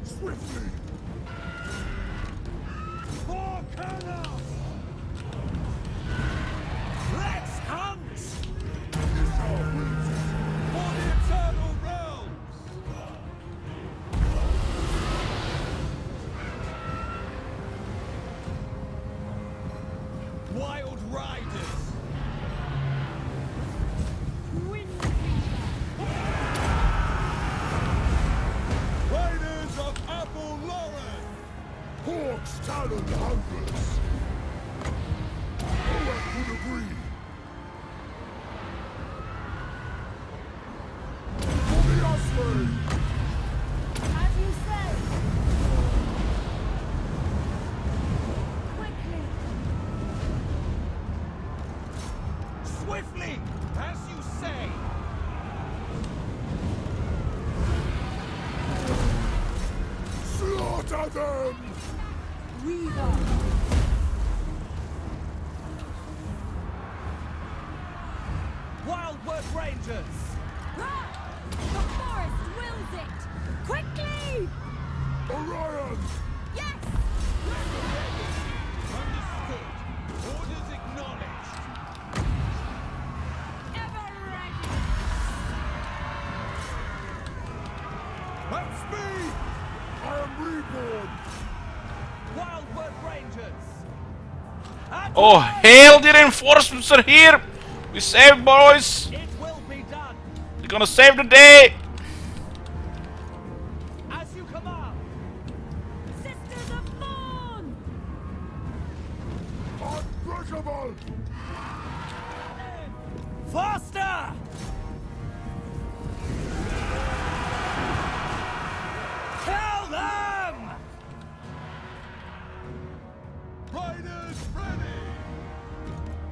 Swiftly! For Kurnos! Let's hunt! Issa wills it! For the Eternal Realms! Countless. No one could agree. For the Osprey! As you say. Quickly. Swiftly, as you say. Slaughter them! Weaver. Wildwood Rangers. Ah! The forest wills it. Quickly. Orion! Yes. Understood. Orders acknowledged. Ever ready. That's me! I am reborn! Wildwood Rangers. Oh hell, the reinforcements are here! We saved, boys! It will be done. We're gonna save the day! As you command. Sisters of Thorn. Unbreakable! Faster! Kill them! Riders ready!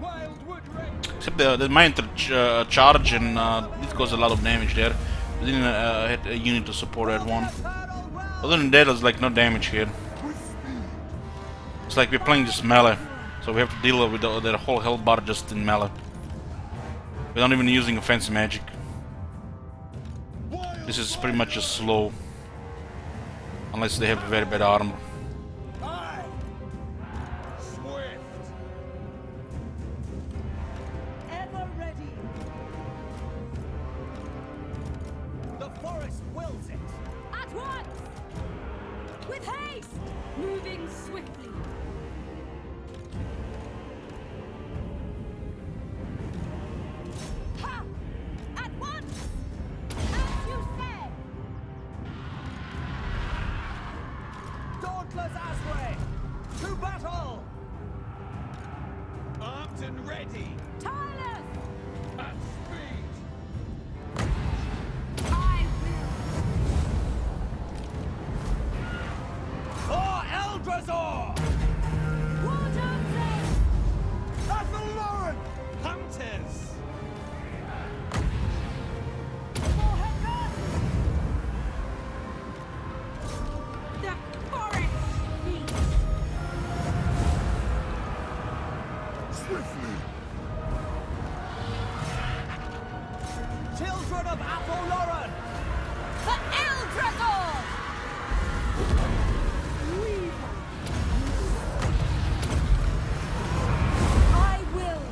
Wildwood Rangers. Except the Minotaur charge and it caused a lot of damage there. We didn't hit a unit to support that one. Other than that, there's like no damage here. It's like we're playing just melee, so we have to deal with the whole hell bar just in melee. We're not even using offensive magic. This is pretty much just slow, unless they have very bad armor. Aye. Swift. Ever ready. The forest wills it. At once. With haste. Moving swiftly. Ha! At once. As you say. Dauntless Asway. To battle. Armed and ready. Tireless. At speed. I will. For Eldrazor. Water flame. Athelloran. Hunters. For her God. The forest speaks. Swiftly! Children of Athelloran. For Eldragor. Weaver. I will.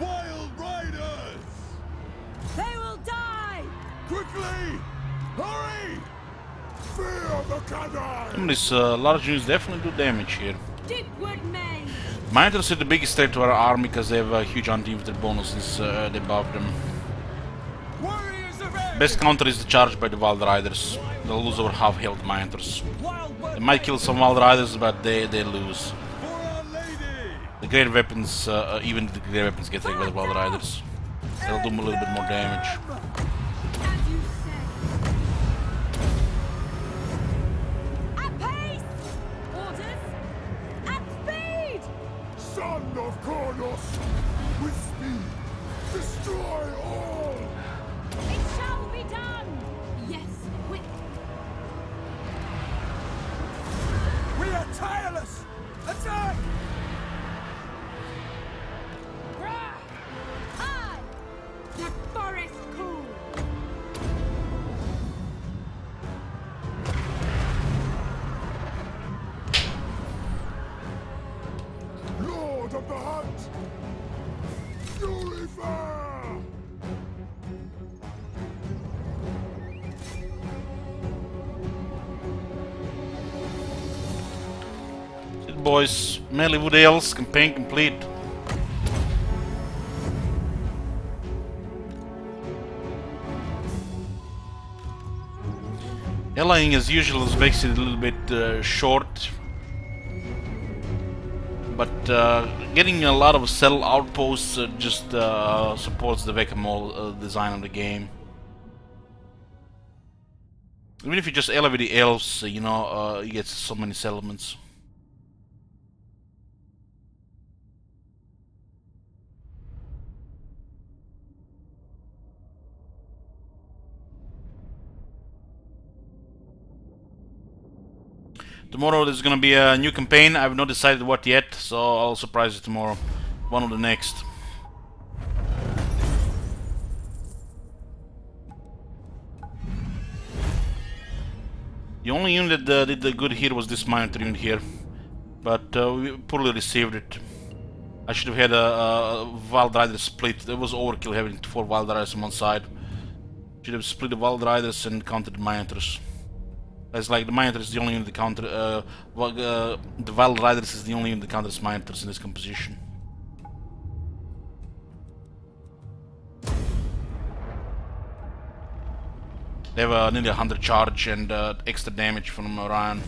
Wild Riders! They will die. Quickly! Hurry! Fear the canine! Some of these large units definitely do damage here. Deepwood Mage. Minotaurs are the biggest threat to our army because they have a huge anti-infantry bonuses above them. Warriors of Air. Best counter is the charge by the Wild Riders. They'll lose over half health Minotaurs. Wildwood They might kill some Wild Riders, but they lose. For Our Lady! The great weapons, even the great weapons get taken by the Wild Riders. They'll do a little bit more damage. As you say. At pace. Orders. At speed. Son of Kronos! With speed! Destroy all! It shall be done. Yes, quick. We are tireless. Attack. Brah! I. The forest cool. Lord of the Hunt! Fury Fire! Shit, boys, melee wood elves, campaign complete. Allying as usual makes it a little bit short, but getting a lot of cell outposts just supports the whack-a-mole design of the game. Even if you just ally with the elves, you know, you get so many settlements. Tomorrow there's gonna be a new campaign. I've not decided what yet, so I'll surprise you tomorrow. One or the next. The only unit that did the good here was this Minotaur unit here, but we poorly received it. I should have had a Wild Rider split. It was overkill having 4 Wild Riders on one side. Should have split the Wild Riders and countered the Minotaurs. It's like the Minotaur is the only unit that counter. The Wild Riders is the only unit that counters Minotaurs in this composition. They have nearly 100 charge and extra damage from Orion.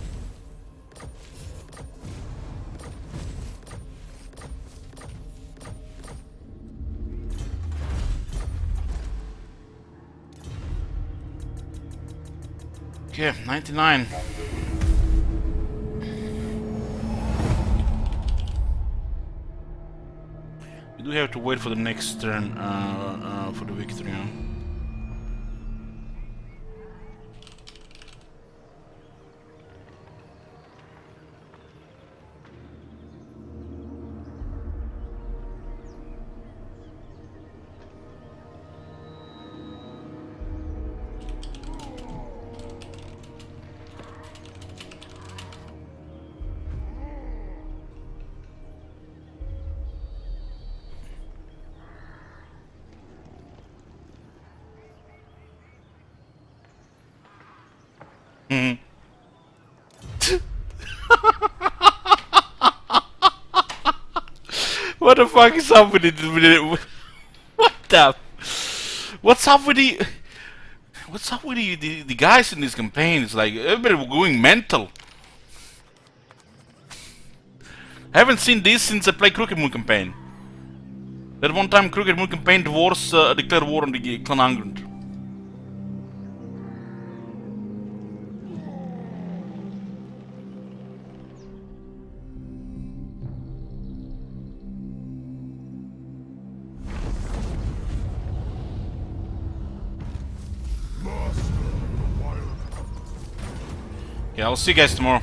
Okay, 99. We do have to wait for the next turn for the victory. Huh? What the fuck is up with it? What the? What's up with the? What's up with the guys in this campaign? It's like everybody was going mental. I haven't seen this since I played Crooked Moon campaign. That one time Crooked Moon campaign dwarves declared war on the Clan Angrund. Yeah, I'll see you guys tomorrow.